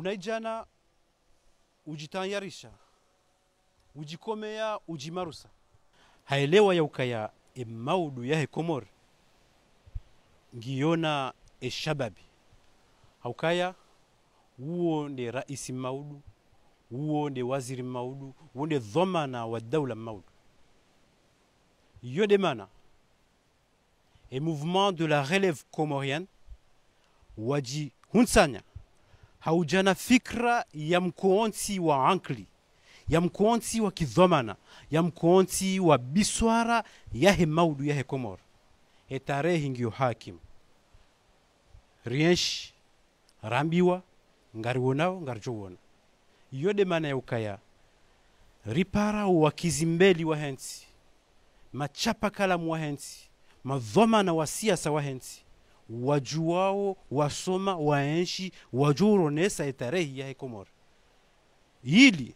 unaijana ujitanyarisha ujikomea ujimarusa haelewa ya ukaya maudu ya Komori ngiona shababi haukaya huo ndi raisi maudu huo ndi waziri maudu huo ndi dhamana wa dawla maudu yode mana mouvement de la relève comorienne waji hunsanya haujana fikra ya mkoonsi wa ankli ya mkoonsi wa kidhamana ya mkoonsi wa biswara yahe maudu yahe Komori tarehe ngio hakim rienshi rambiwa ngariwonao ngarjowona yode mana ya ukaya ripara wa kizimbeli wa hensi machapa kalamu wa hensi madhamana wa siasa wa hensi wajuao wasoma waenshi wajuronesa tarehe ya Komori ili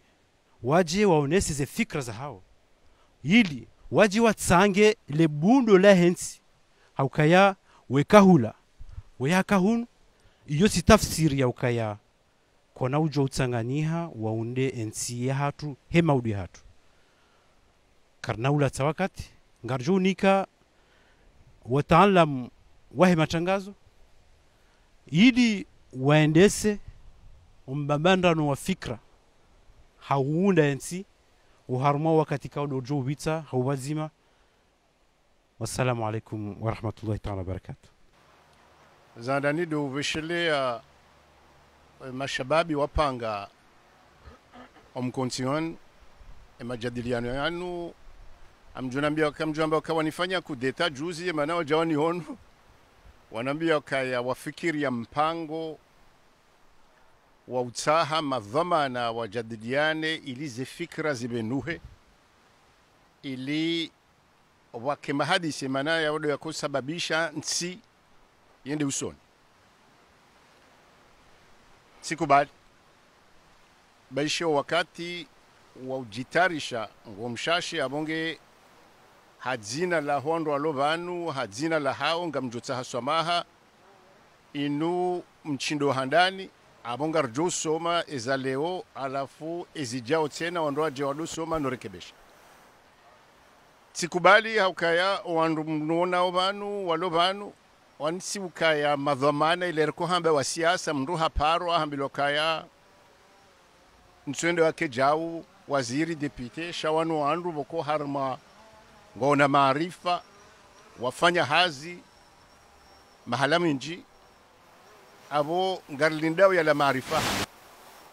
waje waonese ze fikra za hao ili waje watsange le bundo la hensi haukaya wekahula weyakahunu iyo si tafsiri ya ukaya kona ujo utsanganiha waunde ensi ya hatu hemaudi hatu karnaula tawakati ngarjunika wataalam wahe matangazo ili waendese umbambandano wa fikra hauunda ensi uharuma wakati kaudo ujo wita hauwazima. Wassalamu alaikum wa rahmatullahi ta'ala wa barakatuh. Zandani do vishele mashababi wapanga omkonsion majadiliano yanu amjunambia kawanifanya kudeta juzi manao jawani honu wanambia kaya wafikiri ya mpango wa utaha madhamana wajadiliane ili ze fikra zibenuhe ili wakema hadisi mana ya wado ya kusababisha nsi yende usoni sikubali baisho wakati wa ujitarisha ngomshashi abonge hadzina la hondo alovanu hadzina la hao ngamjutsa haswamaha inu mchindo handani abonga rjo soma ezaleo alafu ezijao tena wandoaje wado soma norekebesha sikubali haukaya wandu mnona obanu walovanu wansi ukaya madhamana ilerko hamba wa siasa mndu haparo hambilokaya nswende wake jau waziri depute shawanu wandu boko harma ngona maarifa wafanya hazi mahala minji abo ngarlindao ya la maarifa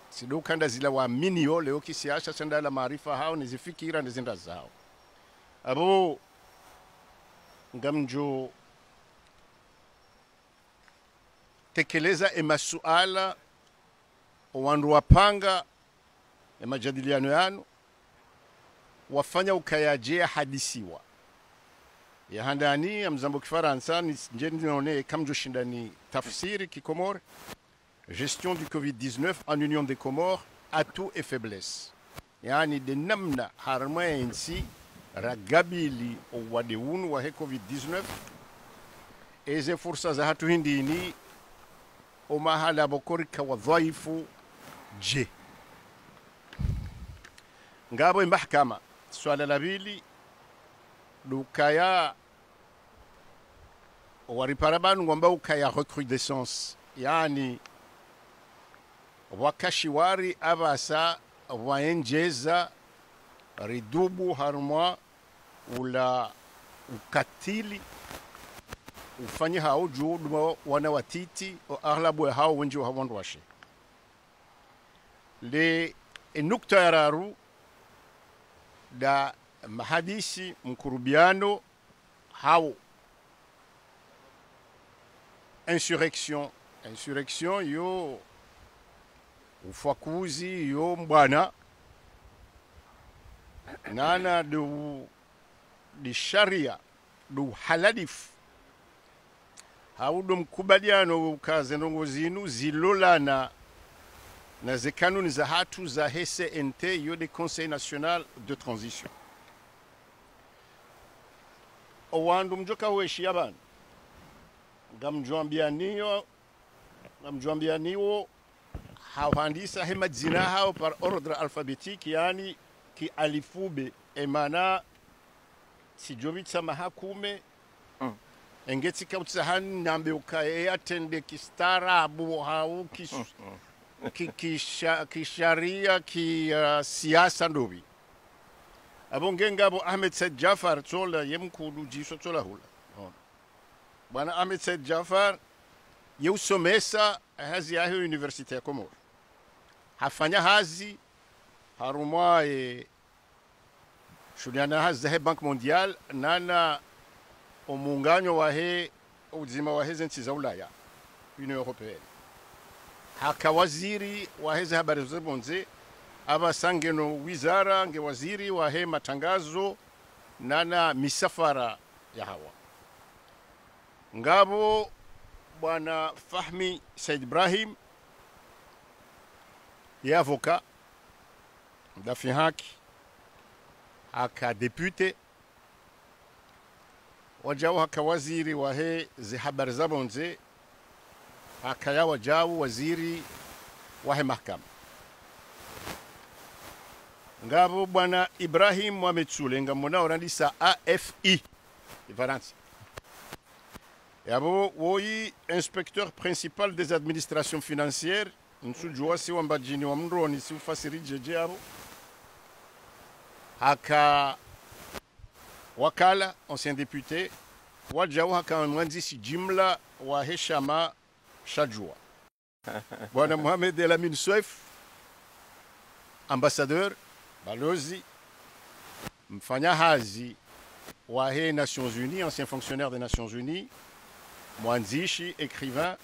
sido kanda zila waamini yo leo kisiasa senda la maarifa hao nizifikira nizinda zao abo ngamjo tekeleza masuala wandu wapanga majadiliano yanu wafanya ukayajea hadisiwa ya handani ya mzambo kifaransa njeni none kamjo shindani tafsiri kikomore gestion du Covid-19 en Union des Comores atout et faiblesse yani de namna harma ensi ragabili owadeunu wa Covid-19 eze fursa za hatu hindini o mahala bokorika wa dhaifu je ngabo mahkama swala la bili lukaya wariparabanu ngomba ukaya recrudescence yani wakashiwari abasa waenjeza ridubu harma ula ukatili ufanye hao juhudu wana watiti o aghlabu hao wenji wa wandu washe le nukta yararu da mahadisi mkurubiano hao insurrection yo ufakuzi yo mbwana nana di sharia du haladif haudo mkubaliano ukaze ndongo zinu zilolana na ze kanuni za hatu za HCNT yo de Conseil National de Transition owandu mjoka weshi yabana ngamjwambia niyo hawaandisa hema jina hao par ordre alphabétique, yani ki alifube emana sijovitsa mahakume engeti kautsahan nambe ukae atende kistarabu hau kisharia ki siasa ndobi abongengabo Ahmed Said Jafar tola yemkulu jiso tola hula bwana Ahmed Said Jafar yeusomesa hazi ya universite ya Komoro hafanya hazi harumwae shuliana hazi he Bank Mondial nana omuunganyo wahe uzima wahe nchi za Ulaya Union Européenne haka waziri waheze habari zote bonze aba sangeno wizara nge waziri wahe matangazo nana misafara ya hawa ngabo bwana Fahmi Said Ibrahim ya avocat mdafi haki haka député wajao haka waziri wahe zi habari za bonze haka ya wajao waziri wahe mahkama ngabo bwana Ibrahim Mohamed Sule ngamona orandisa AFI Valence yabo woi inspecteur principal des administrations financières nsujua si wambajini wa mroni si ufasiri jeje yabo haka wakala ancien député wajao haka mwanzisi jimla wa heshama shajua bwana Mohamed El Amin Soif ambassadeur balozi mfanya hazi wa he Nations Unies ancien fonctionnaire des Nations Unies mwanzishi écrivain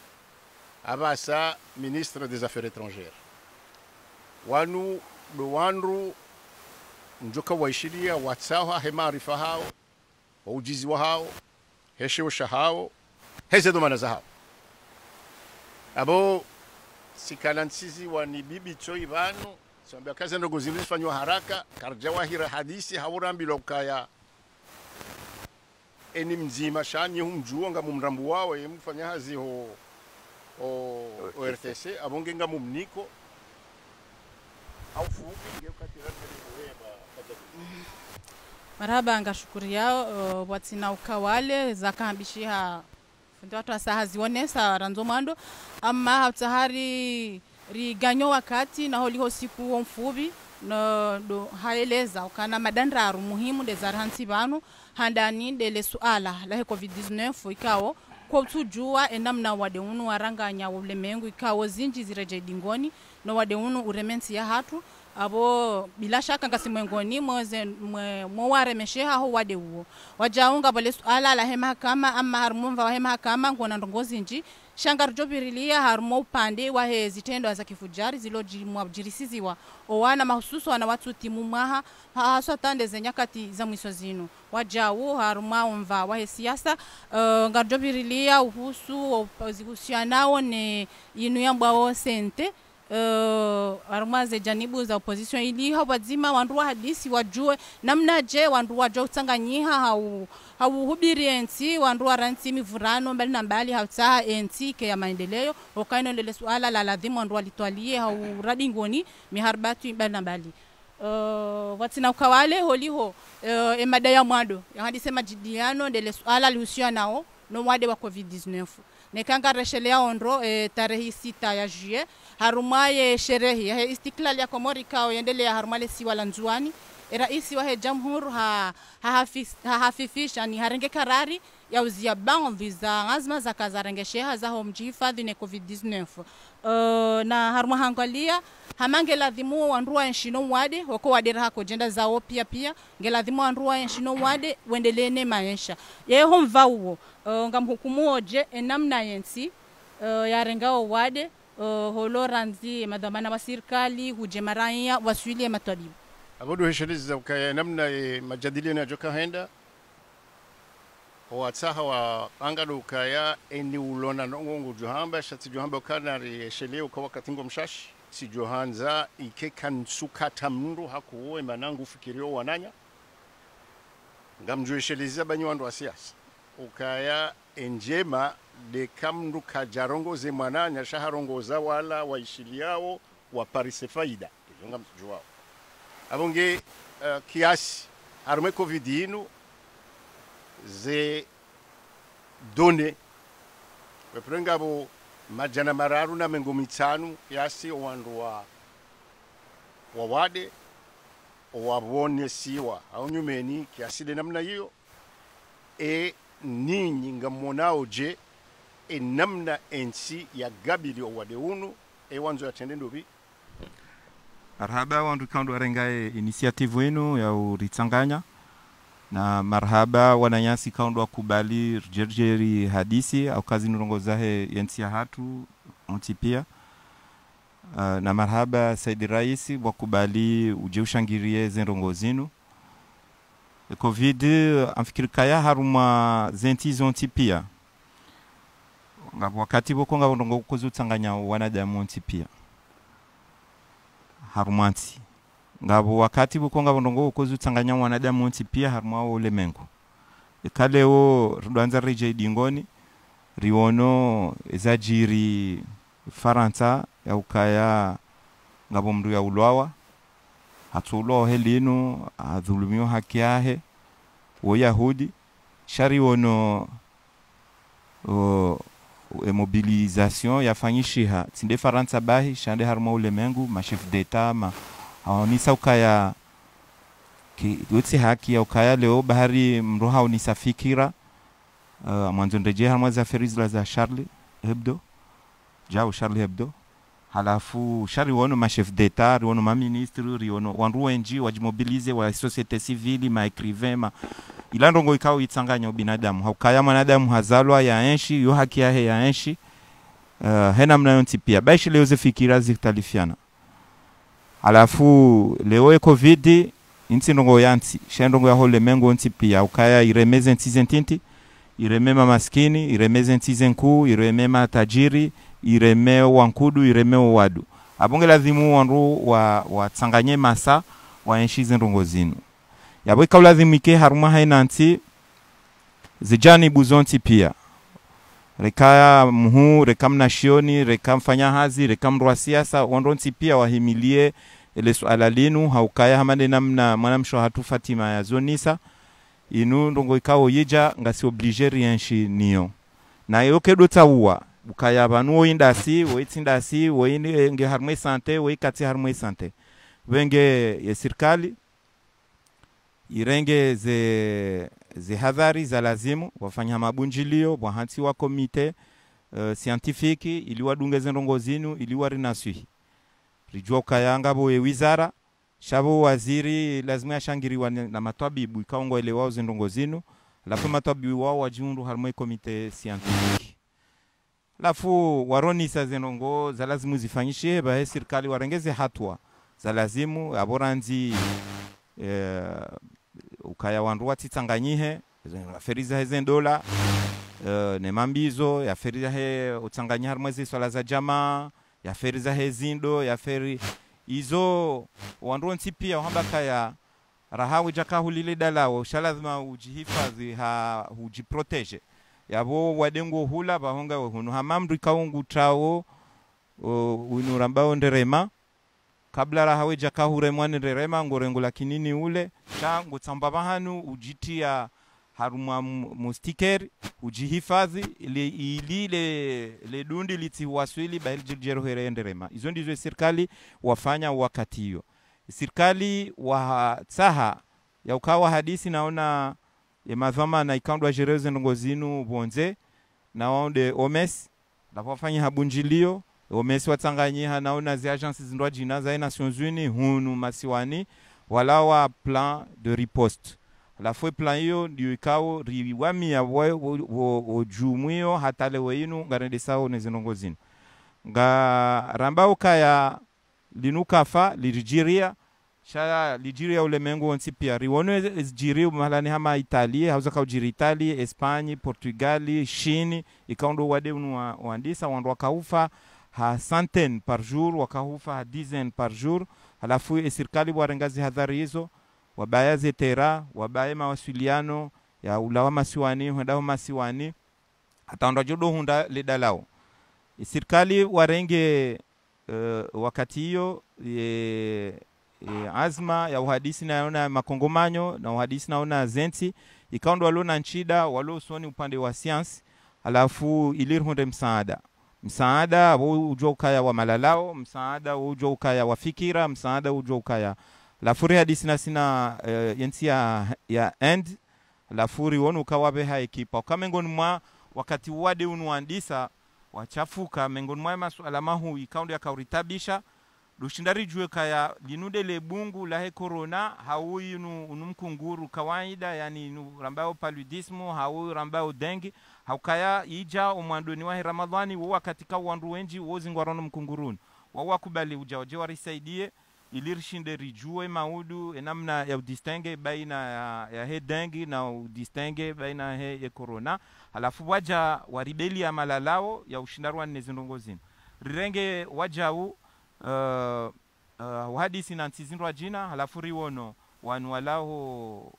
abasa ministre des affaires étrangères wanu do njoka waishilia watsaha he maarifa hao ujizi wa hao heshewasha hao hezedo manaza hao abo sikalansizi wani bibi choi banu sambia kazi ndogo zilifanywa haraka karjawahira hadisi haurambi lokaya eni mzima shani humjua nga mumrambu wao yemfanya hazi ho RTC abongenga mumniko au fupi ngekatira marhaba ngashukuri yao watsina ukawale zakambishiha fundi watu asahazionesa ranzo mando ama hautahari riganyo wakati na holiho siku mfubi no do haeleza ukana madandaru muhimu de zarhansi banu handani de le suala la COVID-19 ikao kwa tujua enamna wadeunu waranganya ulemengu ikao zinji zireje dingoni no wadeunu uremensi ya hatu abo bila shaka ngasimwengoni mwaremesheha ho wade huo wajaunga bale suala la hema kama ama harumva wa hema kama ngona ndongozi nji shangarjobirilia harumo upande wa zitendo za kifujari zilojirisiziwa owana mahususu wana watu timu maha haswa tande za nyakati za mwiso zinu wajao haruma umva wa siasa ngarjobirilia uhusu zihusianao ne inu yambao sente armaze janibu za opposition ili hawazima wandu wa hadisi wajue namna je wandu wajua utanganyiha hau hubiri NC wandu wa ranti mivurano mbali na mbali hautaha NC ke ya maendeleo wakaino lele suala la ladhimu wandu walitualie hau radingoni miharbatu mbali na mbali watina ukawale holiho emada ya mwado ya hadise majidiano lele suala lihusia nao no mwade wa COVID-19 nekanga reshelea ondro tarehe 6 ya juillet harumaye sherehi ya Istiklal ya Komori kao yendelea harumale siwa la nzuani raisi wa jamhur hafifisha ni harenge karari ya uzia bandhi za azma za kazarengesheha za homjihifadhi ne COVID-19 na haruma hangalia hamange ladhimu wandua nshino wade wako wadera hako jenda zao pia ngeladhimu wandua nshino wade wendelene maisha yeho mvauo ngamhukumu oje enamna yensi yarengao wade holoranzi madhamana wa serikali hujemaraia waswili matwalibu abodo hesheliza ukaya namna majadiliano ya joka henda watsaha wa angalo ukaya eni ulona nongo johamba shati johamba kana resheleo kwa katingo mshashi si johanza ikekan sukata mndu hakuoe manangu fikirio wananya ngamjwe hesheliza banyi wandu wa siasa ukaya enjema de kamndu kajarongo ze mwananya shaharongoza wala waishiliao waparise faida jonga mjua abonge kiasi harume covid inu ze done weprenga bo majana mararu na mengo mitanu kiasi wandu wa wawade wabone siwa au nyumeni kiasi de namna hiyo ninyi ngamonao je namna ensi ya gabili wade unu wanzo yatende ndobi marhaba wandu kandu arengae initiative yenu ya uritsanganya na marhaba wananyasi kandu wakubali jerjeri hadisi au kazi nurongozahe yensi ya hatu ontipia na marhaba Saidi Raisi wakubali uje ushangirie zenrongo zinu covid amfikirikaya haruma zentizo ontipia ngapo wakati boko ngabondongo kuzutsanganya wanadamu ontipia harumanti ngabo wakati boko ngabondongo kuzutsanganya wanadamu ontipia haruma ulemengo ekaleo rudwanza reje dingoni riono ezajiri Faransa ya ukaya ngabo mndu ya ulwawa hatulo helino adhulumio haki yahe Wayahudi shari wono mobilisation yafanyishiha tinde Faransa bahi shande harma ulemengu ma chef d'etat ma aonisa ukaya yote haki ya ukaya leo bahari mroha unisa fikira mwanzo ndeje harma za ferizla za Charlie Hebdo halafu shari wono ma chef d'etat wono ma ministre wono wanru wenji wajimobilize wa societe civile ma écrivain ma ilandongo ikao itsanganya binadamu haukaya mwanadamu hazalwa ya enshi yo haki yahe ya enshi hena mnayonti pia baishi leo zifikira zitalifiana halafu leo covid inti ndongo yanti shendongo ya hole mengo nti pia ukaya iremeze ntizentinti iremema maskini iremeze ntizenku iremema tajiri ireme wankudu ireme wadu abonge lazimu wanru wa tsanganye masa wa enshi zenrongo zinu yabo ikawlazimike haruma hainanti zijani buzonti pia rekaya muhu rekamna shioni rekamfanya hazi rekamrwa siasa wandonti pia wahimilie ile swala linu haukaya hamande namna mwanamsho hatu Fatima ya zonisa inu ndongo ikawo yija ngasi oblige rienshi niyo na yoke dotawa ukaya banu indasi woitsindasi woine nge harmwe sante woikati harmwe sante wenge ye serikali irenge ze hadhari za lazimu wafanya mabunjilio wahansi wa komite scientifique iliwa dungeze ndongo zinu iliwa rinasui rijua ukayanga boye wizara shabo waziri lazima yashangiriwa na matwabibu ikaongo ile wao zindongo zinu lafu matwabibu wao wajundu harmwe komite scientifique lafu waroni sa zindongo za lazimu zifanyishe bahe serikali warengeze hatua za lazimu aboranzi ukaya wandu watitsanganyihe feriza hezen dola ne mambizo ya feriza he utsanganya harmwezi swala za jamaa ya feriza hezindo ya feri izo wandu ntipia hamba kaya rahawi jakahulile dalao shalazima ujihifadhi ujiprotege yabo wadengo hula bahonga hunu hamamdu kaungu trao unurambao nderema kabla rahawe jakahure mwane nderema ngorengo lakinini ule changu tsambabahanu ujitia haruma mustikeri ujihifadhi le dundi liti waswili bahili jerohere nderema izo ndizo serikali wafanya wakati hiyo serikali wa tsaha ya ukawa hadisi naona ya madhama na ikandwa jereze ndongozinu bonze na waonde omes la wafanya habunjilio omesi watsanganyiha naona zi agences zindwa jina za Nations Unies hunu masiwani wala wa plan de riposte la foi plan hiyo ndio ikao riwami ya ojumwio hatale weinu ngarende sao nezinongozini nga rambao kaya linukafa lijiria sha lijiria ulemengo onsipia riwono jiri malani hama Italia hauza kaujiri Italia Espagne Portugali Chine ikaundo wade unu waandisa wandu wakaufa ha centaine par jour wakahufa ha dizaine par jour halafu serikali warengazi hadhari hizo wabaya zetera wabaya mawasiliano ya ulawa masiwani huenda masiwani ataonda jodo hunda ledalao serikali warenge wakati hiyo azma ya uhadisi naona makongomanyo na uhadisi naona zenti ikaondo walona nchida walo soni upande wa science alafu ilirhunde msaada ujua ukaya wa malalao, msaada ujua ukaya wa fikira, msaada ujua ukaya lafuri hadisi na sina yensi ya end lafuri wonu ukawabe haikipa ukamengoni mwa wakati wade unuandisa wachafuka mengoni mwa masuala mahu ikaundi ya kauritabisha dushindari juwe kaya linude le bungu lahe corona haui unumkunguru kawaida yani rambao paludismo haui rambao dengi haukaya ija umwandoni wahi Ramadhani wawa katika wandu wenji wozi ngwarono mkunguruni wawa kubali ujawaje warisaidie ilirishinde rijue maudu enamna ya udistenge baina ya he dengi na udistenge baina ya corona halafu waja waribeli ya malalao ya ushindarwa nezindongozini rirenge wajau hadisi na ntizindwa jina halafu riwono wanualao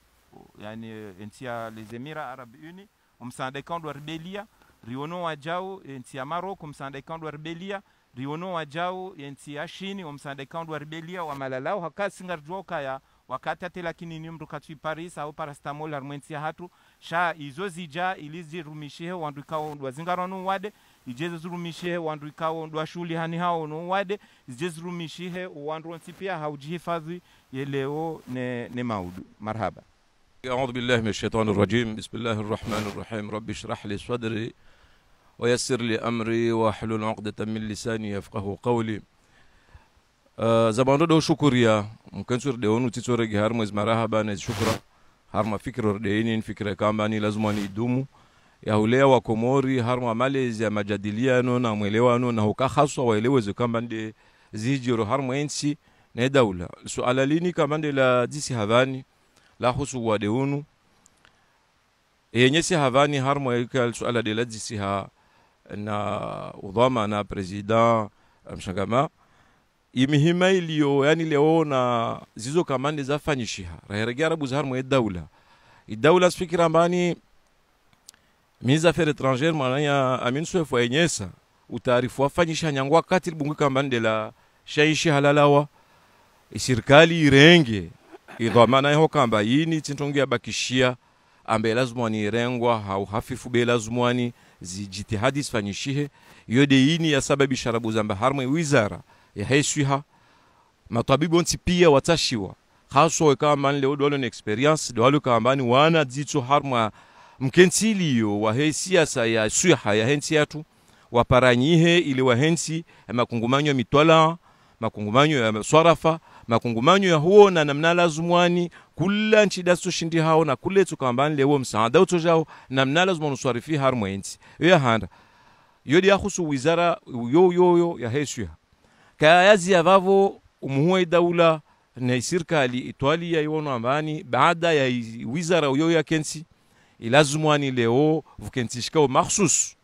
yani entia les Émirats Arabes Unis umsande kandwa ribelia riwono wajau entia Maroc umsande kandwa ribelia riwono wajau entia Chine umsande kandwa ribelia wa malalao hakasi ngarjoka ya wakati ate lakini ni mtu katui Paris au paracetamol armentia hatu sha izo zija ilizi rumishihe wandu ikao wazingarano wade ijeze zurumishihe wandu ikao ndwa shuli hani hao no wade ijeze zurumishihe wandu wansipia haujihifadhi yeleo ne maudu marhaba. أعوذ بالله من الشيطان الرجيم بسم الله الرحمن الرحيم رب اشرح لي صدري ويسر لي أمري واحلل عقدة من لساني يفقه قولي. زبانو دو شكريا ممكن سور دهونو تيتوري هار مز مرحبا نز شكرا هار ما فكر دهينين فكر كامباني لازماني يدومو ya hulea wa Komori harma Malaysia majadiliano na mwelewano na hukahaswa waelewe zikambande zijiro harma ensi na daula suala lini kambande la disi havani la husu wa deunu yenyesi havani harma ikal suala de la disi ha na udhama na president mshangama imihima iliyo yani leo na zizo kamande zafanyishiha raheregara buzharma daula idaula fikira mbani Ministre des Affaires étrangères manaya amin swefu enyesa utaarifu wafanyisha nyangwa kati bungu kambande la shaishi halalawa serikali irenge idhamana yo kamba yini tintongia bakishia ambe lazima ni irengwa au hafifu be lazima ni zijitihadi sifanyishihe yode yini ya sababu sharabu zamba harma wizara ya heshiha matabibu nti pia watashiwa haso kama leo dole experience dole kambani wana dzitso harma mkentilio wa he siasa ya suha ya hensi yatu waparanyihe ili wa hensi makungumanyo ya mitwala makungumanyo ya swarafa makungumanyo ya huo na namna lazumwani kula nchi daso shindi hao na kule tukambani lewo msaada utojao namna lazumwani swarifi harmo hensi ya handa yodi ya khusu wizara yo ya heshiha kayazi ya vavo umuhuwa daula na serikali itwali ya yono ambani baada ya wizara yo ya kensi ilazumwani leo vukentishika mahsus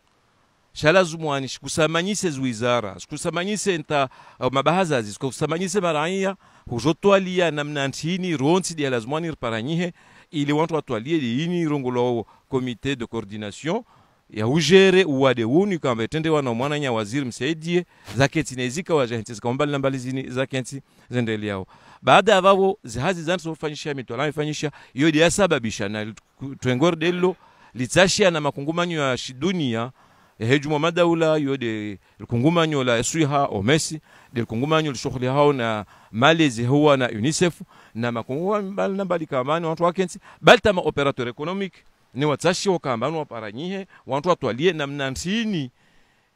shalazumwani kusamanyise wizara kusamanyise nta mabahaza kusamanyise maraiya hujotwalia namna ntini ronti dia lazumwani riparanyihe ili wantu watwalie ini rongolo comité de coordination ya ujere uwade uni kamba tende wana mwana nya waziri msaidie zaketi nezika wa jahenti zikambali nambali zini zaketi zendeliao baada ya vavo zihazi zanzo fanyisha mitwala ifanyisha yodi ya sababisha na tuengor dello litashia na makungumanyo ya shidunia hejuma madaula yode kungumanyo la suiha omesi del kungumanyo lishughuli hao na Malaysia huwa na UNICEF na makungumanyo nambali kamani watu wakensi balta ma operateur economic ni watashi wakambano waparanyihe wantu watwalie namna ntini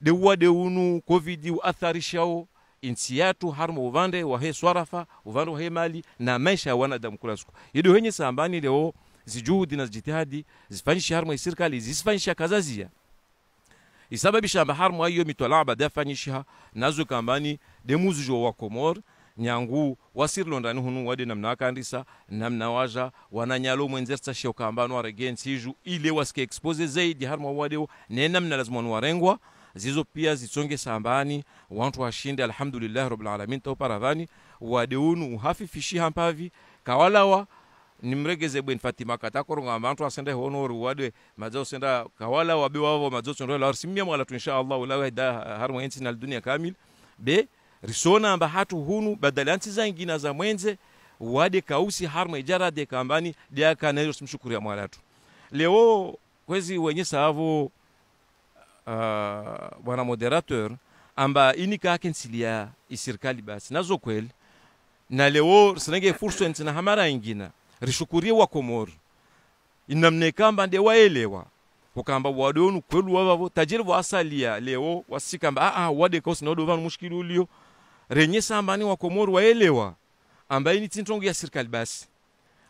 de wade unu covid uatharishao insi yatu harmo uvande wa he swarafa uvande wa he mali na maisha ya wanadamu kula siku yedo wenye sambani leo zijuhudi na jitihadi zifanyisha harmo serikali zisifanyisha kazazia isababisha harmo hiyo mitwala baada fanyisha nazo kambani demuzo wa Komor nyangu wasir londani hunu wade namna akandisa namna waja wananyalo mwenzerta shio kambano waregen siju ile waske expose zaidi harmo wade ne namna lazima warengwa zizo pia zitsonge sambani wantu washinde alhamdulillah rabbil alamin to paravani wade unu hafifishi hampavi kawalawa nimregeze bwen Fatima katakoronga abantu asende honor wade mazo senda kawala wabe wao mazo sondro la simia mwala tu inshallah wala da harmo entinal dunia kamil be risona amba hatu hunu badalanti zangina za mwenze wade kausi harma ijara de kambani dia kana simshukuria mwalatu leo kwezi wenye saavo bwana moderateur amba inika akensilia isirikali basi nazo kweli na leo sinenge fursa ntina hamara ingina rishukurie wa Komoro inamne kamba nde waelewa wakamba wadonu kwelu wavo tajiri wa asalia leo wasikamba wade kausi na dovan mushkilu ulio renye sambani wa Komoro waelewa amba ini tintongo ya serikali basi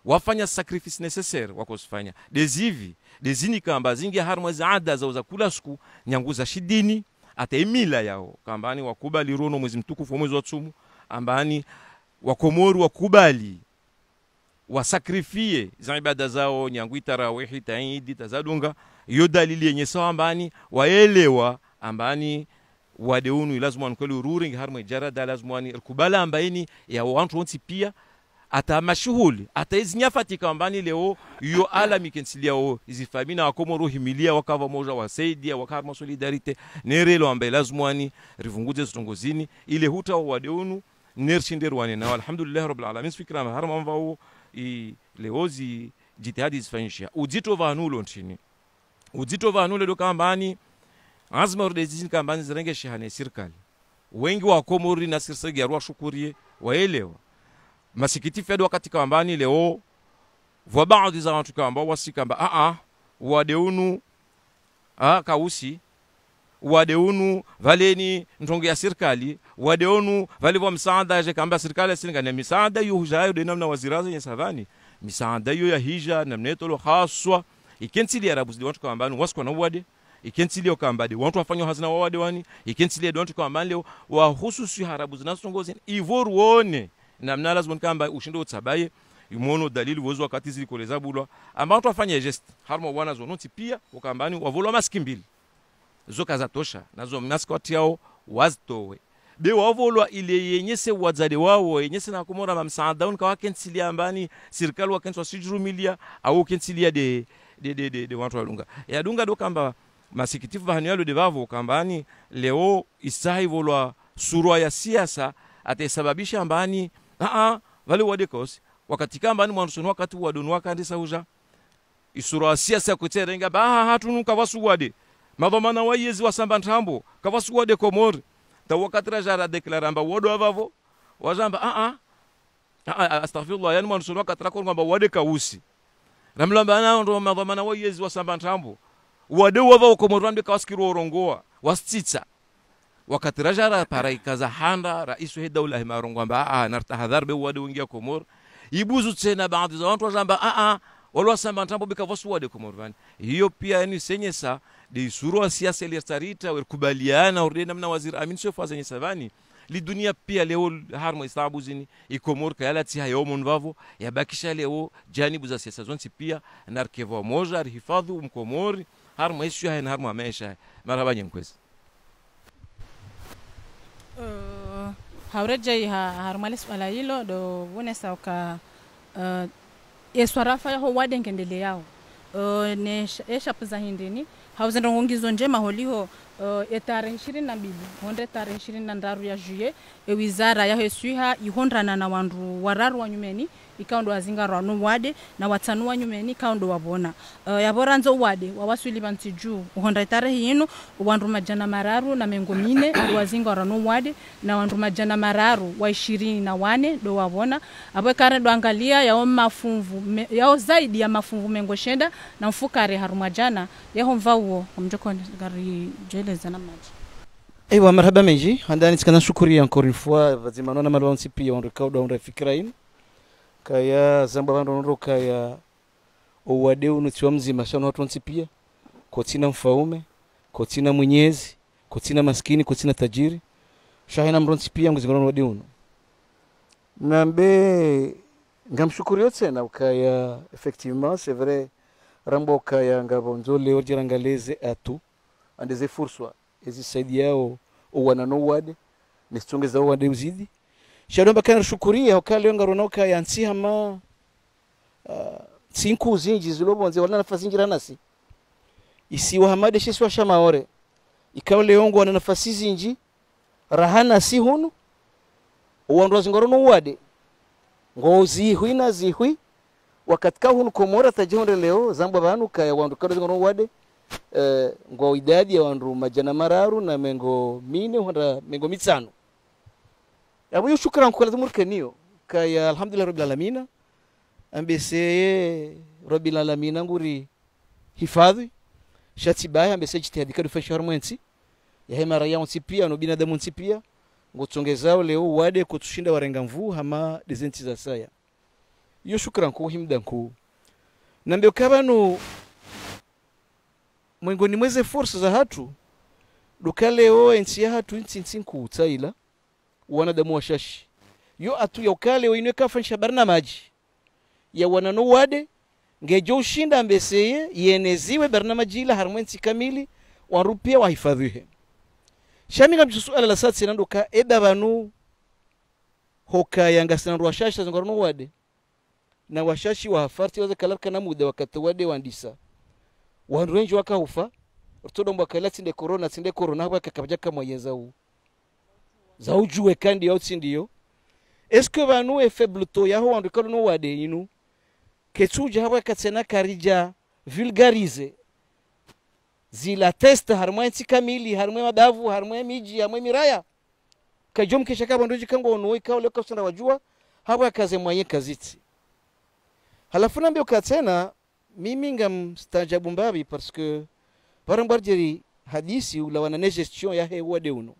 wafanya sacrifice necessaire wakosifanya dezini kamba zingi harma zaada za kula siku nyanguza shidini ata emila yao kambani wakubali rono mwezi mtukufu mwezi wa tsumu ambani wa Komoro wakubali wasakrifie za ibada zao nyangu tarawih taidi tazadunga yo dalili yenye sawa ambani waelewa ambani wadeunu lazima nkweli ururing harma jarada lazima ni kubala ambaini ya watu wonsi pia ata mashuhuli ata izinyafati kambani leo yo ala mikensilia o izifamina wa Komoro himilia wakava moja wasaidia wakava solidarite nerelo ambaye lazima ni rivunguze zitongozini ile huta wadeunu nershinderwane na alhamdulillah rabbil alamin fikra harma mvao leozi jitihadi zifanyisha uzito vanulo nchini uzito vanulo do kambani azma ordezini kambani zirenge shihane serikali wengi wa Komoro na sirsagi ya shukurie waelewa masikitifu ya wakati kambani leo vwa baadhi za watu kamba wasikamba wadeunu kausi wadeunu valeni ntongo ya serikali wadeunu vale vwa msaada je kamba serikali singa na misaada yujayo de namna waziraza ya savani misaada yo ya hija na mnetolo haswa ikensili arabu di watu kambani wasko na wade ikensili kamba de watu wafanywa hazina wade wani ikensili de watu kamba leo wa hususi harabu zinasongozi ivoru one namna lazima kamba ushindo utsabaye yumono dalili wozo wakati zilikoleza bulwa amba watu wafanya gest harmo wana zonoti pia ukambani wavolwa maskimbili zoka za tosha nazo maskoti yao wazitowe be wavolwa ile yenyese wazade wao yenyese na Komoro mamsaada unka wakensilia ambani serikali wakenswa sijurumilia au kensilia de watu walunga ya dunga do kamba masikitifu bahanyalo de bavo kambani leo isahi volwa surwa ya siasa atasababisha ambani wale wadekos wakati kambani mwanusoni wakati wadonwa kandi sauja isura siasa kuterenga hatunuka wasuwade madhamana wayezi wasamba ntambo kavasuwade Komoro ta wakati rajara deklaramba wodo avavo wajamba astaghfirullah yani mwanusoni wakati rakon kwamba wade kausi ramlamba ndo madhamana wayezi wasamba ntambo wade wava Komoro ambe kawaskiro orongoa wastitsa wakati rajara paraikaza handa raisu he dawla himarongo amba nartahadhar be wade wingia Komoro ibuzu tena baadhi za watu wajamba walwa samba ntambo bikavasu wade Komoro vani hiyo pia ni senyesa de suru siasa ile tarita wakubaliana ordena mna waziri Amin Sofa zenye savani li dunia pia leo harma isabu zini Komoro kala tia yomun vavo yabakisha leo janibu za siasa zonsi pia narkevo moja hifadhi mkomori harma ishu hai harma maisha marhaba nyenkwezi haureje harmali swala hilo do wonesa uka eswarafa yaho wade ngendele yao ne eshapu za hindini hauzendo ngongizo njema holiho tarehe 22 honde tarehe 23 ya juillet wizara ya hesuha ihondrana na wandu wararu wa nyumeni ikaundo azinga rano wade na watanu wa nyumeni kaundo wabona yaboranzo wade wawasuli bantiju honda tarehe yinu wandu majana mararu na mengo mine wazinga rano wade na wandu majana mararu wa 24 do wabona abwe kare do angalia yao mafumvu yao zaidi ya mafumvu mengo shenda na mfukare harumajana yaho mvauo mjoko gari jeleza na maji. Ewa marhaba meji handani tikana shukuri encore une fois vazimano na malonsi pia on rekauda on refikirain kaya zamba bando ndoka ya owade unutiwa mzima shano watu onsi pia kotina mfaume kotina mwenyezi kotina maskini kotina tajiri shahina mronsi pia ngizingano wade uno nambe ngamshukuri yote na ukaya effectivement c'est vrai rambo kaya ngabonzo leo jirangaleze atu andeze furswa ezisaidi yao owanano wade nisitongeza wade uzidi shadomba kana shukuria okale ngaronoka yansi hama sinku zinji zilobonze wala nafasi njira nasi isiwa hamade shiswa shamaore ikawa leongo wana nafasi zinji rahana si hunu uwandu zingoro no wade ngozi hui na zihui wakatika hunu komora tajihonde leo zamba banu kaya wandu kado zingoro wade ngo idadi ya wandu majana mararu na mengo mine wanda mengo mitsano abu yu shukran kwa lazimur kaniyo kaya alhamdulillah rabbil alamin ambese rabbil alamin nguri hifadhi shatibaya ambese jitihadi kadu fashar mwensi ya hema raia nsipia no binadamu nsipia ngotsongezao leo wade kutushinda warenga mvu hama dezenti za saya yo shukran kwa himdanku nambio kabano mwengoni mweze force za hatu dukaleo ensi ya hatu nsi nkutsaila wanadamu washashi yo atu ya ukaleo inweka fanisha barnamaji ya wanano wade ngejo ushinda ambeseye yeneziwe barnamaji ila harmwensi kamili warupia wahifadhihe shaminga msuala la satsi nandoka eba banu hoka yanga sanarwa shasha zangorno wade na washashi wa hafarti waza kalaka na muda wakati wade wandisa wanrenji wakahufa ortodo mbakala tinde corona haba kakabaja kama yezau za ujue kandi yao tindiyo eske banu e faible to yaho wandikalo no wade inu ketuja haba katsena karija vulgarize zila testa harmwe kamili harmwe mabavu harmwe miji harmwe miraya kajom kishaka bandoji kango ono ikaw leko sana wajua haba kaze mwaye kaziti halafu nambio katsena mimi ngam stajabu mbabi parce que parambarjeri hadisi ula wana ne gestion ya he wade uno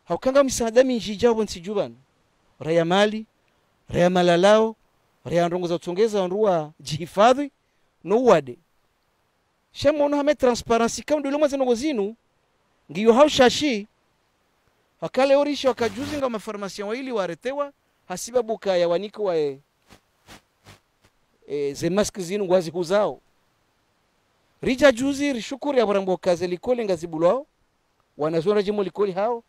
haukanga misaada minji jabo nsijuban raya mali raya malalao raya ndongo za utongeza ndua jihifadhi no wade shamono hame transparency kama ndilo mwanzo ngozinu ngiyo haushashi wakale orisha wakajuzi nga mafarmasiya waili waretewa hasiba buka ya waniko wa ze mask zinu ngwazi kuzao rija juzi rishukuri ya barambo kaze likoli ngazibulwao wanazona jimo likoli hao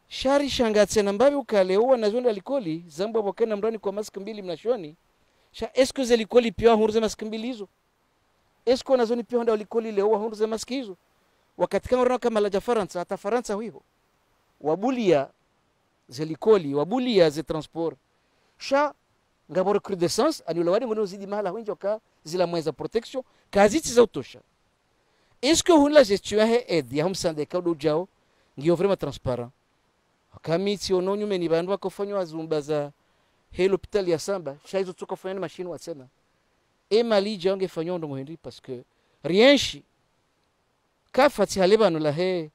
shari shangatse nambabi ukale wanazona likoli zamba bokena mrani kwa mask mbili mnashoni sha excuse likoli pia hurze mask mbili hizo esko nazoni pia honda likoli leo wa hundu za maskizo wakati kama rona kama la Faransa hata Faransa huyo wabulia ze likoli wabulia ze transport sha ngabo recrudescence anula wadi ngono zidi mahala hunjoka zila mweza protection kaziti za utosha esko hunla gestion he aide ya humsande kaudo jao ngiyo vraiment transparent kamiti ononyu meni bandu bakofanywa zumba za he l'hôpital ya Samba sha hizo tukofanya machine watsena et Mali jange fanyo ndo muhindi parce que rien chi kafati halebano la he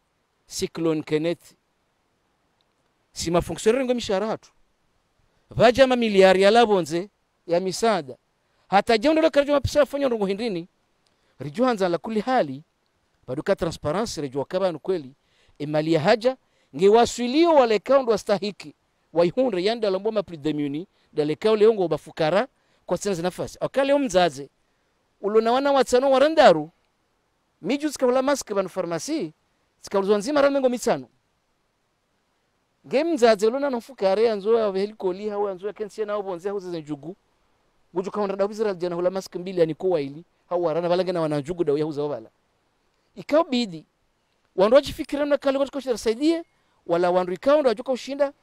cyclone Kenneth si ma fonctionnaire ngo mishahara hatu vaja ma miliari ya labonze ya misada hata jondo karjo mapesa fanyo ndo muhindini rijuanza la kuli hali baduka transparence rejua kabano kweli et Mali ya haja nge wasilio wale kaundo wastahiki waihunde yanda lamboma plus démunis dans les cas leongo bafukara kwa tena nafasi akale umzaze ulona wana watsano warandaru miju sikawala mask ban pharmacy sikawuzwa nzima ramengo mitsano gemzaze ulona nofukare anzo ya helikoli hawo anzo ya kensia na obonze huze njugu buju kaunda dabizira jana hula mask mbili ani kwa ili hawo warana balange na wanajugu da yahuza wala ikabidi wandu wajifikira na kale kwa kusaidie wala wandu ikaunda wajuka ushinda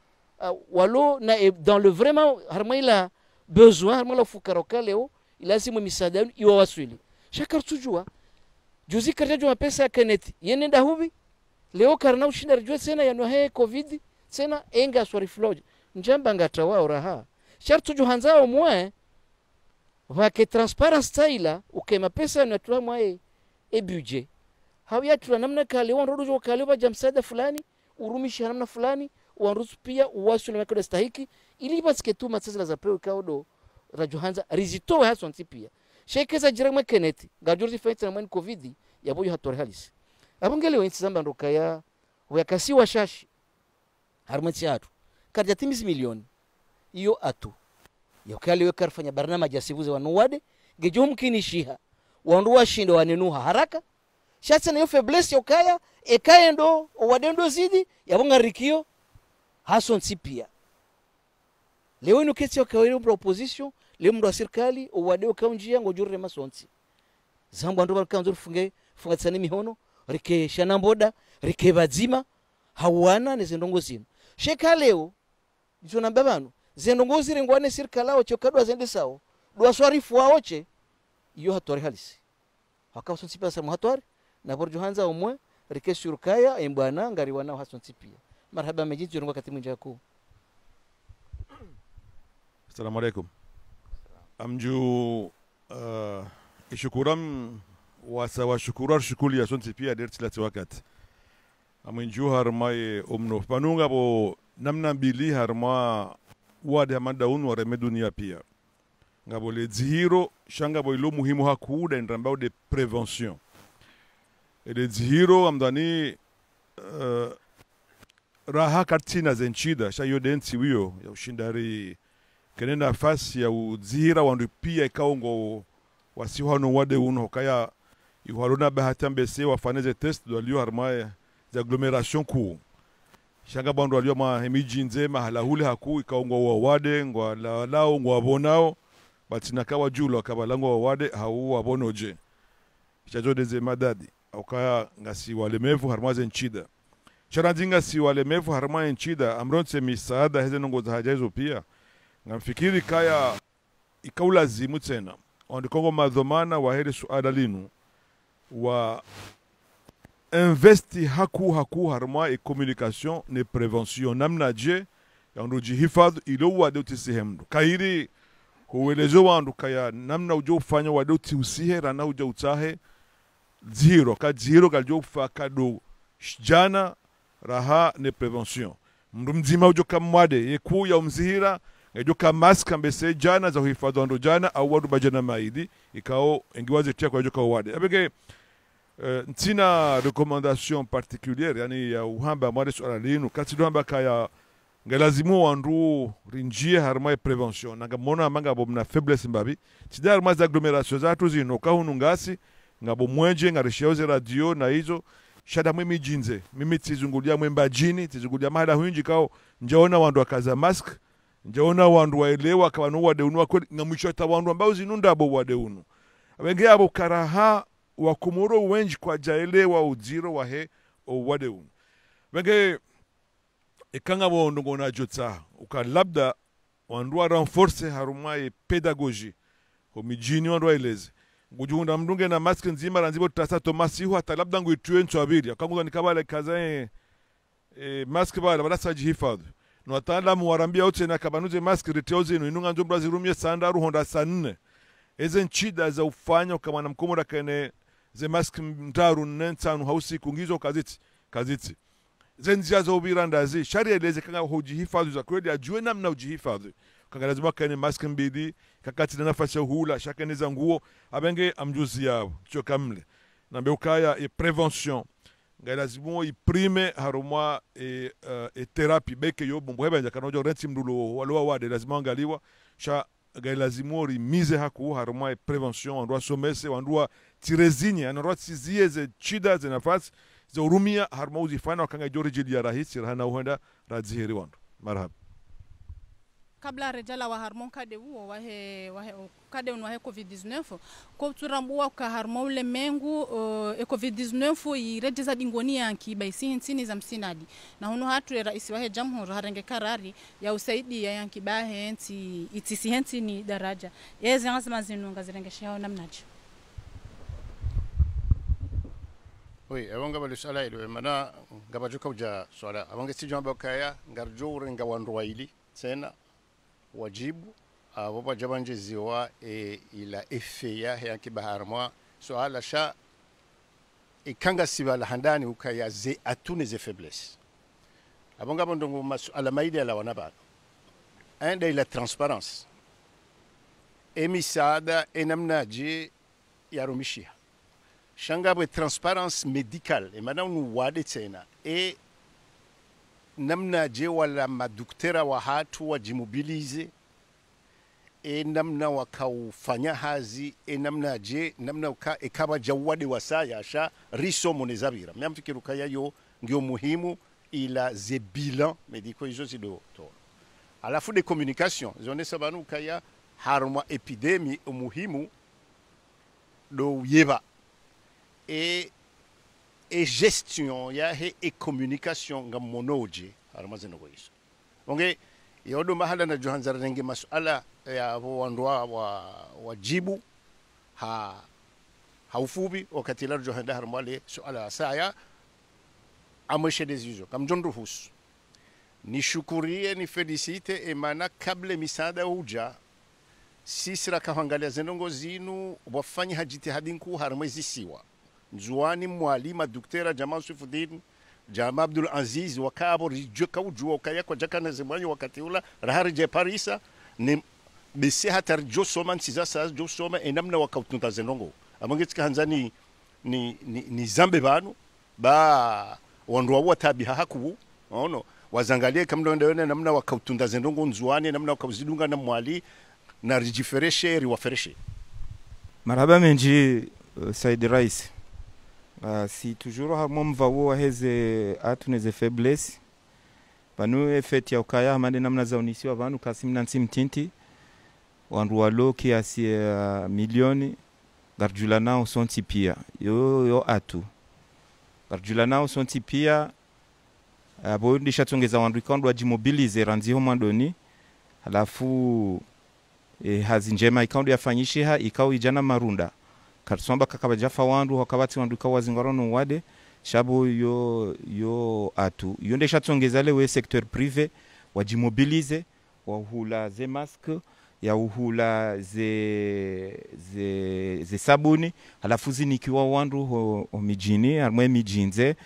walo na dans le vraiment harmaila besoin harmala fukara leo ilazimu misaada iwa waswili shakar tujua juzi karajwa pesa ya Kenneth yenenda hubi leo karna ushinda rjwe tena ya nohe covid tena enga swari flood njamba ngatawa oraha shar tuju hanzao mwe wake transparence taila ukema pesa na tuwa mwe budget hawya tuwa namna kale wanrodo kale ba jamsada fulani urumishi namna fulani wanrusu pia uwasuli makada stahiki ili basike tu matsazila za peo kaudo rajuhanza rizito haso antipia shekeza jirama Kenneth gajurzi faita na mani covid ya boyo hatore halisi abongele wensi zamba ndoka ya wakasi wa shashi harmati atu karja timizi milioni iyo atu yokali wekarfanya barnama jasivuze wanuwade gejo mkini shiha wandu washindo wanenuha haraka shatsa na yo faiblesse yokaya ekaendo wadendo zidi yabonga rikio haso ntipia leo ino kesi wakawele opposition leo mdo wa serikali owadeo kaunjia ngojure masonti zambo ando balkanzo funge fungatsani mihono rike shanamboda rike bazima hawana nezendongo zino sheka leo jona babanu zenongozi rengwane sirkalao chokadwa zende sawo dwa swarifu waoche iyo hatwari halisi hakawa sipa sa hatwari na borjo hanza umwe rikeshurkaya embwana ngari wana hason sipia marhaba mejiji jongo kati mwinja ku. Assalamu alaikum. Amju ishukuram wa shukurar shukuli ya sonti pia derti lati wakati aminju harmai umno panunga bo namna bili harma wade hamada unu wareme dunia pia ngabo le zihiro shanga bo ilo muhimu hakuda inrambao de prevention le zihiro amdani raha katina zenchida shayo densi wiyo ya ushindari kene nafasi ya uzihira wandu pia ikaongo wasiwano wade uno kaya iwarona bahatambese wafaneze test do aliyo harmaye za agglomeration ku shanga bandu aliyo ma hemiji nzema halahule haku ikaongo wade ngwa lao ngwa bonao batina kawa julo akabalango wade hau wabonoje chajo ze madadi okaya ngasi walemevu harmaze nchida charanzinga si walemevu harmaye nchida amronse misaada heze nongo za hajazo pia ngamfikiri kaya ikaulazimu tena ondikongo madhomana wa hele suada linu wa investi haku harma e communication ne prevention namna je yandu jihifadhi ilo wade utisihemdu kairi huwelezo wandu kaya namna ujo ufanya wade utiusihe rana ujo utahe zero kaljo ufaka do jana raha ne prevention mdu mzima ujo kamwade yeku ya umzihira ejo ka mask mbese jana za uhifadhi wandu jana au wadu bajana maidi ikao engiwaze tia kwa ejo ka wade abege ntina recommandation particulière yani ya uhamba mwade swala linu kati duhamba kaya ngalazimu wandu rinjie harma prevention nanga mona manga bomna faiblesse mbabi tida harma za agglomeration za tu zino ka hunu ngasi ngabo mwenje ngarishoze radio na hizo shada mimi jinze mimi tizungulia mwemba jini tizungulia mahada hunji kao njaona wandu akaza mask njaona wandu waelewa kabanu wade unu kweli ngamwisho ta wandu ambao zinunda abo wade unu abenge abo karaha wa kumuro wenji kwa jaelewa ujiro wa he o wade unu benge ikanga bo ndongo na jotsa ukalabda wandu renforce harumai pedagogie ko mijini wandu eleze ngujunda mdunge na mask nzima ranzibo tutasa Tomasi hu hata labda nguitwe nchwabiri akanguza nikabale kaza mask bala balasa jihifadhi no ataalamu warambia wote na kabanuze mask riteoze inunga njombra zirumye sanda ruhonda sanne eze nchida za ufanya kama na mkomora kene ze mask mtaru nensanu hausi kungizo kaziti zenjia za ubirandazi sharia eleze kanga hujihifadhi za kweli ajue namna ujihifadhi kanga lazima kene mask mbidi kakati na nafasi hula shakene za nguo abenge amjuzi yao cho kamle na beukaya prevention ngalazimu iprime harumwa therapy beke yo bombo hebenja kanojo renti mdulo walwa wade lazima angaliwa sha ngalazimu rimize haku harumwa prevention andwa somese andwa tirezinye andwa tizie ze chida ze nafasi za urumia harumwa uzifana wakanga jori jili ya rahisi rahana uenda radzihiri wandu marhaba. Kabla rejala wa harmon kade uo wahe kade unwahe COVID-19 kwa uturambua ka harmon ule mengu COVID-19 irejeza dingoni yanki baisi hintini za msinadi na hunu hatu ya raisi wahe jamhuri harenge karari ya usaidi ya yanki bahe henti itisi henti ni daraja yeze ngasema zinunga zirengeshe yao namnaji. Oui, awanga bali swala ilo mana ngabajuka uja swala awanga sijamba kaya ngarjo nga wandu ili tena wajibu abo jabanje ziwa ila efeya ya kibaharmwa swala sha ikanga sibala handani ukaya ze atune ze faiblesse abonga bondongo masala maidi ala wanaba enda ila transparence emisada enamnaji yarumishia shanga bwe transparence médicale et maintenant nous wade tena namna je wala maduktera wa hatu wajimobilize namna wakaufanya hazi namna je namna ikaba jawade wasaya sha riso monezabira myamfikiru kaya yo ngio muhimu ila ze bilan médicaux izo zido to alafu de communication zone sabanu kaya haruma epidemie muhimu do yeba et gestion ya he communication ngam monoje armaze no goiso onge yodo mahala na johanzar rengi masuala ya wandwa wajibu haufubi wakati la johanda harmale suala saya ameshe desizio kam jondu hus nishukurie ni felicite emana kabla misada uja sisira kahangalia zenongo zinu wafanya hajitihadi nkuu harmwezi siwa nzuani mwalima daktari Jamal Sufuddin Jama Abdul Aziz wakabo rijoka ujua ukaya kwa jaka na zemwanyo wakati ula rahari je Parisa ni bisi hatar jo soma nsiza sa jo soma enamna wakautunta zenongo amangetsika hanzani ni zambe banu ba wanduwa watabi haku ono wazangalie kamdo ndone namna wakautunda zenongo nzuani namna wakauzidunga na mwali na rijifereshe riwafereshe. Marhaba menji Said Rais. Si toujours harmo mvawo heze atuneze faiblesse banu efeti ya ukaya hamande namna za unisiwa banu kasim nansi mtinti wandu walo kiasi milioni garjula nao sonti pia yo atu garjula nao sonti pia abo ndisha tongeza wandu ikondo wajimobilize ranzi ho mandoni halafu hazi njema ikondo yafanyishiha ikao ijana marunda karsomba kakabajafa wandu wakabati wandu ikawa zingarono wade shabo yo atu yonde shatongeza lewe secteur privé wajimobilize wahula ze masque ya uhula ze sabuni halafu zinikiwa wandu ho mijini harmwe mijinze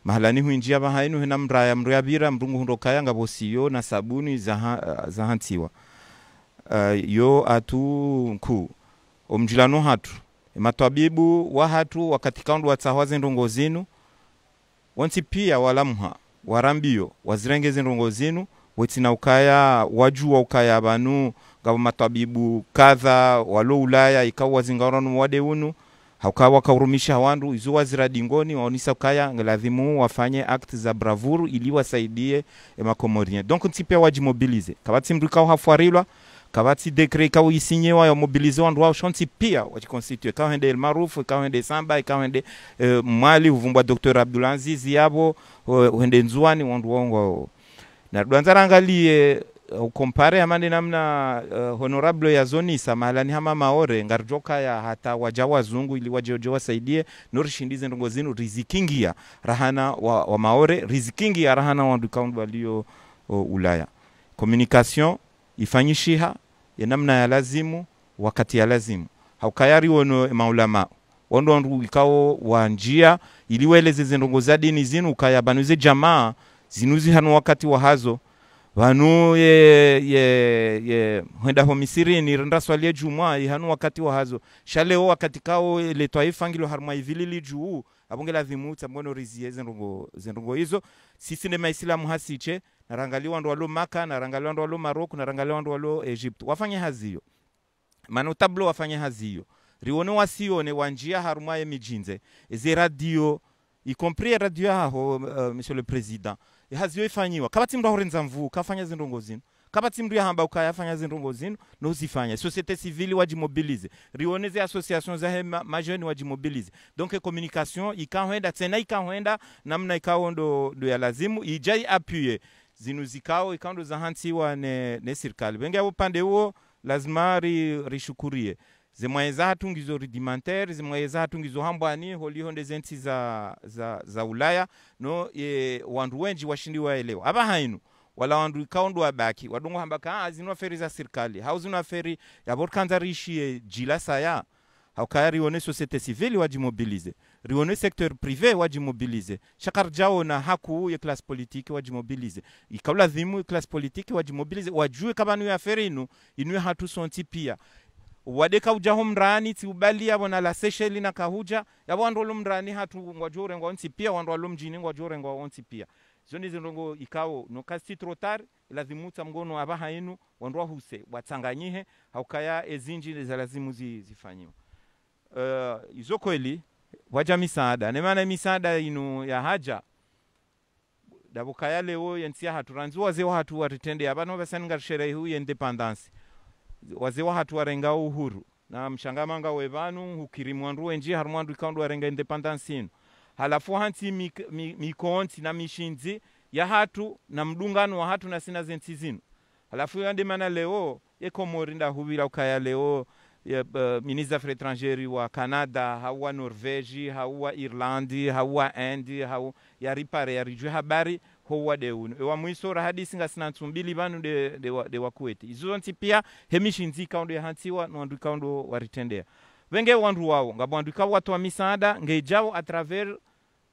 mahalani huinjia bahainu hena mraya mruyabira mrungu hundokaya ngabosiyo na sabuni za hantiwa yo atu nku omjilano hatu matabibu wa hatu wakati kaundu watsahawaze ndongo zinu wanti pia walamuha warambio wazirengeze ndongo zinu wetina ukaya wajua ukaya banu ngabo matabibu kadha walo Ulaya ikawa wazingarano wade unu haukawa kaurumisha wandu izo wazira dingoni waonisa ukaya ngelazimu wafanye act za bravuru ili wasaidie makomorien donc ntipe wajimobilize kabati mrukao hafuarilwa kabati dekre ikawa isinyewa ya mobilize wandu wao shonti pia wajikonstitue ikawa hende El Maruf ikawa hende Samba ikawa hende mwali uvumbwa Dr. Abdul Aziz yabo hende nzuani wandu wao na duanzara angalie ukompare amande namna honorable ya zoni samahalani hama maore ngarjoka ya hata wajawa zungu ili wajojo wasaidie norishindize ndongo zinu rizikingia rahana wa maore rizikingia rahana wandu kaundu walio Ulaya communication ifanyishiha ya namna ya lazimu wakati ya lazimu haukayari wono maulama wandu ikao wanjia ili weleze ndongo za dini zinu ukayabanuze jamaa zinuzi hanu wakati wa hazo vanu henda ho Misiri ni renda swalia jumwa hanu wakati wa hazo shaleo wakati kao le toifangilo harma ivilili juu abongela dhimuta mbono rizie zenrongo hizo sisi ne maislamu hasiche narangalia wandu walo Maka narangalia wandu walo Maroko narangalia wandu walo Egypt wafanye hazio manu tablo wafanye hazio rione wasione wanjia harma ya mijinze eze radio y compris radio aho monsieur le président hazio ifanyiwa kabati mndu horenza mvu kafanya zindongo zinu kabati mndu yahamba ukayafanya zindongo zinu no zifanya société civile wajimobilize rioneze associations za majeni wajimobilize donc communication ikahenda tena ikahenda namna ikaondo do ya lazimu ijai appuyer zinu zikao ikando za hantiwa ne serikali benge upande huo lazima rishukurie zemweza hatungizo rudimentaire zemweza hatungizo hambani holihonde zenti za Ulaya no wandu wenji washindi waelewa aba hainu wala wandu kaundu wabaki wadungu hambaka azinu feri za serikali hauzinu feri ya borkanza rishi jila saya haukaya rione société civile wajimobilize rione secteur privé wajimobilize shakar jao na haku ya classe politique wajimobilize ikawla dhimu classe politique wajimobilize wajue kabanu ya feri inu hatu sonti pia wadeka ujaho mrani ti ubali yabo na la Seychelles na kahuja yabo wandu mrani hatu ngwajore ngwanti pia wandu walo mjini ngwajore ngwanti pia zoni zindongo ikao no kasi trotar lazimuta mgono abaha inu wandu huse watanganyihe haukaya ezinji za lazimu zifanyiwa izo kweli waja misaada ne maana misaada inu ya haja dabukaya leo yentia haturanzi wazewa hatu waritende abano basangar sherehe hu independence wazewa hatu warenga uhuru na mshangamanga webanu hukirimwandu wenji harmwandu ikaundu warenga independence inu halafu hanti mikonti na mishinzi ya hatu na mdungano wa hatu na sina zensi zinu. Halafu yande mana leo Komori nda hubira ukaya leo ministre affaires étrangères wa Canada, hawa Norvegi, hawa Irlandi, hawa Indi, hawa yaripare yarijwe habari huwa deunu wa mwisora hadisi nga sina ntumbili banu de wakueti izo zonti pia hemishinzi kaundo ya hantiwa nwandu kaundo waritendea wenge wandu wao ngabwandu kawo watu wa misaada ngejao à travers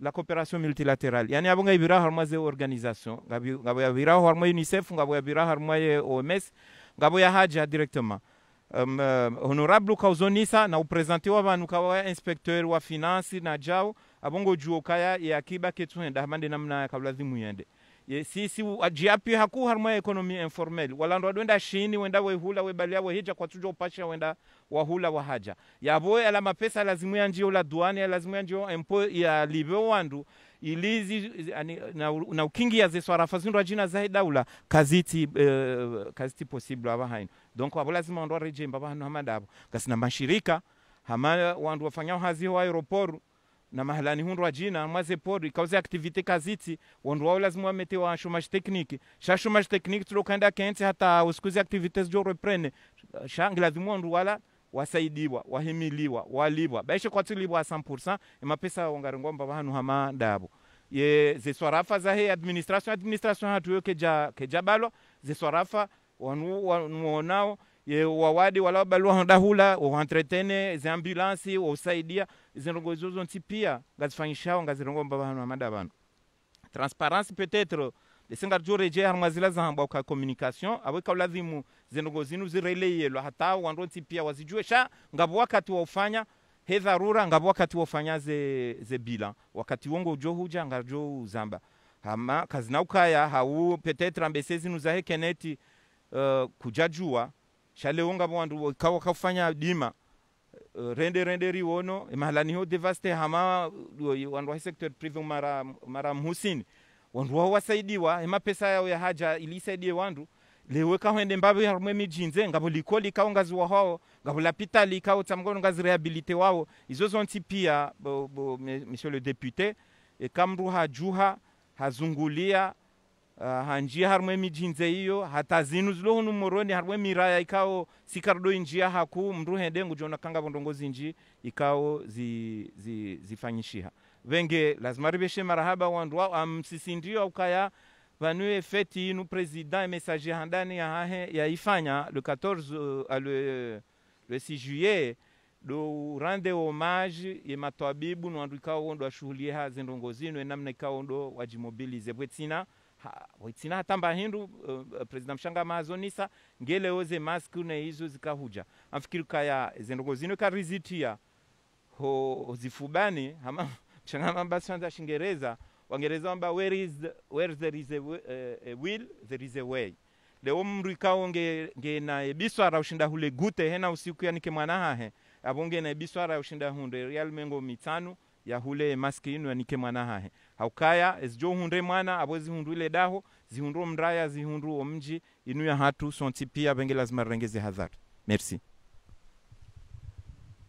la coopération multilatérale yani abonga ibira harma ze organisation ngabo ya ibira harma UNICEF ngabo ya ibira harma OMS ngabo ya haja directement honorable kauzonisa na upresentiwa banu kawa inspecteur wa finance na jao abongo juo kaya ya akiba ketu enda hamande namna kabla dhimu yende sisi ajiapi haku harma economy informel wala ndo wenda shini wenda wehula webalia weheja kwa tujo upasha wenda wahula wahaja yabo ala mapesa lazimu ya njio la duani lazimu ya njio empo ya libe wandu ilizi na ukingi ya zeswara ndo jina za daula kaziti possible abahain donc wabo lazima ndo reje mbaba hano hamadabo kasina mashirika hama wandu wafanyao hazi wa aeroport na mahalani hundu wajina mwaze pori kauze aktivite kaziti wandu wao lazima wamete wa chômage technique chômage technique tulokanda kenti hata usikuzi activités jo reprene shangi lazima wandu wala wasaidiwa wahimiliwa walibwa baisha kwa tulibwa 100% mapesa wangarengomba bahanu hama dabo ye zeswarafa za he administration hatu yoke kejabalo zeswarafa wanao ye wawadi wala balwa handahula wa entretene ze ambulance wa usaidia zinongozo zonti pia ngazifanyishao ngazirongomba bahanu madabano transparence peut-être lesenga joreje harmazila za hamba kwa communication abwe lazimu zinongozinu zireleyelo hata wandonti pia wazijue sha ngabo wakati wa ufanya he dharura ngabo wakati wa ufanya ze bila wakati wongo jo huja ngajo zamba hama kazina ukaya hau peut-être ambesezi nuzahe keneti kujajua shale wonga wandu kawa kufanya dima rende riwono mahalani ho devaste hama wandu wa sector privé mara mhusini wandu wao wasaidiwa pesa yao ya haja ilisaidie wandu leweka hende mbabe harumwe mijinze ngabo likoli kaungazi wa hao ngabo lapitali kao tamgono ngazi rehabilite wao izo zonti pia monsieur le député kamru hajuha hazungulia hanjia harumwe mijinze hiyo hata zinu zilohunu moroni harumwe miraya ikao sikardo injia haku mru hende ngujona kanga bondongozi inji ikao zifanyishiha wenge lazima ribeshe marahaba wandu wao amsisindio ukaya vanue feti inu président messager handani ya ifanya le 14 le 6 juillet do rende hommage ye matwabibu nwandu ikao ndo ashuhulie ha zindongozino namna ikao ndo wajimobilize bwetina hatamba hindu president Mshanga Mazonisa ngele oze masku na hizo zikahuja amfikiri kaya zindongozino karizitia ho zifubani hama Mshanga Mambasanda Shingereza Wangereza wamba where there is a will there is a way leo mrikao nge na ebiswara ushinda hule gute hena usiku yanike mwanahahe abonge na ebiswara ushinda hunde real mengo mitano ya hule maskinu yanike mwanahahe haukaya ezjo hunde mwana abozi hundu ile daho zihundu mraya zihundu omji inu ya hatu sonti pia bengi lazima rengeze hazard merci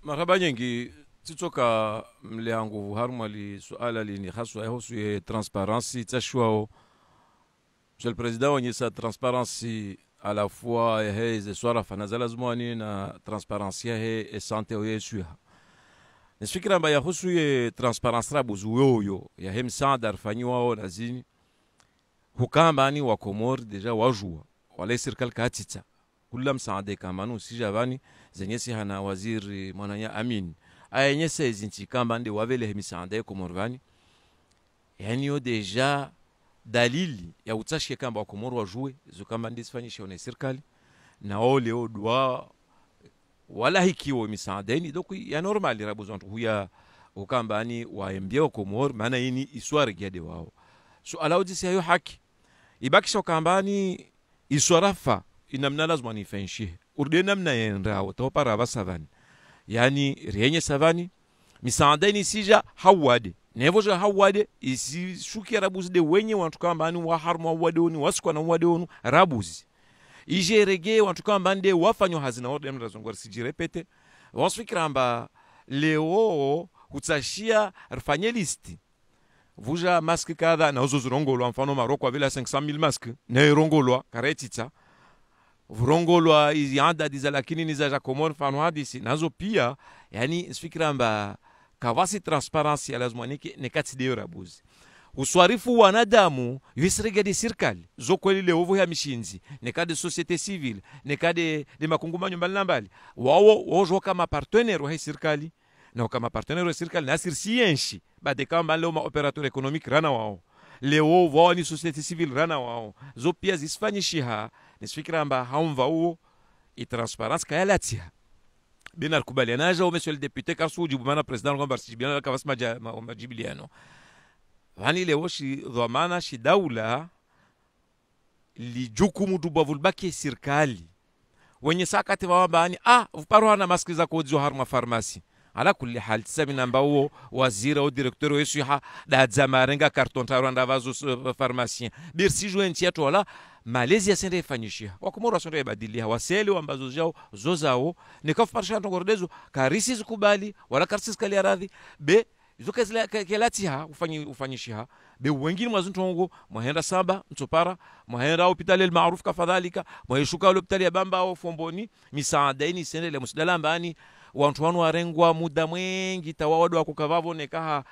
marhaba nyingi titoka mleangu haruma li suala li ni haswa hosu ye transparence tashwao monsieur le président on sa transparence à la fois et les soirs fanazala zumani na transparence et santé au yesu nifikira mbaya hosu ye transparence rabuzu yoyo ya hemsanda arfanyiwa lazini hukamba ni wa Komori deja wajua wala serikali katita kula msaade kama no sijavani zenyesi hana waziri mwananya Amin ayenye sezinti kamba ndi wavele hemisande Komorvani yani yo deja dalili ya utashike kamba wa Komoro wajue zo kamba ndi sifanyishe ona serikali na ole odwa wala hikiwo misandeni donc ya normal rabuzonto huya ukamba ni waembie wa Komoro maana yini iswari gede wao so alaudi si hayo haki ibakisha kamba ni iswarafa inamna lazima nifanyishe urde namna yenda utopara basavani yani rienye savani misandeni sija hawade nevoja hawade isi shuki rabuzi de wenye wantu kamba ni wa harma wadoni wasikwa na wadoni rabuzi ijerege wantu kamba nde wafanyo hazina orde mrazongwa sijirepete wasfikiramba leo utashia rfanye listi vuja maski kadha na uzo zirongolwa mfano Maroko vile 500,000 maski na irongolwa karetita vurongolwa hizi adadi za lakini ni za Komoro mfano hadisi nazo pia yani sifikira mba kawasi transparency lazima nikati de rabuzi uswarifu wanadamu yisregedi serikali zo kweli le ovo ya mishinzi nekade societe civile nekade de makungumanyo mbali wao wojo kama partenaire wa serikali na kama partenaire wa serikali na sirsienshi bade kama leo ma operateur economique rana wao leo wao ni societe civile rana wao zo pia zisifanyishiha nisifikira mba haumva huo itransparence kayalatia bina kubalianaje au monsieur le député Karsuji bwana president ngomba sibiana kavasma majibiliano vani leo shi dhamana shi daula li jukumu dubavulbaki serikali wenye sakati wabani vuparwa na maski za kodzo harma farmasi ala kulli hal sabina mbao wazira au directeur wesuha da zamarenga carton taranda vazo pharmacien birsi joenti yetu wala Malaysia sende fanyishia wakomoro sonde badilia waseli ambazo zao zozao nikafuparisha ngordezo karisi zikubali wala karisi kali radhi be zokazila kelatiha ufanyishiha be wengine mwazuntongo mwahenda saba mtopara mwahenda hospitali almaruf kafadhalika mwaheshuka hospitali ya bamba au fomboni misaadaini sende le musdalambani wantu wanu warengwa muda mwengi tawawadu wa kukavavo nekaha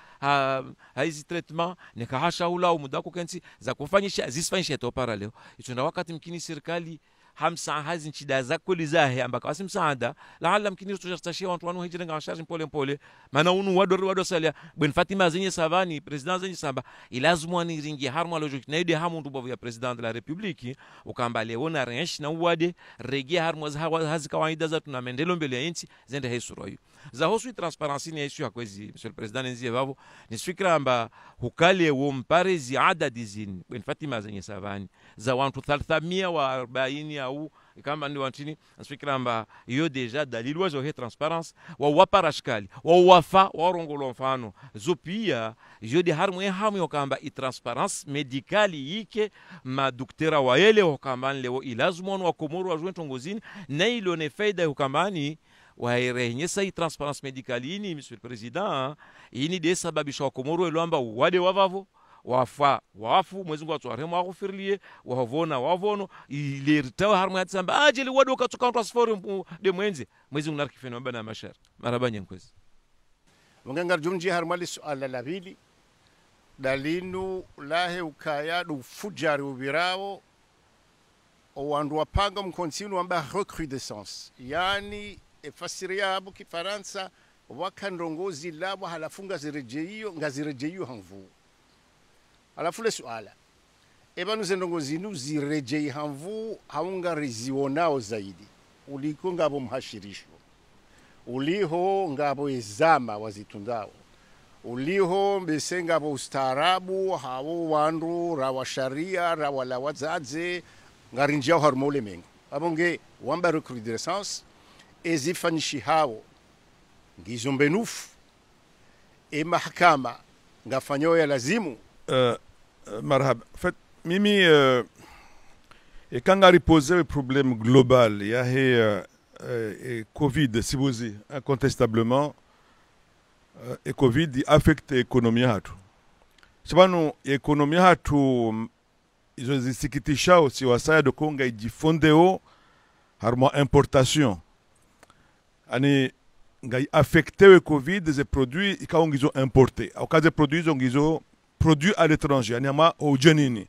hizi treatment nekaha shaula muda kukensi za kufanyisha zisifanyisha topara leo itunda wakati mkini serikali hamsa hazi nchida za kweli zahe ambaka wasi msaada lahala mkini tutashia wantu wanu hijirenga washaji mpole mpole mana unu wado salia bwen Fatima zenye savani president zenye samba ilazumu wani ringi harmu alojok na ide hamu ndubavu ya president de la republiki ukamba leona rensh na uwade regi harmu hazi kawaida za tunamendelo mbele ya inchi zende haisuro yu za hosu transparency ni haisu ya kwezi monsieur le president nziye vavo nisfikira amba hukale womparezi adadi zini bwen Fatima zenye savani za wantu 340 au kama ndi wantini nfikira mba iyo deja dalilwa zo he transparence wa waparashkali wa wafa wa rongolo mfano zo pia yo de harmu hamu yokamba i transparence medicali yike maduktera wa yele okamba leo ilazumon wa Komoro wa joint ngozini na ilo ne faida yokambani wa irenyesa i transparence medicali ni monsieur le président ini de sababisha wa Komoro elomba wade wavavo wafu mwezi ngwa twaremo akufirlie wavona wavono ileritawa harmu yatsamba ajeli wado katsuka transfer de mwezi ngunarikifeno bana mashar marabanya nkwezi mwenga jumji harmali suala la vili dalinu lahe ukaya du fujari ubirao owandu wapanga mkonsinu amba recrudescence yani efasiria abu kifaransa wakandongozi labo halafunga ngazirejeio hanvu alafu le suala ebanu zendongozi zirejei hanvu haunga rizionao zaidi uliko ngabo mhashirisho uliho ngabo ezama wazitundao uliho mbese ngabo ustaarabu hawo wandu rawa sharia rawa lawazaze ngarinjao harmole mengo abonge wamba recrudescence ezifanishi hawo ngizombenufu mahakama ngafanyo ya lazimu marhaba fait mimi et quand on posé le problème global il y a Covid si vous incontestablement et Covid affecte l'économie hatu sababu ekonomia hatu izo zisikitisha si wasaya de Konga ijifondeo harmo importation ani ngai affecté Covid des produits ikaongizo importé au cas des produits ongizo produits à l'étranger anyama ojenini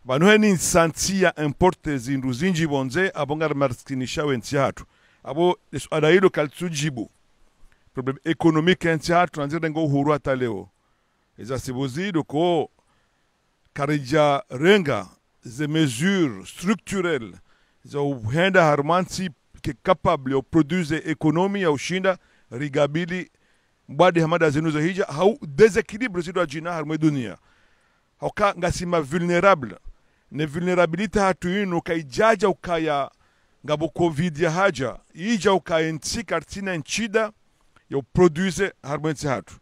banu heni santia importe zindu zinji bonze abongar marskinisha wensi hatu abo adailo kaltsujibu problem économique ensi hatu nzire ngo huru hata leo eza sibozido ko karija renga ze mesures structurelles zo henda harmansi ke capable de produire économie au shinda rigabili mbadi hamada zenuzo hija hau déséquilibre zido ajina harmo dunia hauka ngasima vulnérable ne vulnérabilité hatu inu kaijaja ukaya ngabo covid ya haja ija ukaya nti kartina nchida yo produise harmo nti hatu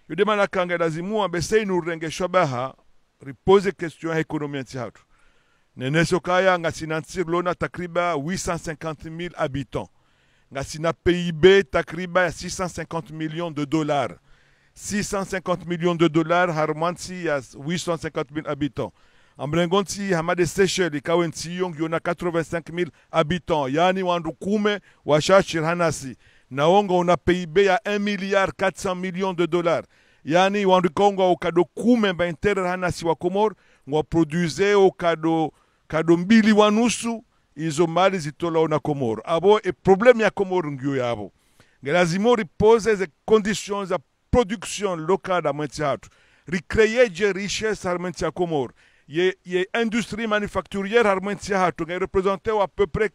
yodemana kanga lazimua beseinu renge shobaha repose question économie nti hatu neneso kaya ngasina ntirlona takriba 850,000 habitants ngasina PIB takriba 650 millions de dollars 650 millions de dollars harmansi ya 850 000 habitants. Amblengonti hamade Seychelles ikawe nchi yongi yona 85 000 habitants, yani wandu kume washashir hanasi. Naonga una PIB ya 1 milliard 400 millions de dollars. Yani wandu kongo ukado kume ba intere hanasi wa Komor, ngwa produise ukado mbili wanusu, izo mali zitola ona Komor. Abo e problem ya Komor ngyo yabo. Lazima ripose ze conditions za production locale da menti hatu. Recréer je richesse harmenti ya Komor. Ye industrie manufacturière harmenti hatu. Nga représente à peu près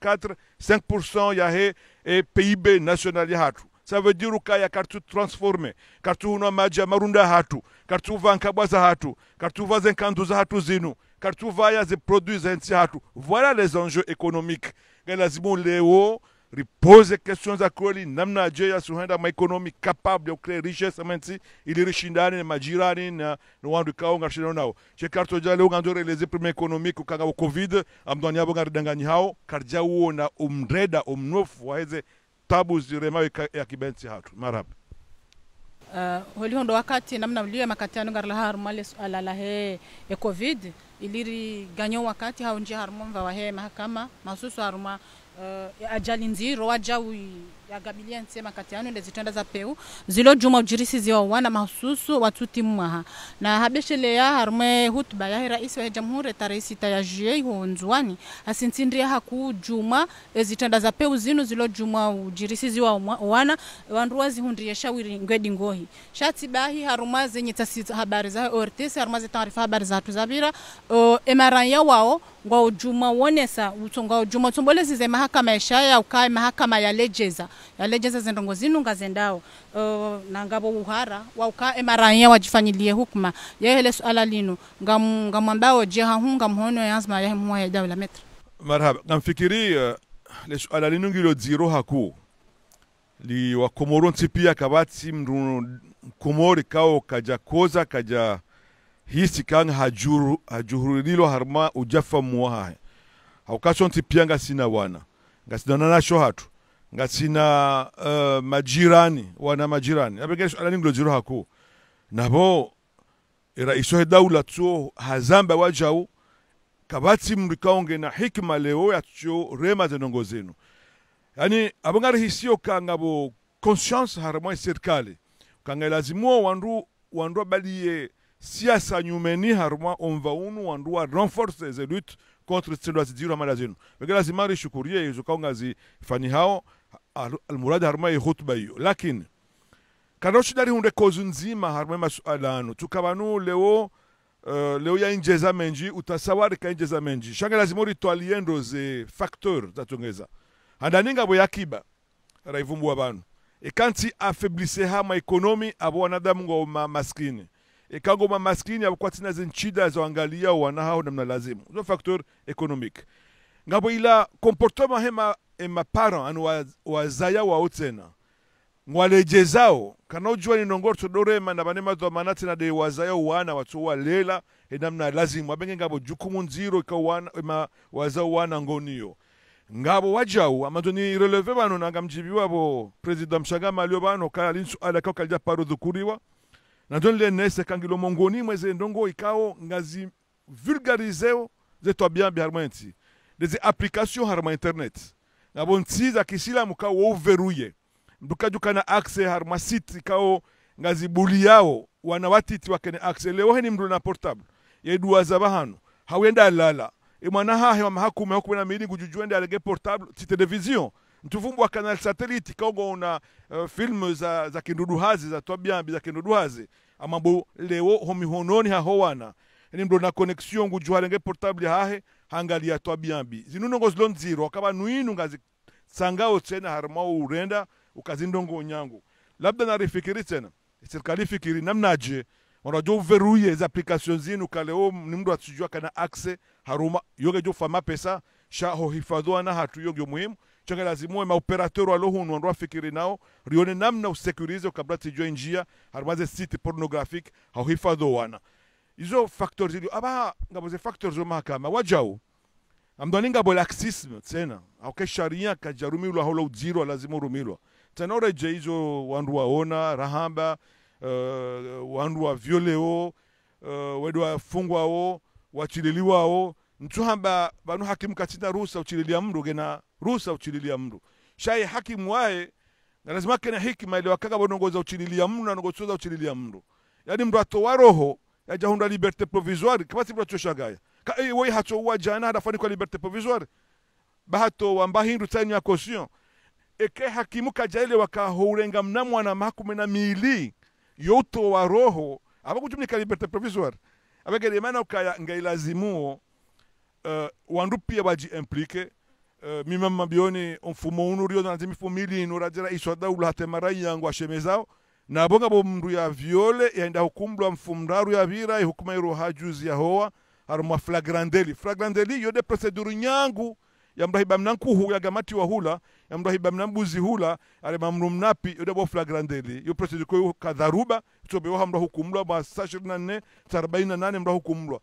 4-5% ya he PIB national ya hatu. Ça veut dire que ya kartu transformé, kartu una maja marunda hatu, kartu vanka baza hatu, kartu vazen kanduza hatu zinu, kartu vaya ze produits enti hatu. Voilà les enjeux économiques. Nga lazima leo repose questions za kweli namna je ya suhenda ma economy capable de créer richesse menti ili rishindane na majirani na wandu kaonga shino nao che karto jale ungandore les premiers économiques ukanga wa covid amdoni abo ngaridangani hao karja uona umreda umnofu waweze tabu zirema ya kibenti hatu marhaba. Holi hondo wakati namna mliwe makatiano ngarla harumale suala la he ya covid iliri ganyo wakati hao njia harumva wa he mahakama masusu haruma ajali nziro wajawi ya gabilia nsema katiano nde zitenda za peu zilo juma ujirisi ziwa wana mahususu watuti mwaha na habeshele ya harume hutuba ya rais wa jamhuri tarehe 6 ya juillet huonzuani asintindria haku juma zitenda za peu zinu zilo juma ujirisi ziwa wana wanduwa zihundria shawiri ngwedi ngohi shati bahi haruma zenye tasi habari za ortis haruma ze taarifa habari za tuzabira emaranya wao ngwa ujuma wonesa utonga ujuma tumbolezi ze mahakama ya shaya ukai mahakama ya lejeza zendongo zinu ngazendao na ngabo uhara wauka emaranya wajifanyilie hukuma yele suala lino ngamwambao je hahunga mhono yazma ya mwa ya dawla metra marhaba namfikiri le suala lino ngilo zero haku li wa Komoro ntipia kabati mru Komori kao kaja koza kaja hisi kanga hajuru lilo harma ujafa muwaha haukaso ntipia nga sina wana nga sina nanasho hatu nga sina majirani wana majirani abegele suala ninglo zero haku nabo era isohe daula tuo hazamba wajau kabati mrikaonge na hikma leo ya tuo rema zenongo zenu yani abangari hisio kangabo conscience harma serikali kanga lazimo wandu baliye siasa nyumeni harma onvaunu wandu wa renforce les luttes contre ces zero malazenu begela zimari shukurie hizo kaunga zifani hao almurad harma khutba hiyo lakini kanoshi dari hunde kozu nzima harma masualano tukabanu leo ya injeza menji utasawari ka injeza menji shanga lazima ritwaliendo ze facteur zatongeza handaninga bo yakiba raivumbu abantu ekanti affaiblisse hama economy abo wanadamu ngo maskini ekango maskini abo kwatina zinchida za angalia wana hao namna lazimu zo facteur économique ngabo ila comportement hema ema parent anu wazaya wa otena ngwalejezao kanojua ni nongorto dorema na banema do manati na de wazaya wana watu wa lela namna lazimu abenge ngabo jukumu nziro ikawana ema wazao wana ngoniyo ngabo wajau amadoni releve bano nangamjibiwa bo president Mshagama alio bano kala linsu ala kwa kalja paro dhukuriwa na don le nese kangilo mongoni mweze ndongo ikao ngazi vulgariseo ze tobia biarmenti des applications harma internet ngabo ntiza kisila mukao wo veruye mdukajuka na access harma site ikao ngazi buli yao wana watiti wakene access leo heni mdu na portable yedu azabahano hawenda lala imana hahe mahakuma hukumena midi kujujuende alege portable ti television ntuvumbu wa canal satellite kaongo una film za kinduduhazi za tobiambi za kinduduhazi amambo leo homihononi hahowana ni mdo na connexion kujuhalenge portable hahe hangalia tobiambi zinunongo zlon zero akaba nuinu ngazi sangao tena harma urenda ukazindongo nyangu labda na rifikiri tena serikali fikiri namnaje wanajo veruye za applications zinu kaleo ni mdu atujua kana access haruma yoge jo fama pesa sha ho hifadhiwa na hatu yoge muhimu changa lazima ma operateur walo hunu ndo afikiri nao rione namna usecurize kabla tujue njia harmaze site pornographique ho hifadhiwa na hizo factors zili aba ngabo ze factors zo mahakama wajao amdoninga bo laxisme tena au ke sharia kajarumilwa hola uziro lazima urumilwa tena oreje hizo wandu waona rahamba wandu wa violeo wedu wafungwao wachililiwao ntuhamba banu hakimu katina ruhusa uchililia mndu gena ruhusa uchililia mndu shai hakimu wae na lazima kena hikima ile wakaga bonongoza uchililia mndu na nongoza uchililia mndu yani mndu atowa roho ya jahunda liberté provisoire kabati mndu achoshagaya ka wewe hacho jana hadafani kwa liberté provisoire bahato wamba hindu tsanyu ya caution eke hakimu kajaile wakahourenga mnamwana makume na mili yoto wa roho abakutumika liberté provisoire abagere mana ukaya ngailazimuo wandu pia baji implique mima mabioni mfumo unurio na zimifu mili nurajira iswada ulate marai yangu ashemezao na bonga bo mndu ya viole yaenda hukumbwa mfumdaru ya vira hukuma iro hajuzi ya hoa haruma flagrandeli yode procedure nyangu ya mrahiba mnankuhu ya gamati wa hula ya mrahiba mnambuzi hula ale mamnu mnapi yode bo flagrandeli yo procedure ko kadharuba tobe wa mra hukumlwa ba 24 48 mra hukumlwa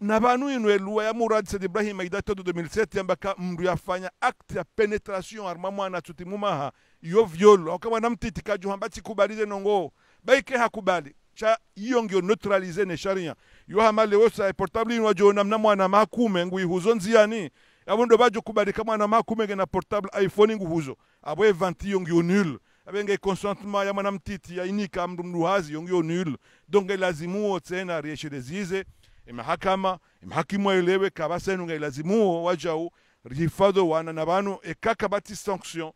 na banu inwelua ya Murad Said Ibrahim Aidata 2007 ambaka mndu yafanya acte ya penetration arma mwana tutimumaha yo viol okama namtiti kaju hambati kubalize nongo baike hakubali cha hiyo ngio neutralize ne sharia yo hamale wosa portable inwa jona mwana makume ngui huzo nziani abondo bajo kubali kama na makume gena portable iPhone nguhuzo abo evanti yo ngio nul abenge consentement ya mwana mtiti ya inika mndu hazi yo ngio nul donc lazimu tena riesherezize mahakama hakimu elewe kabasenu ngailazimu wajau rifado wana na banu ekaka bati sanction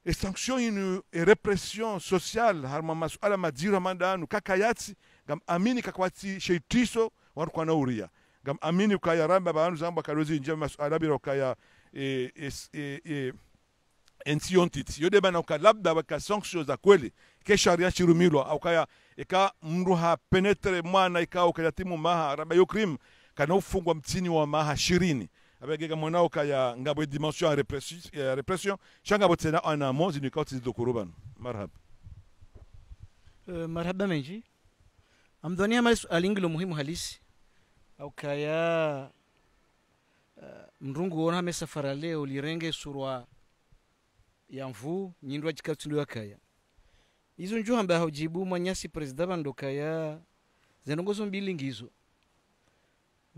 et sanction inu et répression sociale harma masuala madira mandanu kakayati gam amini kakwati sheitiso wanu kwa nauria gam amini kaya ramba banu zamba kalozi nje masuala biro kaya ensiontiti yode bana ukalabda baka sanction za kweli ke sharia chirumilo au kaya eka mndu ha penetre mwana ika ukayatimu maha raba yo crime kana ufungwa mtini wa maha 20 abegega mwanao kaya ngabo dimension ya repression shanga botena ana mozi ni kauti dokuruban marhaba marhaba menji amdhania mas alingilo muhimu halisi au kaya mrungu ona mesafara leo lirenge surwa ya mvu nyindwa jikatundo yakaya izo njo hamba hojibu mwanyasi president bandoka ya zenongozo mbili ngizo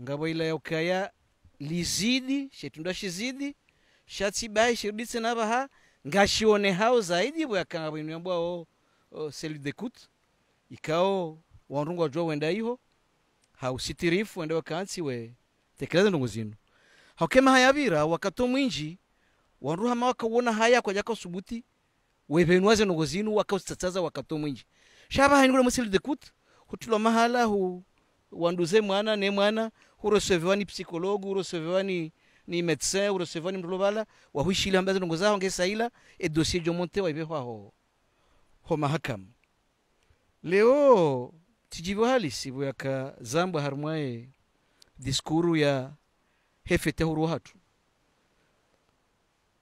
ngabo ila ya ukaya lizidi shetunda shizidi shati bai shirditse nabaha ngashione hao zaidi bwa kangabo inyambwa o celle d'écoute ikao wanrungu ajwa wenda hiyo hau sitirifu wenda wakansi we tekeleza ndongozino hakema hayabira wakato mwinji wanru hama wakawona haya kwa jaka subuti webenwaze nogozinu wakaustatsaza wakato mwinji shaba haingule musili d'écoute hutulwa mahala hu wanduze mwana ne mwana hu recevoir ni psychologue hu recevoir ni médecin hu recevoir ni mdulobala wa huishila ambazo nongoza ngesaila et dossier jo monte wa ibeho ho mahakama leo tijibu halisi bwaka zambwa harmwae diskuru ya hefete huru hatu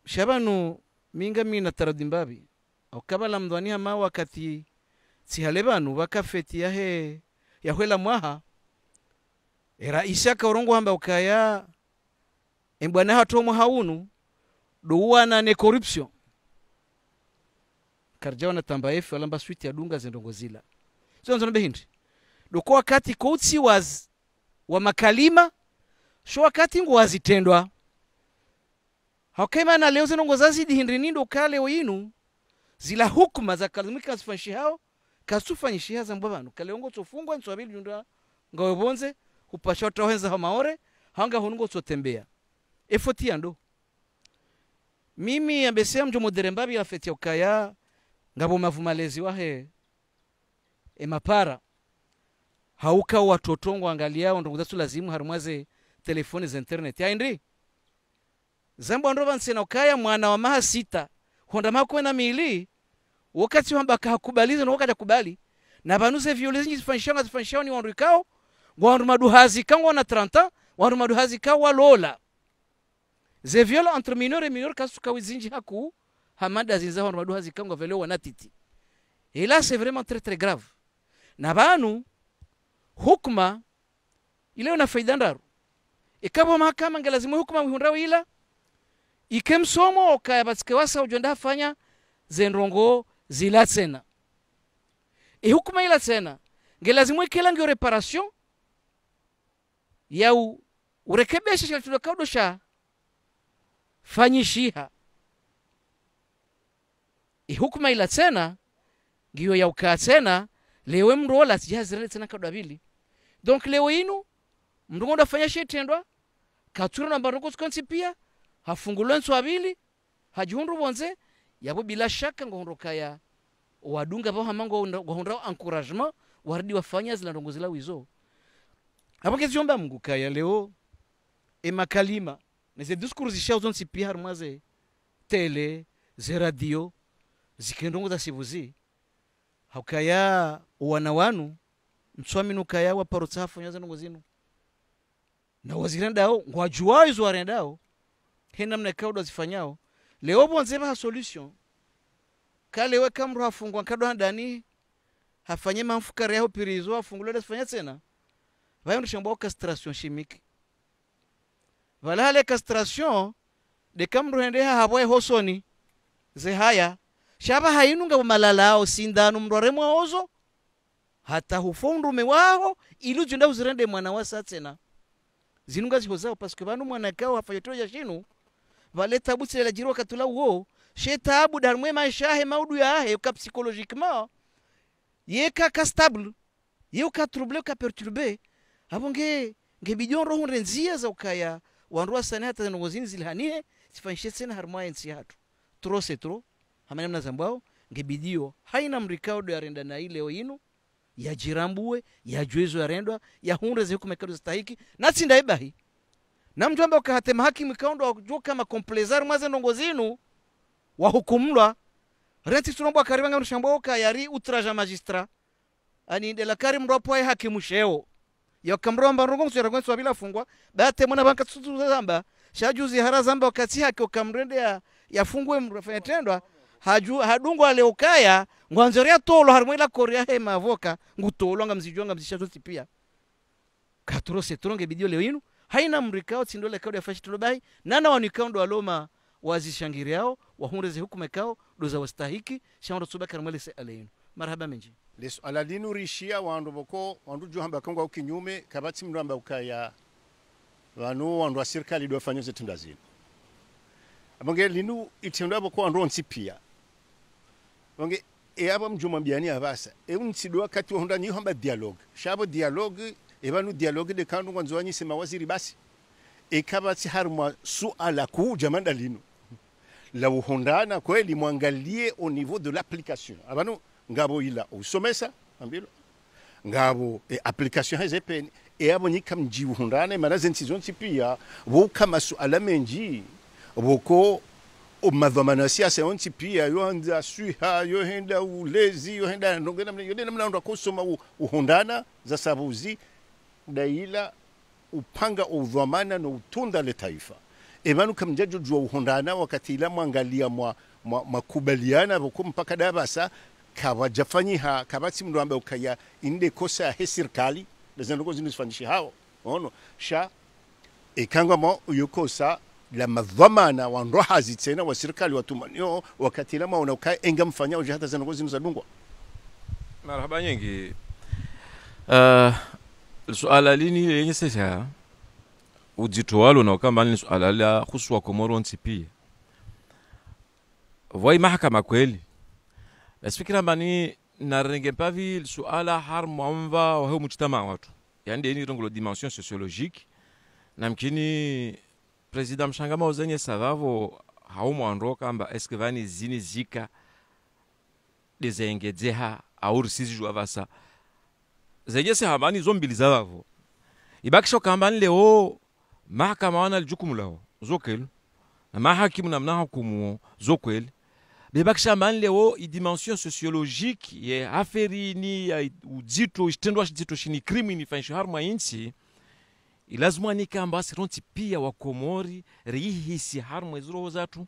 shabanu minga mina taradimbabi au kabala mdwania ma wakati sihalebanu wakafeti ya hwela mwaha era isaka urongo hamba ukaya embwana hatu mwahaunu duwana ne corruption karjawa na tamba efu alamba suite ya dunga zendongozila so nzono behindi doko wakati koutsi wa makalima sho wakati ngo wazitendwa hakema na leo zinongozazi dihindinindo kale oyinu zila hukuma za kalmika sifanshi hao kasufanyishi haza mbabanu kale ongo tsofungwa nswabili junda ngawebonze upasha tohenza ha maore hanga hongo tsotembea efoti ando mimi ambesea mjo moderembabi ya feti ukaya ngabo mavumalezi wahe mapara hauka watotongo angaliao ndo ngazatu lazimu harumwaze telefoni za internet ya indri zambo ndo vansena ukaya mwana wa maha 6 honda mako na mili wakati wamba kahakubaliza na wakati kubali na banuze violence zifanyishanga ni wanrikao wandu maduhazi kango na 30 wandu maduhazi kawa lola ze viol entre mineur et mineur kasuka wizinji haku hamada zinza wandu maduhazi kango velo wanatiti et là c'est vraiment très très grave na banu hukma ile una faida ndaru ikabo mahakama ngalazimu hukma wihundrao ila ikemsomo okayabatske wasa ujonda fanya zenrongo zilatsena hukuma ila tena ngelazimu ikela ngio reparation ya urekebesha shali tulakaudosha fanyishiha hukuma ila tena ngio ya ukaa tena lewe mrola tijazirele tena kadabili donc leo inu mndungo ndafanya shetendwa katura na mbaroko skonsi pia hafungulwa nso abili hajihundu bonze yabo bila shaka ngoondoka ya wadunga bao hamango ngoondoka encouragement waridi wafanya zila ndongo zila wizo hapo keziomba Mungu kaya leo makalima neze discours zishao zonsi pia harmaze tele ze radio zikendongo za sivuzi hakaya wana wanu mswami nukaya wa parotsa hafanya ndongo zinu na wazirendao ngwajuwa izo warendao hena mna kauda zifanyao leo bonze ba solution kale we kamro hafungwa kado ndani hafanye mamfukari yao pirizo afungule zifanya tena vayo ndishamba castration chimique vala hale castration de kamro hende habwe hosoni ze haya shaba hainunga malalao sindano mrore mwaozo hata hufundume wao ilujo nda uzirende mwana wasa tena zinunga zihozao parce que banu mwana kao hafayoto ya shinu valeta butse la jiro katula wo shetabu darmwe maisha maudu ya he ka psychologiquement yeka ka stable yuka trouble ka perturber abonge ngebijon roho renzia za ukaya wanrua sana hata ngozini zilhanie sifanishe tena harmwa ensi hatu trop c'est trop hamana mna zambao ngebidio haina mrikaudo ya renda na ile oinu ya jirambue ya juezo ya rendwa ya hunreze hukumekado stahiki na tsinda ibahi na mtu ambaye ukahatema hakimu kaundo wakujua kama komplezari mwaze ndongozinu wa hukumlwa renti tunombo karibanga mshambo kayari outrage magistrat ani de la karim ropo ya hakimu sheo ya kamromba ndongo msera kwenso bila fungwa bate mwana banka tutu zamba shajuzi hara zamba wakati haki ukamrende ya fungwe mrafanya tendwa hadungwa leo kaya ngwanzoria tolo harmwela korea he mavoka ngutolo ngamzijonga mzishazo pia katoro setronge bidio leo inu haina mrikao tindole kao ya fashi tulobai nana wanikaundo aloma wazishangiri yao wahunreze hukume kao doza wastahiki shaondo subaka ramwele se aleinu marhaba menji leso aladinu rishia wandu boko wandu johamba kongo kinyume kabati mramba ukaya wanu wandu wa serikali do fanyo zetundazini abonge linu itendo boko wandu onsipia bonge aba mjumambiani abasa unsido wakati wahunda ni hamba dialogue shabo dialogue ebanu dialogue de kandu ngwanzwanyi sema waziri basi ekabati harma suala ku jamanda linu la uhondana kweli mwangalie au niveau de l'application abanu ngabo ila usomesa ambilo ngabo application hazepen abo nikamji uhondana manazensi zonsi pia wo kama suala menji woko umadhamana siasa onti pia yoanza suha yohenda ulezi yohenda ndongena mnaenda kusoma uhondana za sabuzi daila upanga udhamana na utunda le taifa ebanu kamjajo jua uhondana wakati ila mwangalia makubaliana boko mpaka dabasa kawajafanyiha kabati mndo ambaye ukaya inde kosa he serikali lazima zinifanyishe hao ono sha ekangwa mo yukosa la madhamana wa ndohazi tena wa serikali watumanio wakati ila maona ukaya engamfanya uje hata zinagozi zinadungwa marhaba nyingi suala lini lenye sasa ujitwalo na kama ni suala la khuswa Komoro ntipi voi mahakama kweli fikira bani narenge pavi suala har mwamba wa mujtama watu yani ni rongo dimension sociologique namkini president Mshangama uzenye savavo haumwandro kamba eske vani zini zika dezengezeha au risiju avasa zenye se hamani zombili zavavo ibakisho kambani leo mahakama wana aljukumu lao zokelu na mahakimu na mna hukumu zokweli bebakisha mbani leo dimension sociologique ye aferi ni ya udito istendwa shidito shini krimini fanisho harma inchi ilazima ni kamba sironti pia wa Komori rihisi harma izuro zatu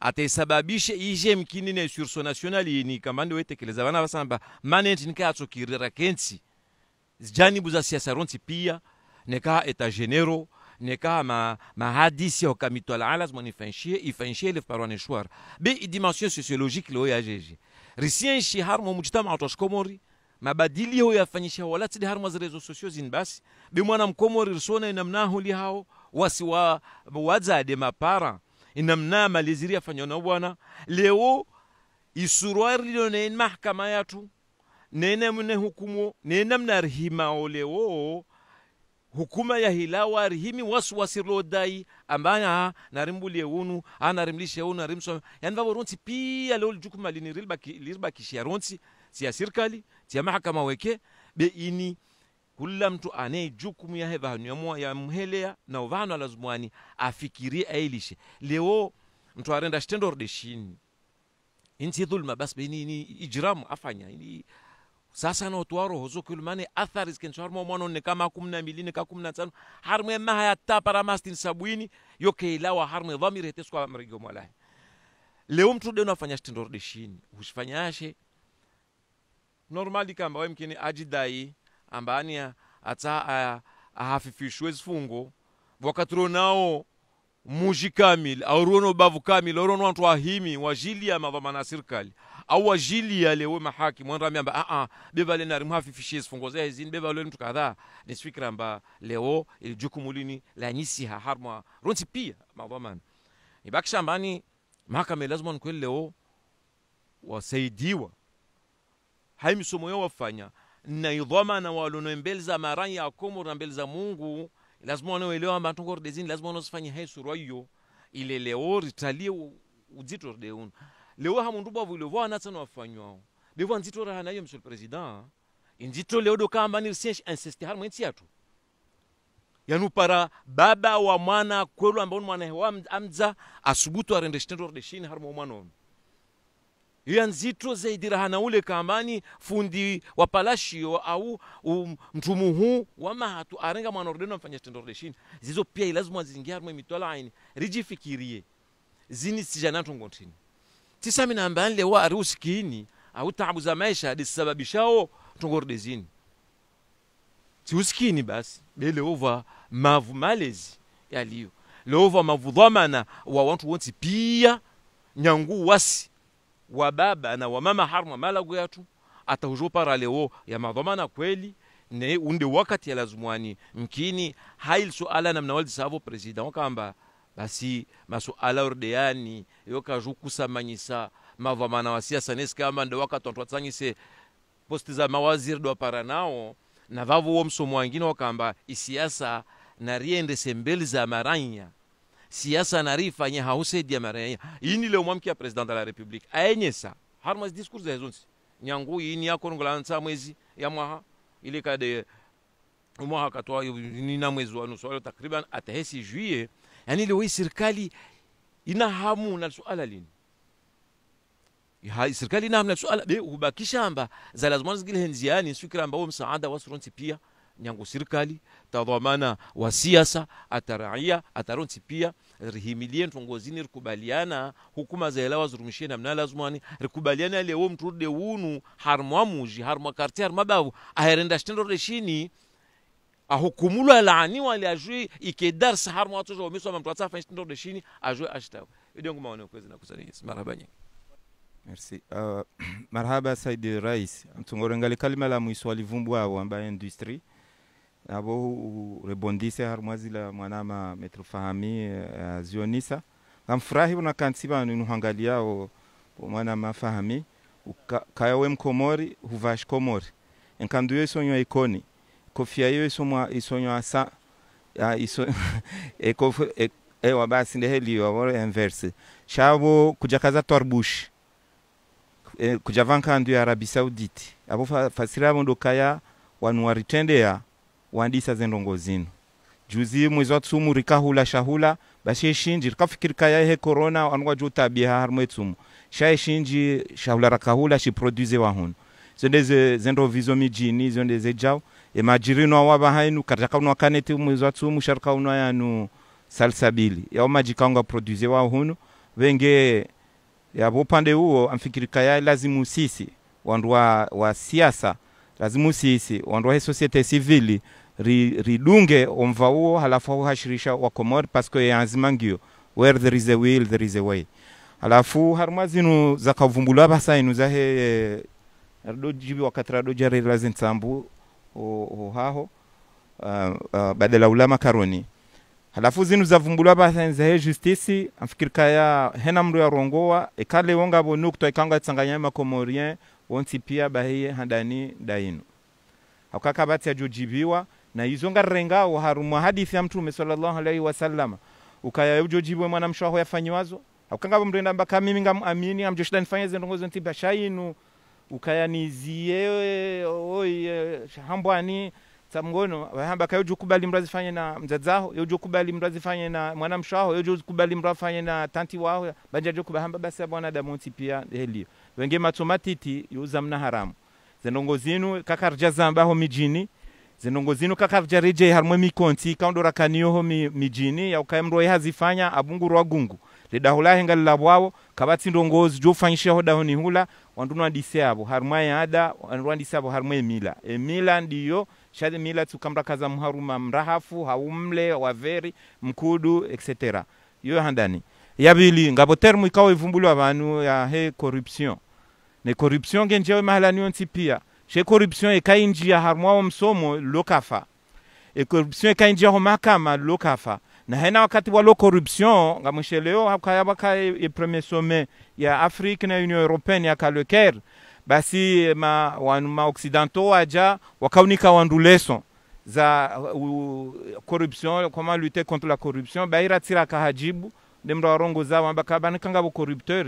atesababishe ije mkinine surso nationali ni kamba ndio wetekeleza bana basamba manage nikatso kirira kensi janibu za siasa ronti pia neka eta genero neka mahadisi au kamitwala lazima ifanshie le parwane shwar be dimension sociologique lo ya jeje risien shi harmo mujtama wa Komori mabadili ho yafanyisha wala tidi harma rezo sosio zin basi be mwana mkomori risona inamnaho li hao wasi wa wazade mapara inamna maliziri afanyona bwana leo isuruari lone mahkama yatu nene mne hukumu nene mnarhima oleo hukuma ya hilawa rihimi wasu wasirlodai ambanya narimbulie unu anarimlishe unu narimso yani vavo ronti pia leo jukuma lirba kishia ronti sia serikali sia mahakama weke be ini kula mtu ane jukumu ya heva ya mhelea na uvano lazumwani afikirie ailishe leo mtu arenda stendor de shini inti dhulma bas bini ijramu afanya ini sasa na otwaro hozo kulmane athari skenchar mwana ne kama 12 ne ka 15 harme ma ya tapara mastin sabwini yoke ilawa harme dhamiri heteswa mrigo mwala leo mtu de unafanya stendor de shini usifanyashe normali kamba wemkini ajidai ambania ata ahafifishwe zifungo wakatro nao muji kamil au rono bavu kamil au rono watu wahimi wajili ya madhamana serikali au wajili ya lewe mahakimu wanrami amba beba le nari muhafifishie zifungo za zin beba le mtu kadhaa ni fikra amba leo jukumulini la nyisiha harma ronti pia madhamana ibakisha ambani mahakama lazima kweli leo wasaidiwa haimisomo yao wafanya na idhamana walono mbele za marani ya Komoro na mbele za Mungu lazima wanaelewa amba tongor dezini lazima wanasifanya hai sura hiyo ile leo ritalie uzito deun leo hamunduba vile wana tsana wafanywa bevo nzito rahana hiyo monsieur le président nzito leo do kamba ni siege insiste har mwenti yatu yanu para baba wa mwana kwelu ambao mwana hewa amza asubutu arende stendor de shini har mwana nzito zaidi rahana ule kambani fundi wa palashio au mtumuhu wa mahatu arenga mwana ordeno mfanya stendor de shini zizo pia lazima ziingia harmo mitola aini rijifikirie zini sijana tungontini tisami na mbani lewa arusikini au taabu za maisha disababishao tungorde zini si usikini basi bele ova mavu malezi yaliyo leova mavu dhamana wa watu wonti pia nyangu wasi wa baba na wa mama harma malagu yatu atahujo para leo ya madhamana kweli ne unde wakati ya lazumwani mkini hail suala na mnawaldi savo president wakamba basi masuala ordeani yoka jukusamanyisa madhamana wa siasa neska kama ndo wakati wantwatsanyise posti za mawaziri do para nao na vavo wo msomo wengine wakamba isiasa na riende sembeli za maranya siasa narifanya hausedi ya maranya ini leo mwamkia president de la republique ayenyesa harmas discours za zonsi nyangu ini yako ngolanza mwezi ya mwaha ile kade mwaha katwa ni na mwezi wa nusu takriban atahesi juillet yani leo serikali ina hamu na suala lini ya serikali ina hamu na suala be ubakisha amba za lazima zingine henziani fikra ambao msaada wasuronti pia nyangu serikali tadhamana wa siasa ataraia ataronti pia rihimilie ntongozini rikubaliana hukuma za elawa zurumishie na mna lazumani rikubaliana leo mturude unu harmwa muji harmwa karti harma babu aherenda stendo reshini ahukumulu alaani wale ajui ikedar saharmwa watu jo miso mtu atsafa stendo reshini ajui ashtaw ndio ngoma wana kwezi na kusania marhaba nyingi merci marhaba Said Rais mtungorengali kalima la mwiswali vumbwa au ambaye industry abo rebondise harmwazi la mwanama metrofahami zionisa kamfurahi unakansiba nuhangaliao mwana mafahami kayawe mkomori huvash komori enkanduyo isonyo ikoni kofia yo isonyo asa ewa basi ndeheli wa inverse shabo kujakaza torbush kujavanka ndu ya Arabi Saudite abo fasira bondo kaya wanuaritendea wandisa zendongo zinu juzi mwezi wa tsumu rikahula shahula bashi shinji rikafikiri kaya he corona wanwa juta biha harmwe tsumu shay shinji shahula rakahula shi produce wa hun zende zendo vizo mijini zende zejao e majirino wa bahainu kataka unwa kanete mwezi wa tsumu sharka unwa yanu salsabili ya majikanga produce wa hun wenge ya bopande huo amfikiri kaya lazimu sisi wandu wa siasa lazimu sisi wandu wa societe civile ridunge omva huo halafu hashirisha wa Komori paske yanzimangio where there is a will there is a way halafu harmazinu zakavumbula basa inu zahe rado jibi wakati rado jari lazin sambu o haho badala ulama karoni halafu zinu zavumbulwa basenza he justice amfikirika ya hena mru ya rongoa ekale wonga bo nukto ikanga tsanganya makomorien wonti pia bahiye handani dainu hakaka bati ya jojibiwa na izonga renga wa harumwa hadithi ya mtume sallallahu alaihi wasallam ukaya ujojibwe mwana mshwaho yafanyiwazo hakanga mrenda mbaka mimi ngamamini amjoshida nifanye zendongozo ntiba shainu ukaya nizie hambwani samgono bahamba kayo jukubali mrazi fanye na mzazaho yo jukubali mrazi fanye na mwana mshwaho yo jukubali mrazi fanye na tanti wao banja jukubahamba basi bwana damonti pia helio wenge matomatiti yuza mna haramu zenongozinu kakarja zamba ho mijini zenongozinu kakarja reje harmwe mikonti kaundora kaniyo ho mijini ya ukayemro yazifanya abunguru wagungu ledahula henga labwao kabati ndongozi jo fanyisha ho dahoni hula wanduno andise abo harmwe yada wanduno andise abo harmwe emila ndiyo shade mila tukamra kaza muharuma mrahafu haumle waveri mkudu etc. Yo handani yabili ngabo termu ikawa ivumbulwa abantu ya he corruption ne corruption genjewe mahalani onti pia she corruption ekainjia harmwa msomo lokafa corruption ekainjia ho mahakama lokafa na hena wakati wa lo corruption ngamusheleo hakaya baka premier sommet ya Afrique na Union Européenne ya Kaleker basi ma occidentaux aja wakaunika wandu leçon za corruption comment lutter contre la corruption baira tira kahajibu demra rongo za wambaka banikanga bo corrupteur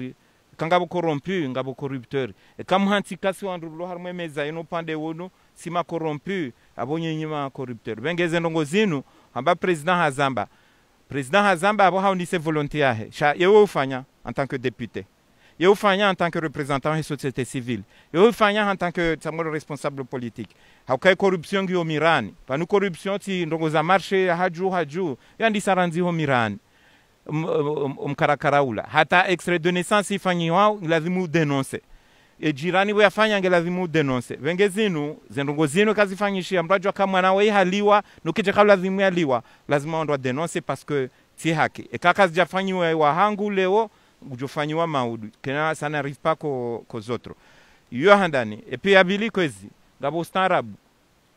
kanga bo corrompu ngabo corrupteur e kam hanti kasi wandu lo harmwe meza ino pande wono sima corrompu abonye nyima corrupteur bengeze ndongo zinu amba president Hazamba abo haunise volonté yahe sha yewe ufanya en tant que député yewe ufanya en tant que représentant de société civile yewe ufanya en tant que responsable politique haukai corruption ngiyo mirani panu corruption ti ndongo za marché haju yandi saranzi ho mirani mkarakaraula hata extrait de naissance ifanyiwa lazimu denoncer e jirani we afanya ngelazimu denoncer wengezinu zendongo zinu kazifanyishia mrajwa kama mwana haliwa nukije kabla lazimu yaliwa lazima ondwa denoncer parce que si haki e kaka zijafanyiwa wa hangu leo ujofanyiwa maudu kena sana arrive pas ko zotro yo handani e pia abili kwezi ngabo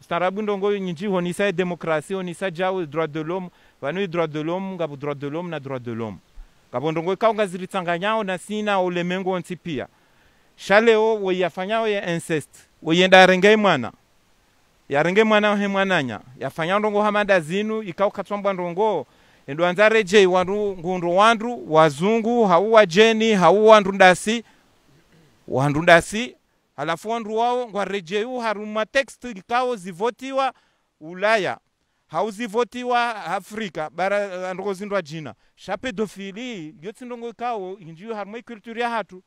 ustarabu ndongo nyinji honisa demokrasia honisa jawo droit de l'homme vanu droit de l'homme ngabo droit de l'homme na droit de l'homme ngabo ndongo kaunga zilitsanganyao na sina ulemengo ontipia shaleo we yafanyao ya incest we yenda renge mwana ya renge mwana he mwananya yafanya ndongo hamada zinu ikao katwamba ndongo ndo anzareje wandu ngundo wandu wazungu hauwa jeni hauwa ndundasi halafu wandu wao ngwarejeu haruma text ikao zivotiwa Ulaya hauzivotiwa Afrika bara ndongo zindwa jina shapedofili yotsi ndongo ikao injiyo haruma culture ya hatu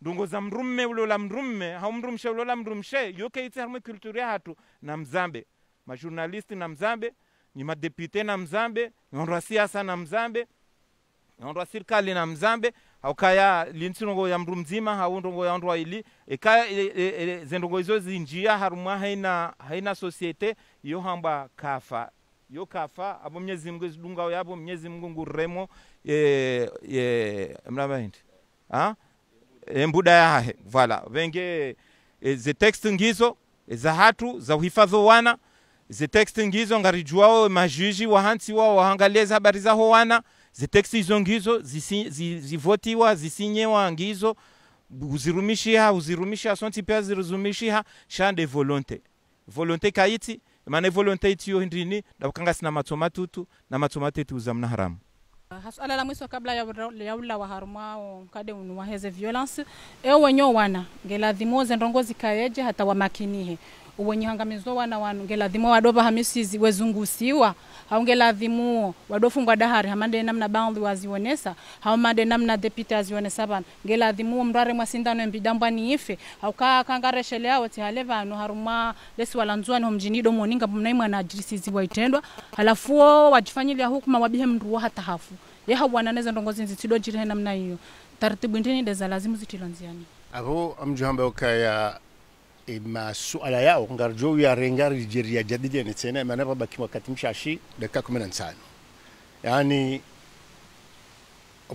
ndongo za mrumme ulola mrumme haumrumshe ulola mrumshe yoke iti haruma culture ya hatu na Mzambe majournalisti na Mzambe ni madepute na Mzambe ngondwa siasa na Mzambe ngondwa serikali na Mzambe haukaya linsinongo ya mru mzima haundongo ya ndwa ili eka zendongo hizo zinjia harumwa haina societe yo hamba kafa yo kafa abo Mwenyezi Mungu zidunga yabo Mwenyezi Mungu nguremo mnabaindi mbuda yahe voilà wenge ze text ngizo za hatu za uhifadho wana ze text ngizo ngarijuao majuji wahansi wao waangaleza habari za wana ze text hizo ngizo zivotiwa zisinyewa ngizo uzirumisha sonti pia ziruzumishia shande volonté kaiti maana volonté itiyo ndini ndakanga sina matomatutu na matomatetu za mna haramu. Hasuala la mwisho kabla ya ula wa harumao kade unuwaheze violence wenyo wana ngeladhimoze ndongozi kaeje hata wamakinihe uwenye hangamizo wana wanu ngeladhimo wadoba hamisizi wezungusiwa haungeladhimo wadofungwa dahari hamande namna bandi wazionesa haumande namna deputy azionesa bana ngeladhimo mrare mwasindano mbidambwa ni ife hauka kangareshelea yao tihaleva no haruma lesi walanzwani homjinido moninga mnaimwa na ajirisizi waitendwa halafu wajifanyilia hukuma wabihe mruwa hata hafu ye hawananeza ndongozi nzitido jire namna hiyo taratibu ndini ndeza lazimu zitilonziani abo amjuhamba ukaya masuala yao ngarjo ya rengari jiria jadidi ni tena maana baki wakati mshashi dakika 15 yani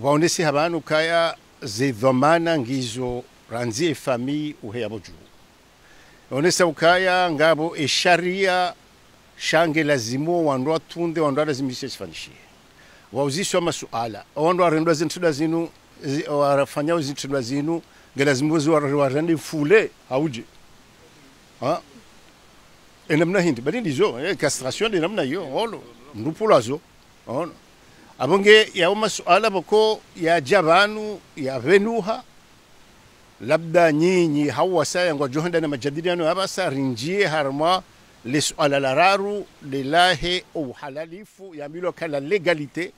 waonesi habanu kaya zidhamana ngizo ranzie famille uhe aboju onesa ukaya ngabo esharia shange lazimo wandu atunde wandu lazimishe sifanishie wauzishwa masuala wandu arendwa zintudwa zinu warafanya zintudwa zinu ngelazimu warende fule hauje ha namna hindi bali ndizo castration de namna hiyo ono ndupulazo ono abonge ya masuala boko ya jabanu ya venuha labda nyinyi hawasa ngo johanda na majadiliano abasa rinjie harma le suala lararu lilahi au halalifu ya milo kala legalite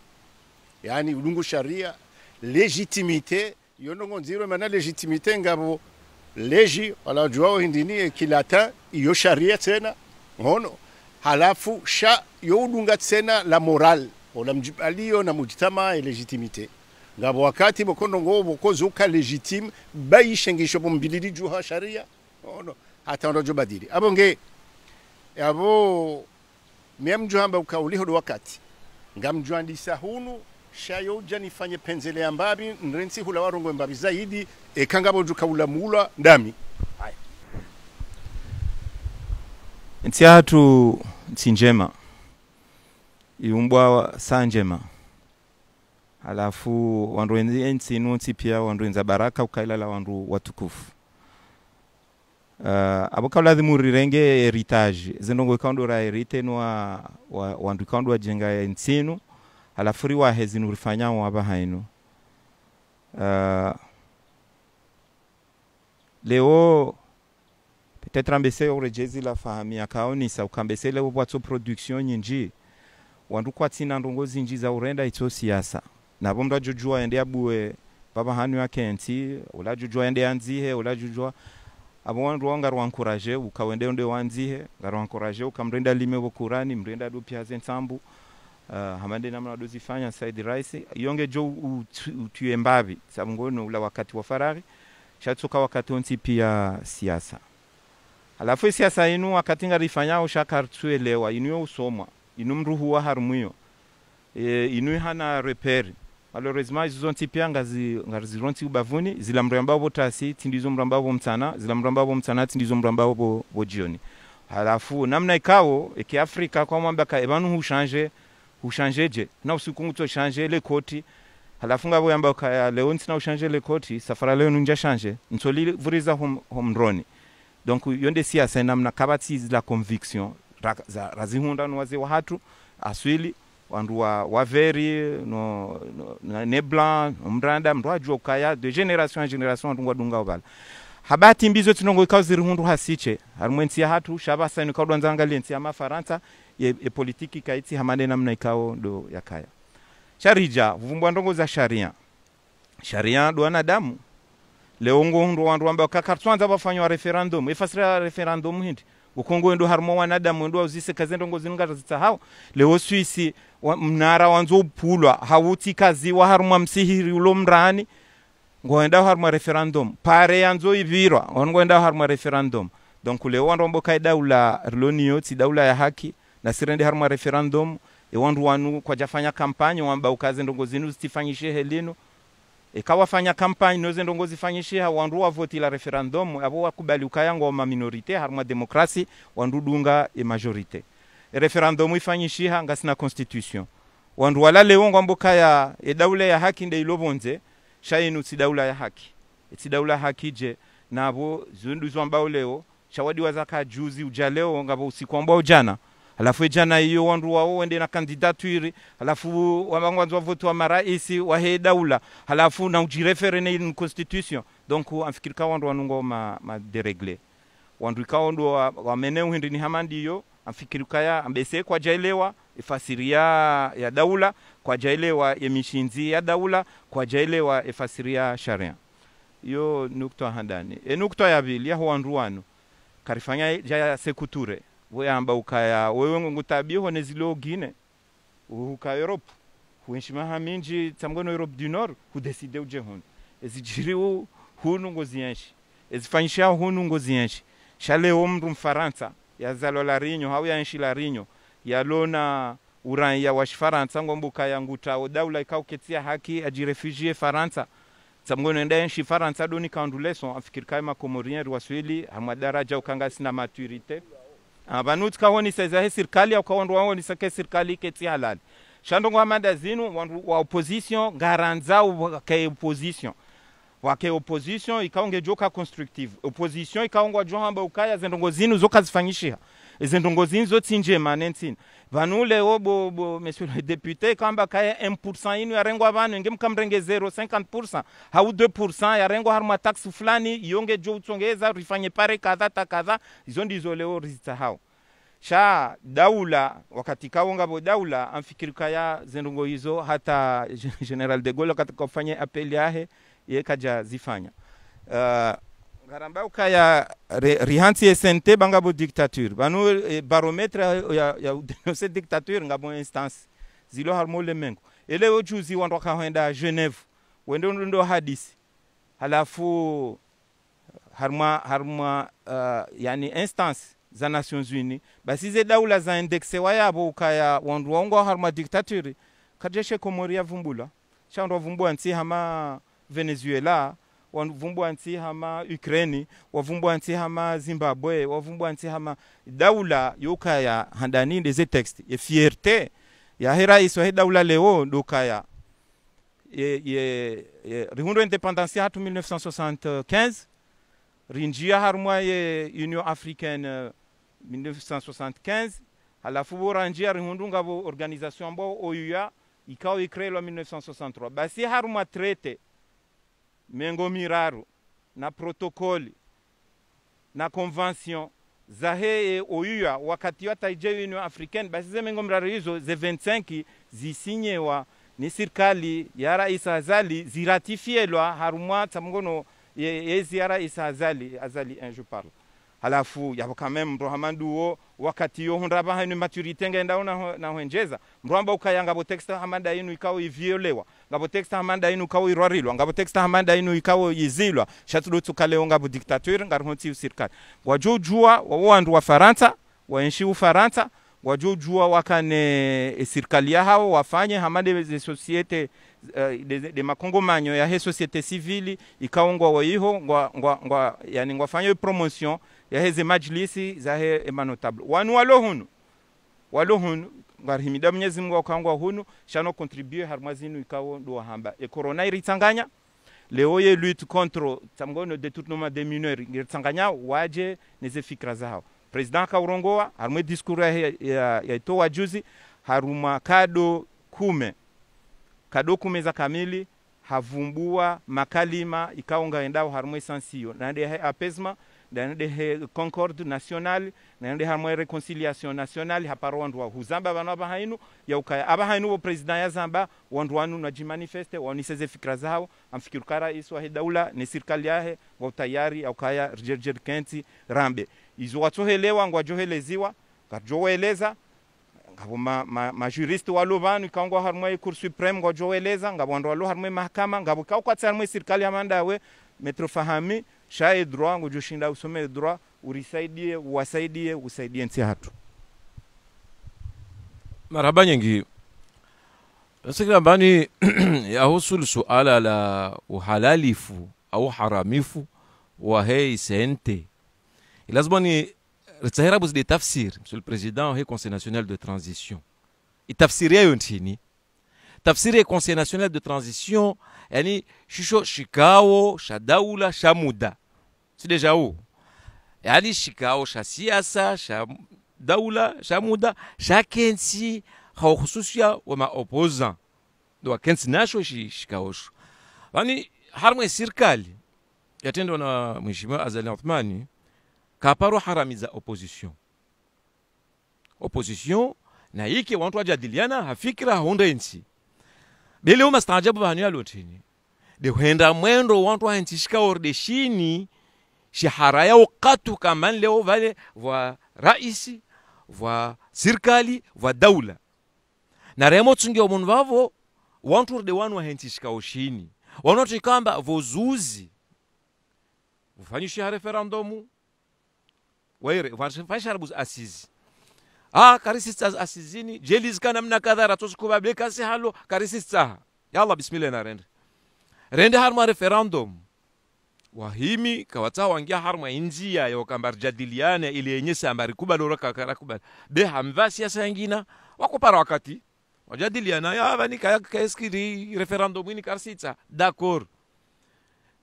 yani ulungu sharia legitimite yonongo nziro mana legitimite ngabo leji wala juao hindini kilata iyo sharia tena ngono halafu sha yodunga tena la moral wala mjibalio na mujtama legitimite ngabo wakati bokono ngo bokozo ka legitime bayishengisho bombilili juha sharia ngono hata ndo badili abonge yabo memjuhamba ukauliho wakati ngamjuandisa hunu shayo jani fanye penzele ambabi nrensi hula warongo mbabi zaidi ekangabo jukaula mula ndami haya ntiatu ntinjema iumbwa sanjema alafu wandu enzi nunti pia wandu enza baraka ukaila la wandu watukufu aboka lazima rirenge heritage zinongo ikando ra herite no wandu ikando wajenga ensinu alafuri wa hezinu rifanya waba haino leo peut-être ambese orejezi la fahamia kaonisa ukambese leo bwato production nyinji wandu kwatina ndongozi nji za urenda ito siasa na bomba jujua ende abue baba hanu yake enti ula jujua ende anzihe ula jujua abo wandu wanga rwankuraje ukawende onde wanzihe ngarwankuraje ukamrenda lime bokurani mrenda do piaze nsambu hamande namna dozifanya side rice yonge jo utuembavi sabungono ula wakati wa farari shatsoka wakati onti pia siasa alafu siasa inu wakati ngarifanya ushakartuelewa inu usomwa inu mruhu wa harmuyo inu hana reperi malheureusement zonti pia ngazironti ubavuni zila mramba botasi tindizo mramba bo mtana zila mramba bo mtana tindizo mramba bo jioni halafu namna ikao eki Afrika kwa mwamba ka ebanu huchangeje na usikungu to changer le koti halafu ngabo yamba ka leo ntina uchanger le koti safara leo nunja changer ntoli vuriza homroni donc yonde siasa namna kabati la conviction razihunda nwaze wa hatu aswili wandu wa veri no ne blanc mranda mrajwa kaya de génération en génération ndungwa dunga obala habati mbizo tinongo ikaziri hundu hasiche harmwensi ya hatu shabasa ni kaudwa nzanga lensi ya mafaransa e politiki kaiti hamande namna ikao ndo yakaya sharija vumbwa ndongo za sharia do anadamu leongo hundu wandu ambao kakartwanza bafanywa referendum ifasira referendum hindi ukongo ndo harmo wanadamu ndo uzise kazendo ngozi ngara zitahao leo Swisi mnara wanzo upulwa hawuti kazi wa harmo msihiri ulo mrani ngoenda harmo referendum pare yanzo ivirwa ngoenda harmo referendum donc leo wandu ambao kai daula relonio ti daula ya haki na sirende harmo referendum wandu wanu kwa jafanya kampanya wamba ukaze ndongozi nu stifanyishe helino ikawafanya kampanya noze ndongozi fanyishe wandu wa voti la referendum abo wakubali ukayango wa minorite harma demokrasi wandu dunga e majorite referendum ifanyishe ngasina constitution wandu wala leo ngomboka ya daula ya haki nde ilobonze shainu ti daula ya haki ti daula haki je nabo zundu zambao leo shawadi wazaka juzi ujaleo ngabo usiku ambao jana alafu jana hiyo wandu wao wende na candidature alafu wangwanzo vote wa maraisi wa he daula alafu na ujirefere in constitution donc afikirika wandu wanungo ma deregle wandu ikaondo wa meneu hindi ni hamandi yo afikirika ya ambese kwa jailewa ifasiria ya daula kwa jailewa emishinzi ya daula kwa jailewa ifasiria sharia yo nukta handani nukta ya vili ya wandu wanu karifanya ya sekuture weamba ukaya wewe ngutabi hone zilo gine uka Europe huenshima haminji tamgono Europe du Nord hu decide uje hon ezijiri hunu ngozienshi ezifanyisha hunu ngozienshi shale omru mfaransa ya zalo la rinyo hau ya enshi la rinyo ya lona uran ya wash faransa ngombuka ya nguta daula ikauketia haki aji refugee faransa tsamgono enda nchi Faransa doni kanduleso afikiri kama Comorien Rwaswili hamwa daraja ukanga sina maturite abanut kawoni seza serikali au kawondo wao sake serikali keti halali shandongo amanda zinu wa opposition garanza wa opposition wake opposition ikaonge joka constructive opposition ikaongwa johamba ukaya zendongo zinu zokazifanyishia zendongo zinu zotinje manentin vanule obo monsieur le député kamba kaya 1% inu yarengo abantu ngemkamrenge 0.50% hau 2% yarengo harma tax fulani yonge jo utsongeza rifanye pare kadha izo ndizo leo rizita hao sha daula wakati kaonga bo daula amfikiri kaya zendongo hizo hata General de Gaulle katika kufanya apeli yahe yekaja zifanya garamba ukaya rihanti SNT bangabo dictature banu barometre ya denoncer dictature ngabo instance zilo harmole mengo ele ojuzi wandu kaenda Genève wendo ndo hadisi halafu harma yani instance za Nations Unies basi ze daula za indexe wayabo ukaya wandu wangu harma dictature kajeshe Komoria vumbula chando vumbua nti hama Venezuela wavumbua nti hama Ukraine wavumbua nti hama Zimbabwe wavumbua nti hama daula yokaya handani ndeze text ye fierté ya hera iso daula leo ndokaya rihundo independance hatu 1975 rinjia harmwa ye Union Africaine 1975 halafu boranjia rihundo ngabo organisation ambao OUA ikao ikrelwa 1963 basi haruma traité mengo miraru na protokoli na convention zahe OUA wakati wa taije Union Africaine basi ze mengo miraru hizo ze 25 zisinyewa ni serikali ya Rais Azali ziratifielwa haruma tamgono yezi ya Rais Azali je parle halafu yabo quand même Rohamanduo wakati yo hundaba hainu maturité ngenda na honjeza mramba ukayanga bo texta hamanda inu ikawo iviolewa ngabo texta hamanda inu ikawo irwarilwa ngabo texta hamanda inu ikawo yizilwa shatudo tukale ngabo dictature ngarhonti serikali wajojua wandu wa Faransa waenshi Ufaransa wajojua wakane serikali yao wafanye hamade ze societe de makongomanyo ya he societe civile ikaongwa waiho ngwa yani ngwafanye promotion ya heze majlisi za he emanotable wanu walohunu ngarhimida Mwenyezi Mungu akangwa hunu shano contribuer harmazinu ikawo ndo hamba e corona iritanganya leo ye lutte contre tamgono détournement des mineurs iritanganya waje neze fikra zao president kaurongoa harmwe discours ya itoa juzi haruma kado kume za kamili havumbua makalima ikaonga endao harmwe sansio na nde apaisement nde concorde nationale na nde harmwe reconciliation nationale haparo wandu wa huzamba bana bahainu ya ukaya abahainu bo president ya Zamba wandu wanu na jimanifeste waniseze fikra zao amfikiru kara iswa daula ni serikali yahe wa tayari au kaya rjerjer kenti rambe izo watohelewa ngwajoheleziwa ngajoeleza ngabo ma juriste walovanu kangwa harmwe cour supreme ngwajoeleza ngabo ndo walo harmwe mahakama ngabo kaukwatsa harmwe serikali amanda we metro fahami shae droit ngojoshinda usome droit urisaidie usaidie nti hatu marhaba nyingi sikira bani yahusul suala la uhalalifu au haramifu wa hei sente lazima ni ritahira bus de tafsir monsieur le président au conseil national de transition itafsiria yontini tafsiri conseil national de transition yani shisho shikao shadaula shamuda si deja u yani shikao sha siasa sha daula shamuda shakensi khususia wa ma opposant do kensi nasho shikao yani harmwe serikali yatendo na mheshimiwa Azali Othmani kaparo haramiza opposition na yiki wantu wajadiliana hafikira honde nchi bele uma stajabu banu yalotini de henda mwendo wantu wanti shikaorde shini shihara ya wakatu kama leo vale wa raisi wa serikali wa daula na remo tsunge omuntu vavo wantu de wanu wanti shikaoshini wanoto ikamba vozuzi ufanyisha referendumu waire vafanyisha bus asizi karisista asizini jeliz kana mna kadhara tosikuba beka si halo karisista yalla bismillah narende rende harma referendum wahimi kawata wangia harma injia ya wakambar jadiliane ili yenye sambari kubali uraka kubali be hamva siasa nyingine wakopara wakati wajadiliana ya vani kaeskiri referendum ini karsita d'accord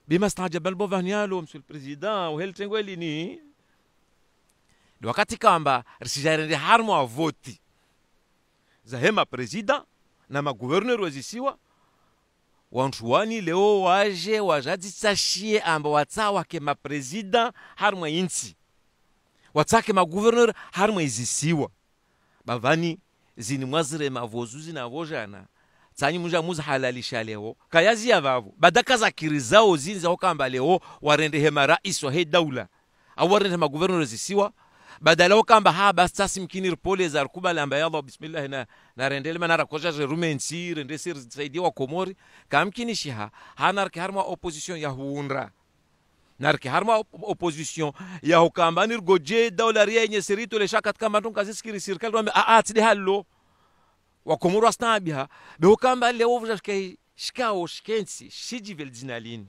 bima stajabal bovanialo monsieur le président ou heltengweli ni wakati kamba risijarende harma wa voti zahema president na magouverneur wazisiwa wantuwani leo waje wajadzitsashie amba watsawa ke mapresident harma insi watsake magouverneur harma izisiwa bavani zini mwazire mavozuzi na vojana tsanyi muja muzhalalisha leo kayazi ya vavo badaka za kirizao zini za okamba leo warende hema rais wa he daula au warende magouverneur zisiwa badala okamba ha bastasi mkini ripole za rukubala amba yallah bismillah na rendele manara koja rumensi rende sir saidi wa komori kamkini shiha hanar ke harma opposition ya huunra nar ke harma opposition ya hukamba nir goje dawla riyenye sirito le shakat kama tun kaziskiri sirkal wa tide hallo wa komoro asnabiha be hukamba le ovja ke shikao shikensi shijivel dinalin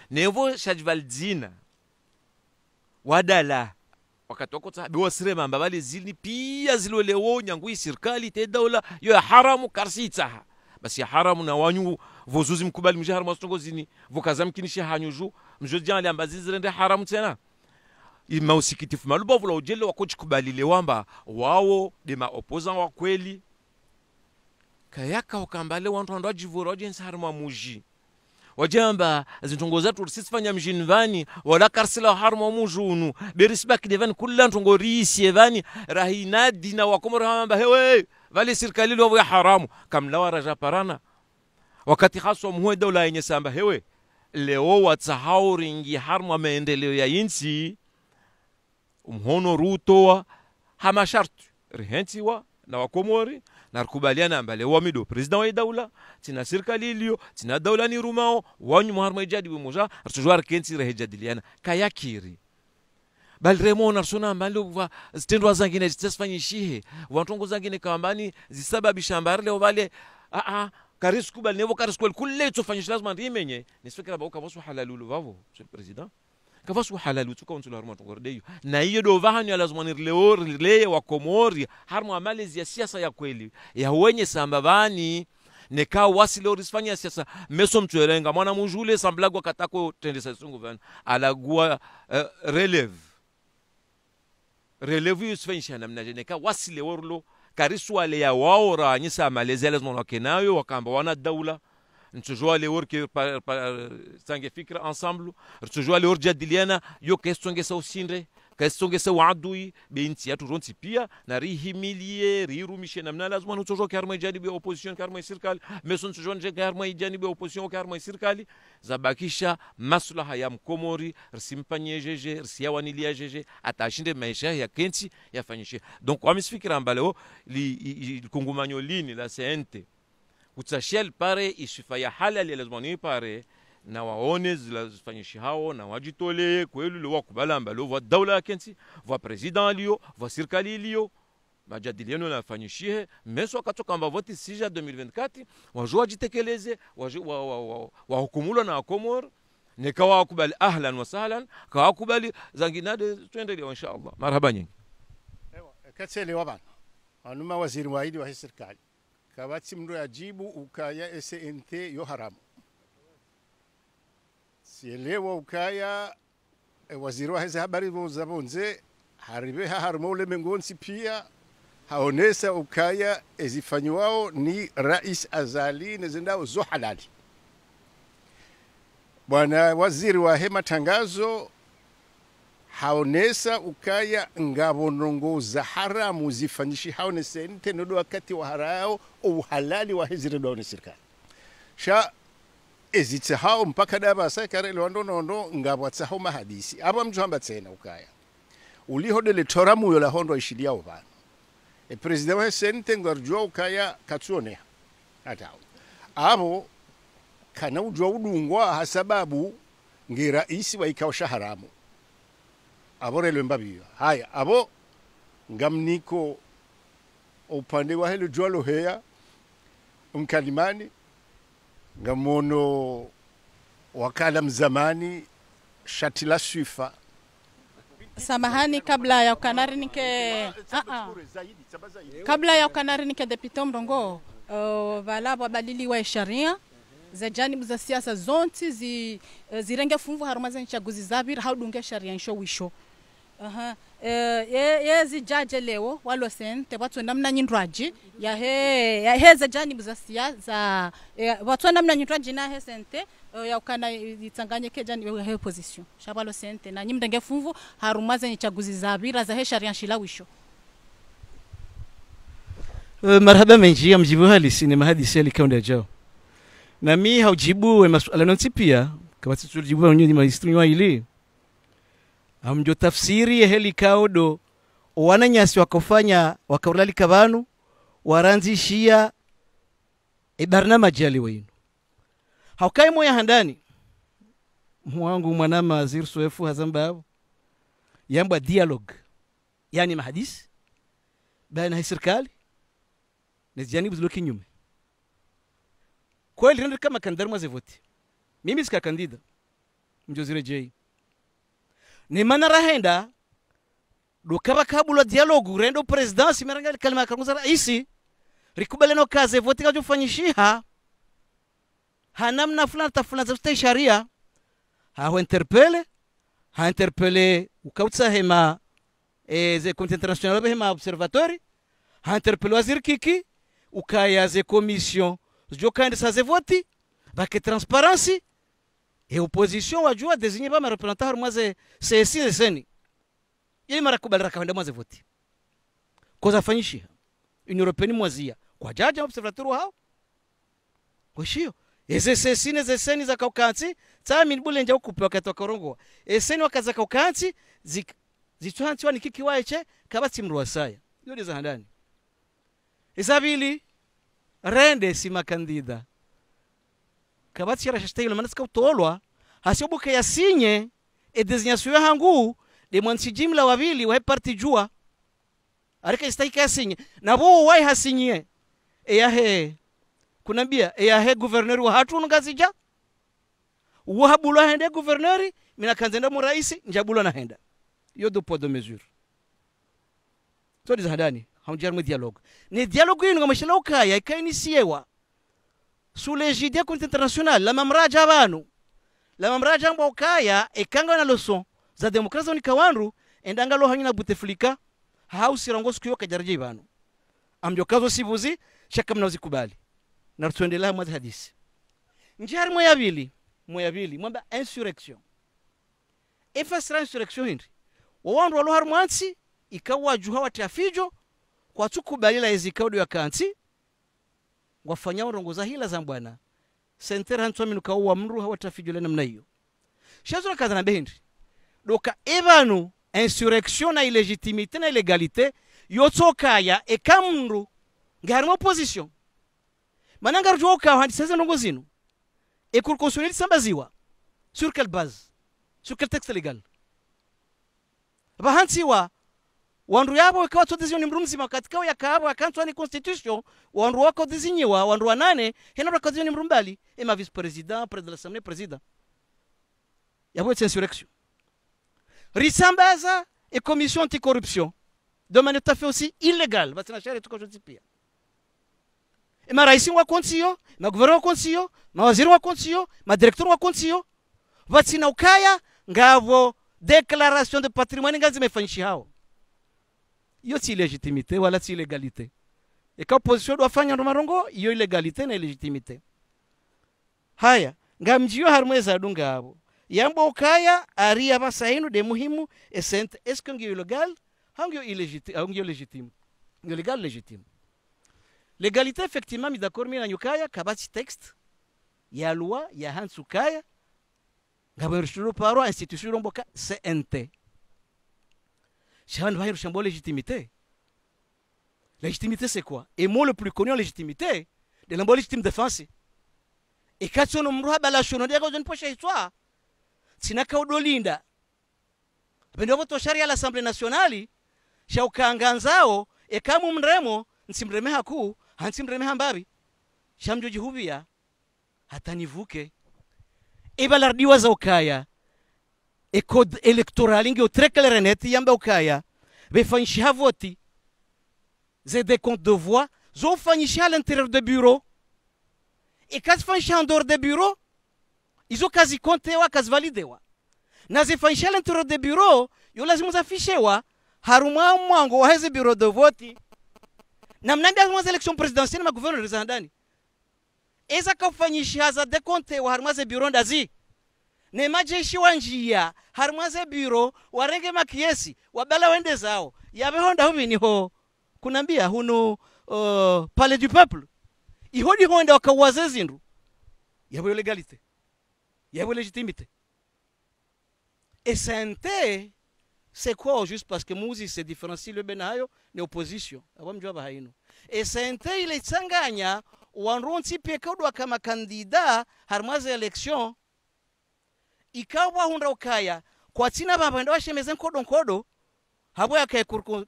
nevo shajival dina wadala wakati wakota biwasirema mbabali zilni pia zilolewo nyangui serikali te daula yo ya haramu karsita basi ya haramu na wanyu vozuzi mkubali mjahar mastongo zini vokazam kinishi hanyuju mjodia ali ambazizi rende haramu tena ima usikitifu maluba vula ujele wakochi kubalile wamba wao dema opozan wa kweli kayaka wakambale wantu ando ajivura wajensi harma muji wajamba zintongo zetu sisifanya mjini vani wala karsila harma mujunu berisbak devan kullan tongo risi vani rahina dina wakomora hamba hewe vale serikali lo ya haramu kamla raja parana wakati haswa muwe dola yenye samba hewe leo watsahauringi harma maendeleo ya insi umhono ruto hama shartu rehentiwa na wakomori na rukubaliana mbale wamido president wa daula tina serikali iliyo tina daula ni rumao wanyu muharma ijadi bumuja rtujwar kensi rehejadiliana kayakiri bal remo na sona mbalo wa stendo zangine zitafanyishihe wantongo zangine kambani zisababisha mbarle wale karisku bal nevo karisku kulle tufanyisha lazima ndimenye nisfikira ba ukawasu halalulu vavo monsieur le président kafasu halalu tuka untu harma tongordeyo na hiyo do vahanyo lazima nirleye wa komori harma amali ya siasa ya kweli ya wenye sambavani neka wasile orisfanya siasa meso mtuerenga mwana mujule samblagwa katako tendesa sungu van alagua releve yusfanyisha namna neka wasile orlo karisu wale ya waora nyisa malezi lazima wakenayo wakamba wana daula نتجوا لي ورك سانجي فكره انسامبل نتجوا لي ورجا ديليانا يو كيستونغي سو سينري كيستونغي سو عدوي بنتي يا تورونتي بيا ناري هيميليه ريرو مشي نمنا لازم نتجوا كارما جانبي اوبوزيسيون كارما سيركال ميسون تجوا نجي كارما جانبي اوبوزيسيون كارما سيركالي زباكيشا مصلحه يا مكوموري رسيمبانيه جيجي رسياواني ليا جيجي atashinde maisha ya kenti yafanyishe donc kwa misfikira ambaleo li kongomanyo lini la sente utashel pare isifaya halali lazima pare na waone zilafanyishi hao na wajitole kweli lo wakubala ambalo wa daula kensi wa president lio wa serikali lio majadiliano na fanyishie meso akatoka mba voti sija 2024 wajua jitekeleze wa hukumula na komor nikawa wakubali ahlan wa sahlan kawa wakubali zanginade tuendelee inshallah marhaba nyingi ewa katsele wabana anuma waziri waidi wa serikali kabati mndo yajibu ukaya SNT yo haramu sielewa ukaya waziri wa hizi habari za bonze haribe haramu ule mengonsi pia haonesa ukaya ezifanywao ni rais azali nezendao zo halali bwana waziri wa hema tangazo haonesa ukaya ngabonongoza haramu zifanyishi haonese nte nodo wakati wa harao uhalali wa hizire doone serikali sha ezitse hao mpaka daba sakare lwandonondo ngabwatsa hao mahadisi aba mjomba tsena ukaya ulihodele toramu yola hondo ishilia obana president wa sente ngarjwa ukaya katsuone atao abo kana ujwa udungwa hasababu ngira isi wa ikawasha haramu aborelwe mbabiyo haya abo ngamniko upande wa helo jwalo heya umkalimani ngamono wakala mzamani shati la swifa. Samahani, kabla ya ukanari nike depute Mrongo, vala wabadiliwa sheria za janibu za siasa zonti zirenge funvu harumaza nchaguzi zabira haudunge sheria nsho wisho. Yezi jaje leo walo sente watu namna nyindwaji ya he za janibu za siasa watu namna nyindwaji na he sente ya ukana itanganye ke janibu he position shabalo sente na nyimdenge funvu harumaza nchaguzi zabira za he sheria nshilawisho. Marhaba menji mjibu halisi ni mahadisi alikaunda jao. Na mi haujibu masuala nonsi pia kama tulijibu wenyewe maistri wa ili amjo tafsiri heli kaudo wananyasi wakofanya wakaulali kabanu waranzishia barnamaji ali wenu haukai moya handani mwangu mwanama waziri soefu hazamba yamba dialogue yani mahadisi baina serikali na janibu zilo kinyume. Kweli ndio kama kandarma zevoti. Mimi sika kandida. Mjozire J. Ni mana rahenda do kaba kabula dialogue rendo presidence meranga kalima kanguza raisi rikubaleno kaze voti kajofanyishiha hanamna fulani tafuna za sharia ha interpele ukautsa hema ze comité international hema observatori ha interpele waziri kiki ukaya ze commission jokande saze voti bake transparency et opposition wajua désigner ba representant mwaze CSI seni ili mara kubali rakawenda mwaze voti koza fanyishia Union Européenne mwazia kwa jaji observateur hao kwa hiyo eze CSI ne seni za kaukanti tsami bule nje ukupe wakati korongo seni wakaza kaukanti zitwanti kiki waeche kabati mruwasaya yodi za handani isabili rende sima kandida kabati ya rashastayilo manasika utolwa hasiobuka yasinye designation hangu de mwansi jimla wabili wa parti jua arika istaika yasinye na bo wai hasinye yahe kunambia yahe gouverneur wa hatu ngazija wahabula hende gouverneur mina kanzenda mu rais njabula na henda yodo poids de mesure to dizadani hamjarmu dialogue ne dialogue yinu ngamashila ukaya ikainisiyewa sous l'égide du comité international la mamraja abantu la mamraja mbo ukaya ikanga na leçon za demokrasia ni kawanru endanga lo hanyina buteflika hausirongo siku yoka jarje ibanu amjo kazo sibuzi shaka mnazikubali na tuendelea mwa hadisi njari moyabili mwamba insurrection efasra insurrection hindi wawandu walo harmwansi ikawa juha watafijo kwa tukubalila ezikaudo ya kanti wafanya urongoza hila za mbwana sentera hantu minuka uwa mru hawatafijo lena mna hiyo shazura kaza na bendi doka ebanu insurrection na illégitimité na illégalité yotokaya ekamru ngarimo opposition mananga rjoka handi sasa ndongo zinu et pour constituer sambaziwa sur quelle base sur quel texte légal bahantiwa wandu yabo ikawa totezio ni mrumzima katika ya kaabo akanto ni constitution wandu wako dizinyiwa wandu wanane hena bakazio ni mrumbali ema vice président près de l'assemblée président yabo insurrection risambaza et commission anticorruption de manière tout à fait aussi illégale parce que na sharia tuko pia ema raisi wa konsio na gouverneur wa konsio na waziri wa konsio na directeur wa konsio vatina ukaya ngavo déclaration de patrimoine ngazi mefanyishi hao iyo si légitimité wala si illégalité et quand opposition doit fanya ndo marongo iyo illégalité na légitimité haya ngamjio harmweza dunga abo yambo ukaya ari abasainu de muhimu essente est-ce que ngio illégal hangio illégitime ngio légitime ngio légal légitime légalité effectivement mi d'accord mi na nyukaya kabati texte ya loi ya hansukaya ngabero paro institution romboka CNT Chavan va y avoir légitimité. Légitimité, c'est quoi? Et moi, le plus connu en légitimité, de l'emploi légitime défense. Et quand on a un la chône, on dit que je ne peux pas histoire. Si n'a qu'au dolinda. Ben de votre charia à l'Assemblée nationale, chez Okanganzao, et quand on mremo, nsimreme haku, hansimreme hambabi. Shamjo jihuvia, hatanivuke. ibalardiwa za ukaya e code electoral ingi utrekelerenet yamba ukaya befanyisha voti ze décompte de voix zo fanyisha à l'intérieur de bureau e kazi fanyisha en dehors de bureau izo kazi kontewa kazi validewa na zifanyisha à l'intérieur de bureau yo lazima zafishewa haruma mwango wa hizi bureau de vote na mnambia mwanzo election presidentielle ma gouverneur za ndani eza kufanyisha za dekontewa haruma ze bureau ndazi ne majeshi wa njia haruma ze bureau warenge makiesi wabala wende zao yabehonda hubi niho kunambia hunu palais du peuple ihodi honda wakawaze zindu yabo legalité yabo légitimité et santé c'est quoi juste parce que muzi se différencie le benayo ne opposition abamjua bahaino et santé ile tsanganya wanronti pekodwa kama kandida harmaze election ikawa hunda ukaya kwa tina baba ndo washemeze nkodo habo yakaye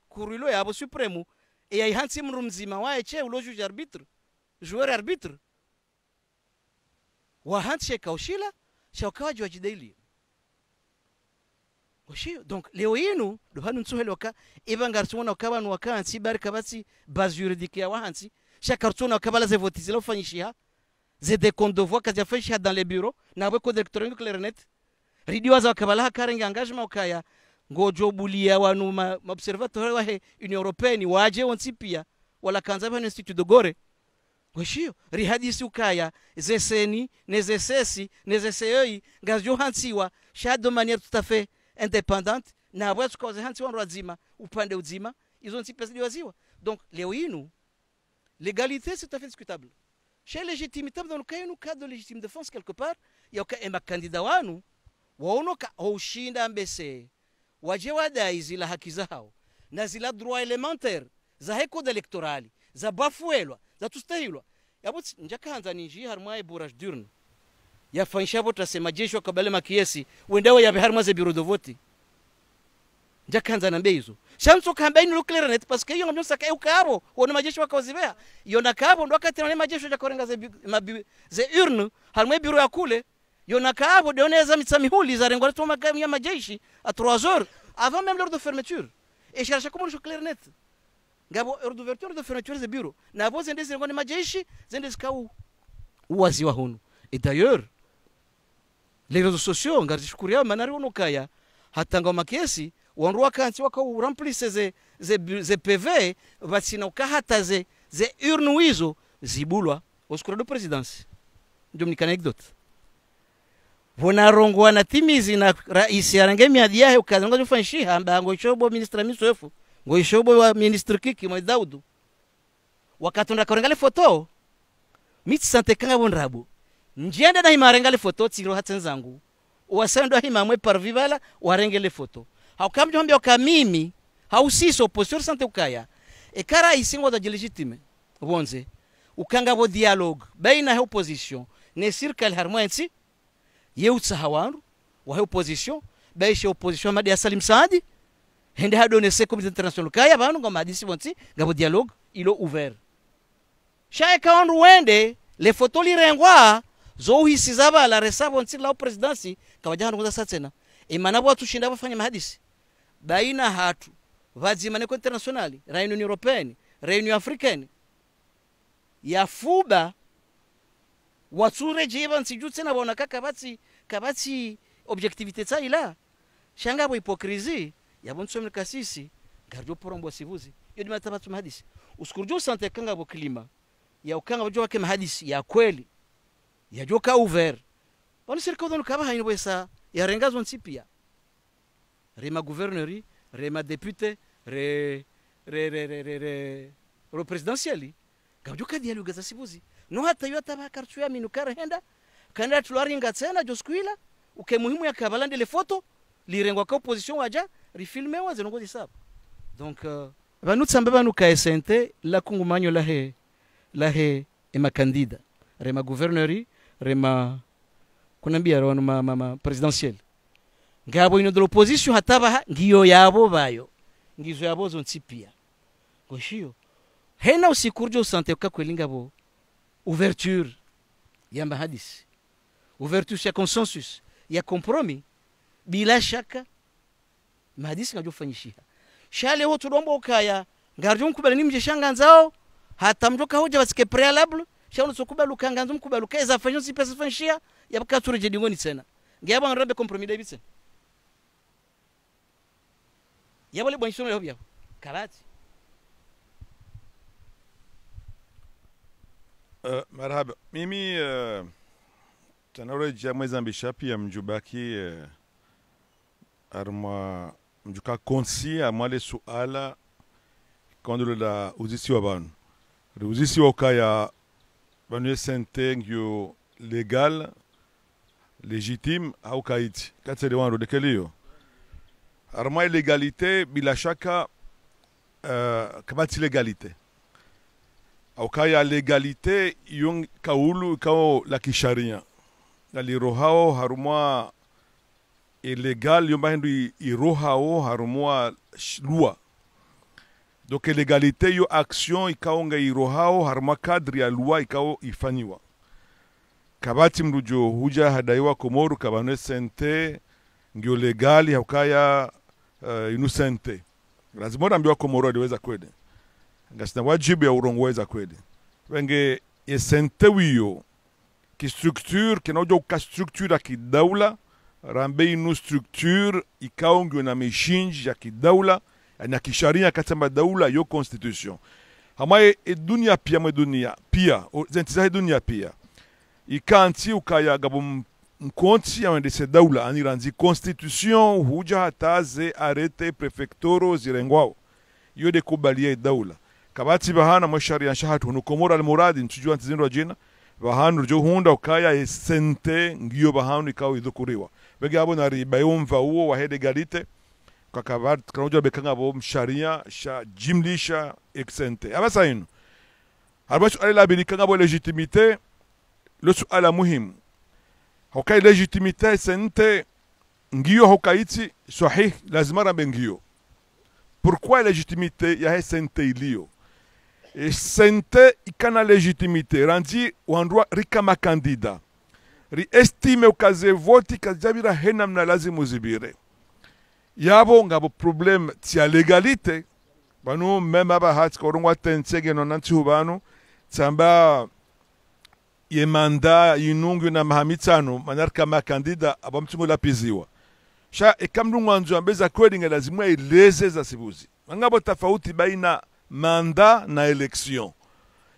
kurilo yabo supremo et yahansi mrumzima waeche ulo juge arbitre joueur arbitre wa hansi kaushila shaukawa jwajidaili oshio donc leo yinu do hanu ntsuheloka ibangarsona ukabanu wakansi barika basi base juridique ya wahansi shakarsona ukabala ze votes lo fanyishia ze de compte de voix kazi afanyishia dans les bureaux na bwe code électronique clairnet ridiwa za ukabala karenga engagement ukaya ngojo bulia wanu observateur wa Union Européenne waje wonsipia wala kanza ba institut de Gore oshio rihadisi ukaya zeseni nezesesi nezesei ngazjo hansiwa sha de manière tout à fait indépendante na watu kwa hansi wangu wazima upande uzima izo nsipesi waziwa donc leo yinu l'égalité c'est tout à fait discutable chez légitimité dans le cas de légitime défense quelque part yoka ema candidat wanu waonoka ushinda mbese waje wadai zila haki zao na zila droit élémentaire za code électoral za bafuelwa za tustahilwa yabuti njakanza ninji harmwa bourage d'urne yafanyisha vote sema jeshi wakabale makiesi wendawe ya harmwa ze bureau de vote njakanza na mbezo shamso campagne nuclear net parce que yonga myosa kayo karo wona majeshi wakawazibea yona kabo ndo wakati na majeshi ya korenga ze urne harmwa bureau ya kule yona kabo doneza mitsamihuli za rengo to magamya majeshi à 3 heures avant même l'heure de fermeture et chercher comment le clair net ngabo heure d'ouverture de fermeture des bureaux na bo zende zengo ni majeshi zende zikau uwazi wa hunu et d'ailleurs les réseaux sociaux ngarishikuria manari unokaya hatanga makiesi wanruwa kanti waka remplisse ze PV batsina ukahata ze urne wizo zibulwa oskura do présidence ndio mnika anecdote vonarongwa na timizi na rais arange miadi yahe ukazanga jufanyisha mbango shobo ministre misoefu ngo shobo wa ministre kiki mo Daudu wakatonda korengale foto miti sante kanga bonrabo njienda na himarengale foto tiro hatsenzangu wasendo himamwe parvivala warengele foto haukamjo hambia kamimi hausiso opposition sante ukaya e kara isingo da legitime bonze ukanga bo dialogue baina opposition ne circle harmonie yeutsa hawanru wa opposition baisha opposition madi Salim Saadi hende hadone se comité international kaya banu ngoma hadisi bonti ngabo dialogue ilo ouvert chaque kawanru wende les photos lirengwa zo hisizaba la resabonti la presidency kawajana ngoza satsena imanabo atushinda bafanya mahadisi baina hatu vazimane ko internationali Union Européenne Union Africaine ya fuba watsure jiba nsijutse na bona kabati objectivité ça ila shanga bo hypocrisie ya bonsomle kasisi gardo porombo sivuzi yodi matabatu mahadisi uskurjo sante kanga bo klima ya ukanga bojo wake mahadisi ya kweli ya joka ouvert boni serikali ndo kaba haino besa ya rengazo nsipia rema gouvernerie rema député re présidentiel gardo ka dialogue za sivuzi no hata yota ba kartu ya minukara henda kanda tularinga tena joskuila uke muhimu ya kabalande le photo lirengwa ka opposition waja rifilme wa zenongo saba donc banu tsamba banu ka SNT la kungumanyo la he ema candida rema gouvernerie rema kunambia ro ma presidentiel ngabo ino de l'opposition hataba ngiyo yabo bayo ngizo yabo zontipia goshio hena usikurjo sante ka kwelinga bo ouverture yamba hadisi ouverture ya consensus ya compromis bila shaka mahadisi ngajofanyishia shale ho tudomba ukaya ngarjo mkubali nimje shanganzao hata mtoka hoja basike prealable shauri sokubali ukanganzo mkubali ukeza fanyo si pesa fanshia yabaka turije dingoni tena ngiyaba ngrabe compromis debitse yabale bwanisho leo bya karati marhaba mimi tanawreja mwezi ambisha pia mjubaki arma mjuka konsi amwale suala kondo la uzisi wa banu uzisi wa ukaya banu sente ngyo legal légitime au kaiti katsele wando dekelio arma illegalité bila shaka kabati legalité au kaya legalité yung kaulu kao la kisharia galirohao harumwa illegal yomba hendu irohao harumwa loi donc legalité yo action ikao nga irohao harumwa cadre ya loi ikao ifanywa kabati mrujo huja hadaiwa komoru kabane sente ngio legali haukaya inusente lazima rambiwa komoru aliweza kwede ngasina wajibu ya urongweza kwede wenge yesente wiyo ki structure kenojo ka structure ki daula rambe inu structure ikaongyo na mishinji ya kidaula na kisharia katamba daula yo constitution hamaye dunia pia mwe dunia pia zentizahe dunia pia ikanti ukaya gabo mkonti ya wendese daula aniranzi constitution huja hataze arete prefectoro zirengwao yo de kubalia daula kabati bahana mwa sharia shahatu nukomora almuradi ntujua ntizindo jina bahanu rjo hunda ukaya esente ngiyo bahanu ikawa idhukuriwa bege abo na riba yumva uo wa hede galite kwa kabati kanojo bekanga abo msharia sha jimlisha eksente abasa inu harbachu alila bilikanga abo legitimite lo suala muhimu hokai legitimite sente ngiyo hokaiti sahih lazima rambe ngiyo pourquoi legitimite ya sente ilio e sente ikana legitimite randi wandwa rikama kandida ri estime ukaze voti kajabira henam na lazimu zibire yabo ngabo problem tia legalite banu mema ba hat korongwa tensege no nanti hubanu tsamba ye manda yinungu na mahamitano manarka makandida abamtumu lapiziwa sha ekamdu mwanzo ambeza kweli lazima ileze za sibuzi ngabo tofauti baina manda na election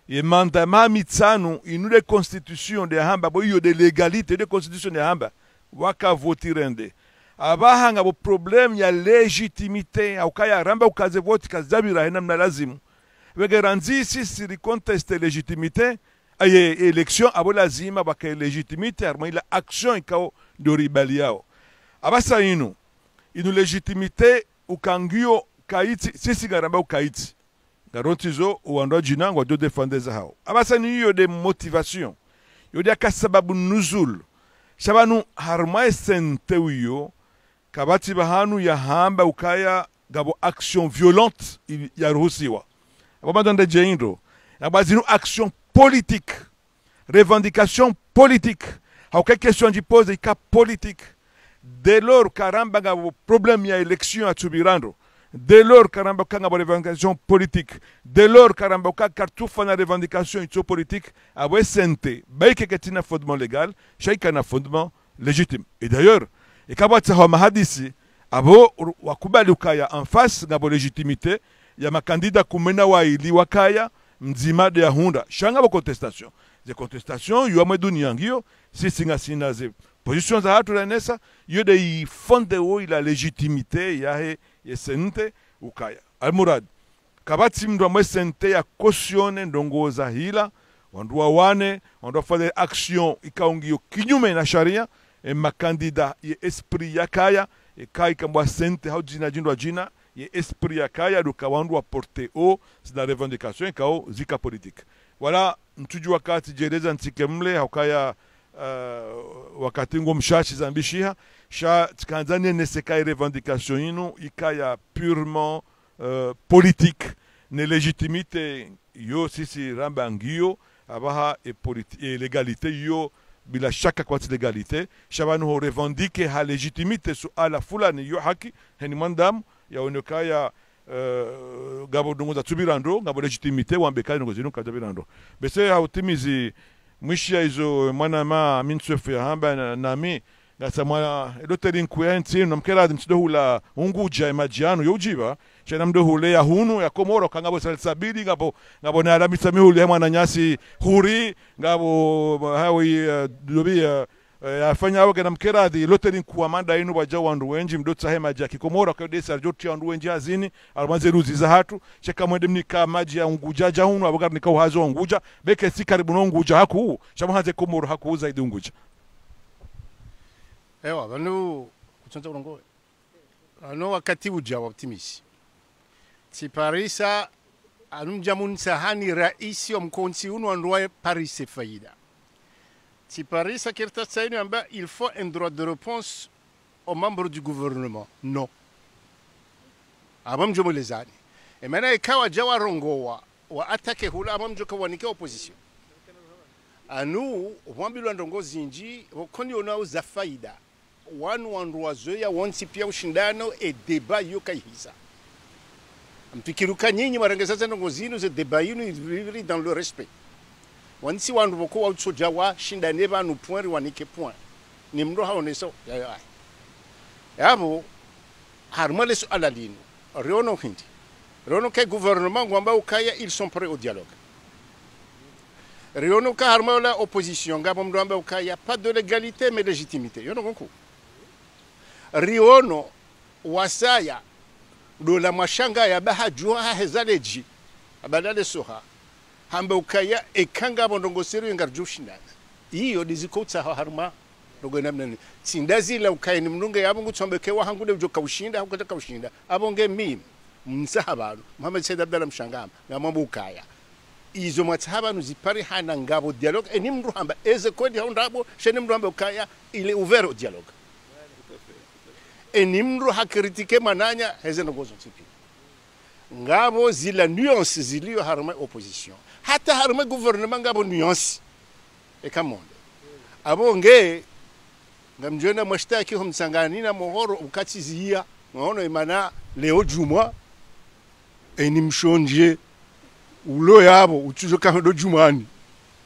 ye manda mahamitano inule constitution de hamba bo yo de legalité de constitution de hamba waka votirende abaha ngabo problem ya legitimité au kaya ramba ukaze voti kazabira hena mna lazimu wege ranzi siri conteste legitimité aye election abo lazima baka legitimité arma ila action ikao do ribaliao abasa inu legitimité ukangio kaiti sisi garamba ukaiti garontizo uando jinango do defendeza hao abasa ni yo de motivation yo de kasababu nuzul shabanu harma sente wiyo kabati bahanu ya hamba ukaya gabo action violente ya ruhusiwa abamandande jeindo abazinu action politique revendication politique auquel question d'y pose des cas politiques dès lors karamba gabo problème ya élection à tubirando dès lors karamba kanga bo revendication politique dès lors karamba ka kartufa na revendication ito politique abo sente baike ketina fondement légal shaika na fondement légitime et d'ailleurs et kabata ha mahadisi abo wakubali ukaya en face ngabo légitimité ya makandida kumena wa ili wakaya mzima de hunda shanga bo contestation ze contestation yo amwe dunia ngio sisi ngasina ze position za hatu la nesa yo de fonde o ila légitimité ya he yesente ukaya almurad kabati mndo amwe sente ya cautionne ndongo za hila wandua wane wandua fade action ikaungio kinyume na sharia e makandida ye esprit ya kaya e kai kambwa sente hau jina jindwa jina ye esprit ya kaya dukawandu apporter au c'est la revendication kao zika politique voilà mtuju wakati jereza ntike mle haukaya wakati ngo mshashi zambishiha sha tkanzania nesekai revendication inu ikaya purement politique ne légitimité yo sisi ramba ngio abaha e politique e légalité yo bila shaka kwa legalite shabanu ho revendique ha legitimite suala fulani yo haki heni mandamu yaonekaya gabo dunguza tubirando gabo legitimite wambekali ngozino kadabirando bese hautimizi mwishia hizo mwanama minswefu ya hamba nami ngasamwa doteri nkuenti nomkera msidohula unguja majiano yojiba chena mdohule ya hunu ya komoro kangabo salsabidi ngabo na alamisa mihuli ya mwana nyasi huri ngabo hawi dobia afanya awe na mkeradi loteri nkuwa manda inu baja wandu wenji mdotsa hema jaki komoro kwa desa joti wandu wenji hazini almanze ruzi za hatu cheka mwende mnika maji ya unguja jahunu abogari nika uhazo unguja beke si karibu na unguja haku shamuhaze komoro haku zaidi unguja. Ewa, vanu kuchonza urongoe. Ano wakati ujawa optimisi. Tiparisa anumjamun sahani raisi wa mkonsi unu anduaye Paris faida. Tiparisa kirta saini amba il faut un droit de réponse aux membres du gouvernement. Non. Abam jomo lezani. E mana ikawa jawa rongoa wa atake hula abam joka wanike opposition. Anu wambilu andongo zinji wakoni onao za faida. Wanu wanduwazoya wansi pia ushindano e deba yoka hisa. Mpikiruka nyinyi marangeza ndongo zinu ze deba yinu vivri dans le respect. Wansi wandu wako wa utsojawa shindane banu point wanike point. Ni mdo haoneso ya. Yabo harmale su alalinu. Riono hindi. Riono ke gouvernement ngwamba ukaya ils sont prêts au dialogue. Riono ka harmale opposition ngabo mdo amba ukaya pas de légalité mais légitimité. Yono konku. Riono wasaya dola mashanga ya baha juha hezaleji abadale soha hamba ukaya ekanga bondongo siru ngarjushindana iyo dizikotsa harma dogo namnani sindazi la ukaya ni mnunga yabo ngutsombe wa hangude ujoka ushinda hakutaka ushinda abonge mimi msahabanu Muhammad Said Abdallah mshangama ngamambo ukaya izo matsahaba nuzipari hana ngabo dialogue eni mndu hamba eze kodi haundabo sheni mndu hamba ukaya il est ouvert au dialogue. Enimro hakritike mananya hezeno gozo tipi. Ngabo zila nuance zilio harma opposition. Hata harma gouvernement ngabo nuance. E kamonde. Abonge ngamjona mashtaki humsangani na mohoro ukati zia. Ngono imana leo jumwa enimshonje ulo yabo uchujo kando jumani.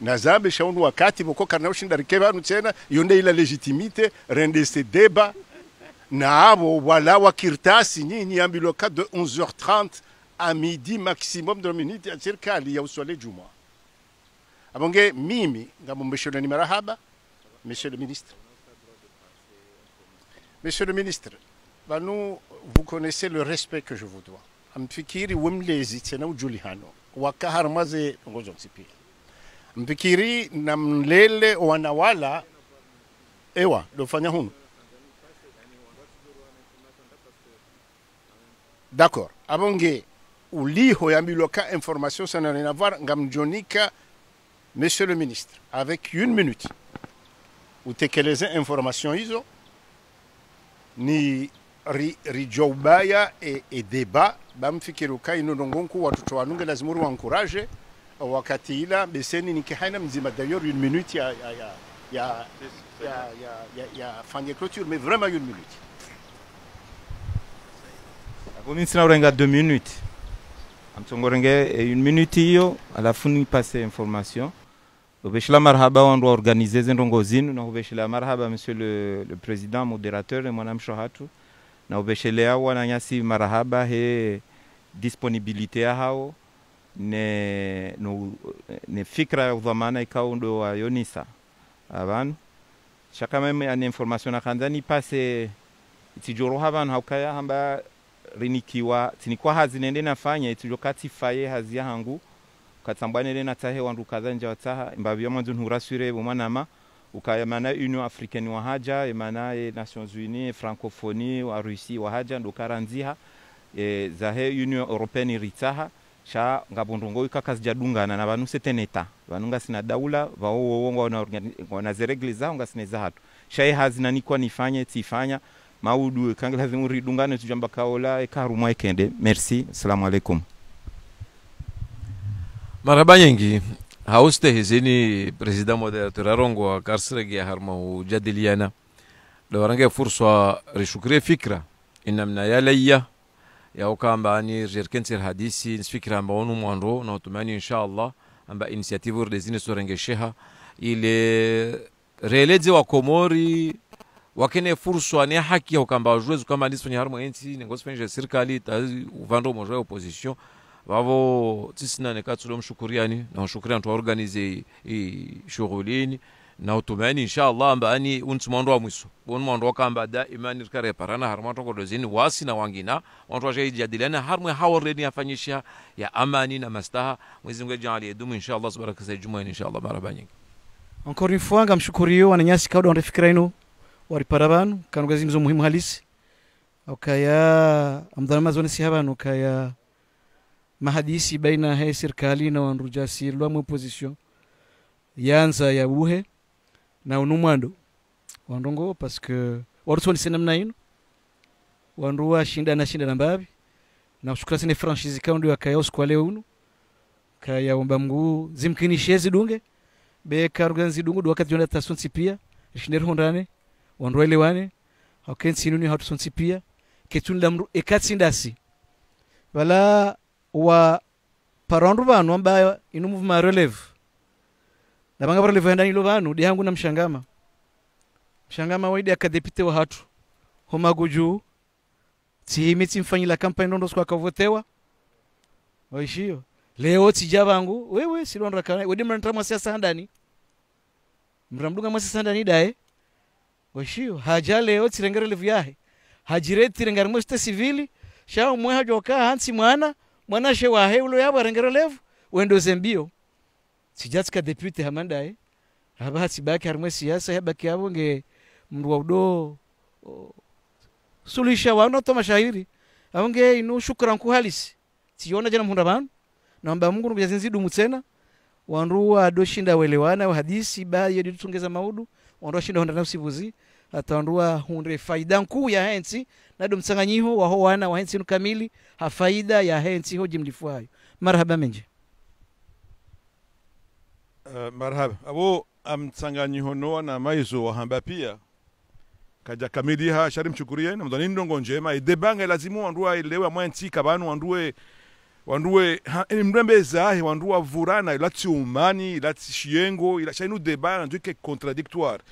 Nazabe shaunu wakati boko karna ushinda rikeba nutena yonde ila legitimite rende ce débat. Naabo wala wakirtasi nyinyi ambiloka de 11h30 à midi maximum de minutes ya serikali ya uswale juma. Abonge mimi ngamo monsieur le marahaba, monsieur le ministre. Monsieur le ministre, vous connaissez le respect que je vous dois. Amfikiri wemlezi tena ujulihano wakaharmaze ngozo msipi. Mpikiri namlele wanawala ewa dofanya hunu. D'accord. Abonge uliho yambiloka information ça n'a rien à voir ngamjonika monsieur le ministre avec 1 minute. Ou tekeleze information hizo ni rijobaya et débat bamfikiruka inonongonku watoto wanunge lazima waencourage wakati ila beseni nikihana mzima d'ailleurs 1 minute ya fin de clôture mais vraiment 1 minute. Ministre urenga 2 minutes. Amtongorenge 1 minute hiyo alafu ni passe information. Ubeshila marhaba on doit organiser zendongo zinu na ubeshila marhaba monsieur le président modérateur et mwanam shohatu na ubeshela wana nyasi marhaba he disponibilité hao ne fikra ya udhamana ikaundo wa Yonisa abantu chaka meme an information akandani passe itijoro haban haukaya hamba rinikiwa tinikwa hazinende nafanya itujokati faye hazia hangu katambane na tahe wandu kazanja wataha mbabyo mwanzo nurasure bomanama ukayamana Union Africaine wa haja emana Nations Unies Francophonie wa Russie wa haja ndo karanziha zahe Union Européenne ritaha sha ngabondongo ikakazijadungana na banu seteneta banunga sina daula bawo wana zeregle zao ngasineza hatu sha hazina nikwa nifanye tifanya maudu kangla zimu ridungane tujamba kaola ekarumwa ekende. Merci, assalamu alaikum. Marhaba nyingi haustehizini president moderator arongo karsirege harma ujadiliana dorange fursa rishukre fikra inamna yalayya ya ukamba ani jerkentir hadisi fikra ambao mwando na utumani inshallah amba initiative urdezini sorenge sheha ile releze wa Komori wakene fursa ni haki ya ukamba juezu kama nisfanya harma enti ngosfanya serikali ta uvando moja opposition wavo tisina nekatsulo mshukuriani na mshukuriani tu organize shughulini na utumani inshallah amba ani untimondo wa mwiso bonmondo kamba da imani kare parana harmato ko dozini wasi na wangina watu wajadiliana harmwe hawareni afanyisha ya amani na mastaha Mwenyezi Mungu ajali edumu inshallah subhanaka sayjuma inshallah marabani encore une fois ngamshukuriyo wananyasi kauda ndo fikira ino wariparabanu kanugazi mzo muhimu halisi ukaya amdhama zone si habanu kaya mahadisi baina hai serikali na wanrujasi lwa opposition yanza ya buhe na unumwando wandongo parce que waruso ni senamna ino wanruwa shinda na mbabi na ushukura sine franchise kaundi wa kaya uskwale unu kaya omba mgu zimkinishezi dunge be karuganzi dungu do wakati jonata sonsi pia shindero hondane wanruwa elewane hakensi nuni hatu sonsi pia ketun lamru ekatsindasi wala wa parandu vanu ambayo inu movement releve na banga releve ndani lo vanu di hangu na mshangama waidi akadepite wa hatu homaguju tihimiti mfanyila kampani ndondo kwa kavotewa waishio leo tija vangu wewe silondra kana wedi mrantama siasa ndani mramdunga mwasiasa ndani dae waishio haja leo tirengere levu yahe hajireti tirengere mweste civili shao mwe hajoka hansi mwana shewa heulo yabo rengere levu wendo zembio sijatika depute hamandae haba hatibaki harmwe siasa habaki yabo nge mruwa udo sulisha wana to mashahiri aonge inu shukran ku halisi tiona jana mhunda banu naomba Mungu nukujazinzidu mutena wanruwa doshinda welewana wa hadisi ba yedi tutungeza maudu wanruwa shinda honda nafsivuzi atawanruwa hunde faida nkuu ya hensi na msanganyiho wa wana wa hensi kamili ha faida ya hensi ho jimlifuayo marhaba menje marhaba abo amtsanganyiho no na maizo wa hamba pia kaja kamili ha shari mchukurie na mdani ndongo njema idebange lazimu wanruwa ilewa mwanti kabanu wanduwe mrembeza he wanduwa vurana ilati umani ilati shiengo ila shainu deba nduke contradictoire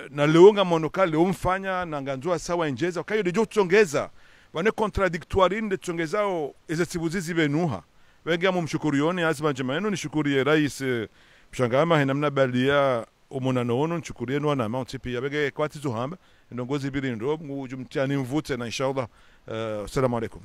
na leonga monoka leo mfanya na nganzua sawa njeza kayo dejo tsongeza wane contradictoire inde tsongezao ezetibuzizi benuha wenge mumshukurioni azima jamani nishukurie rais mshangama henamna balia umonano ono nishukurie no na mount pia wenge kwatizo hamba ndongozi birindo ngujumtiani mvute na inshallah assalamu alaikum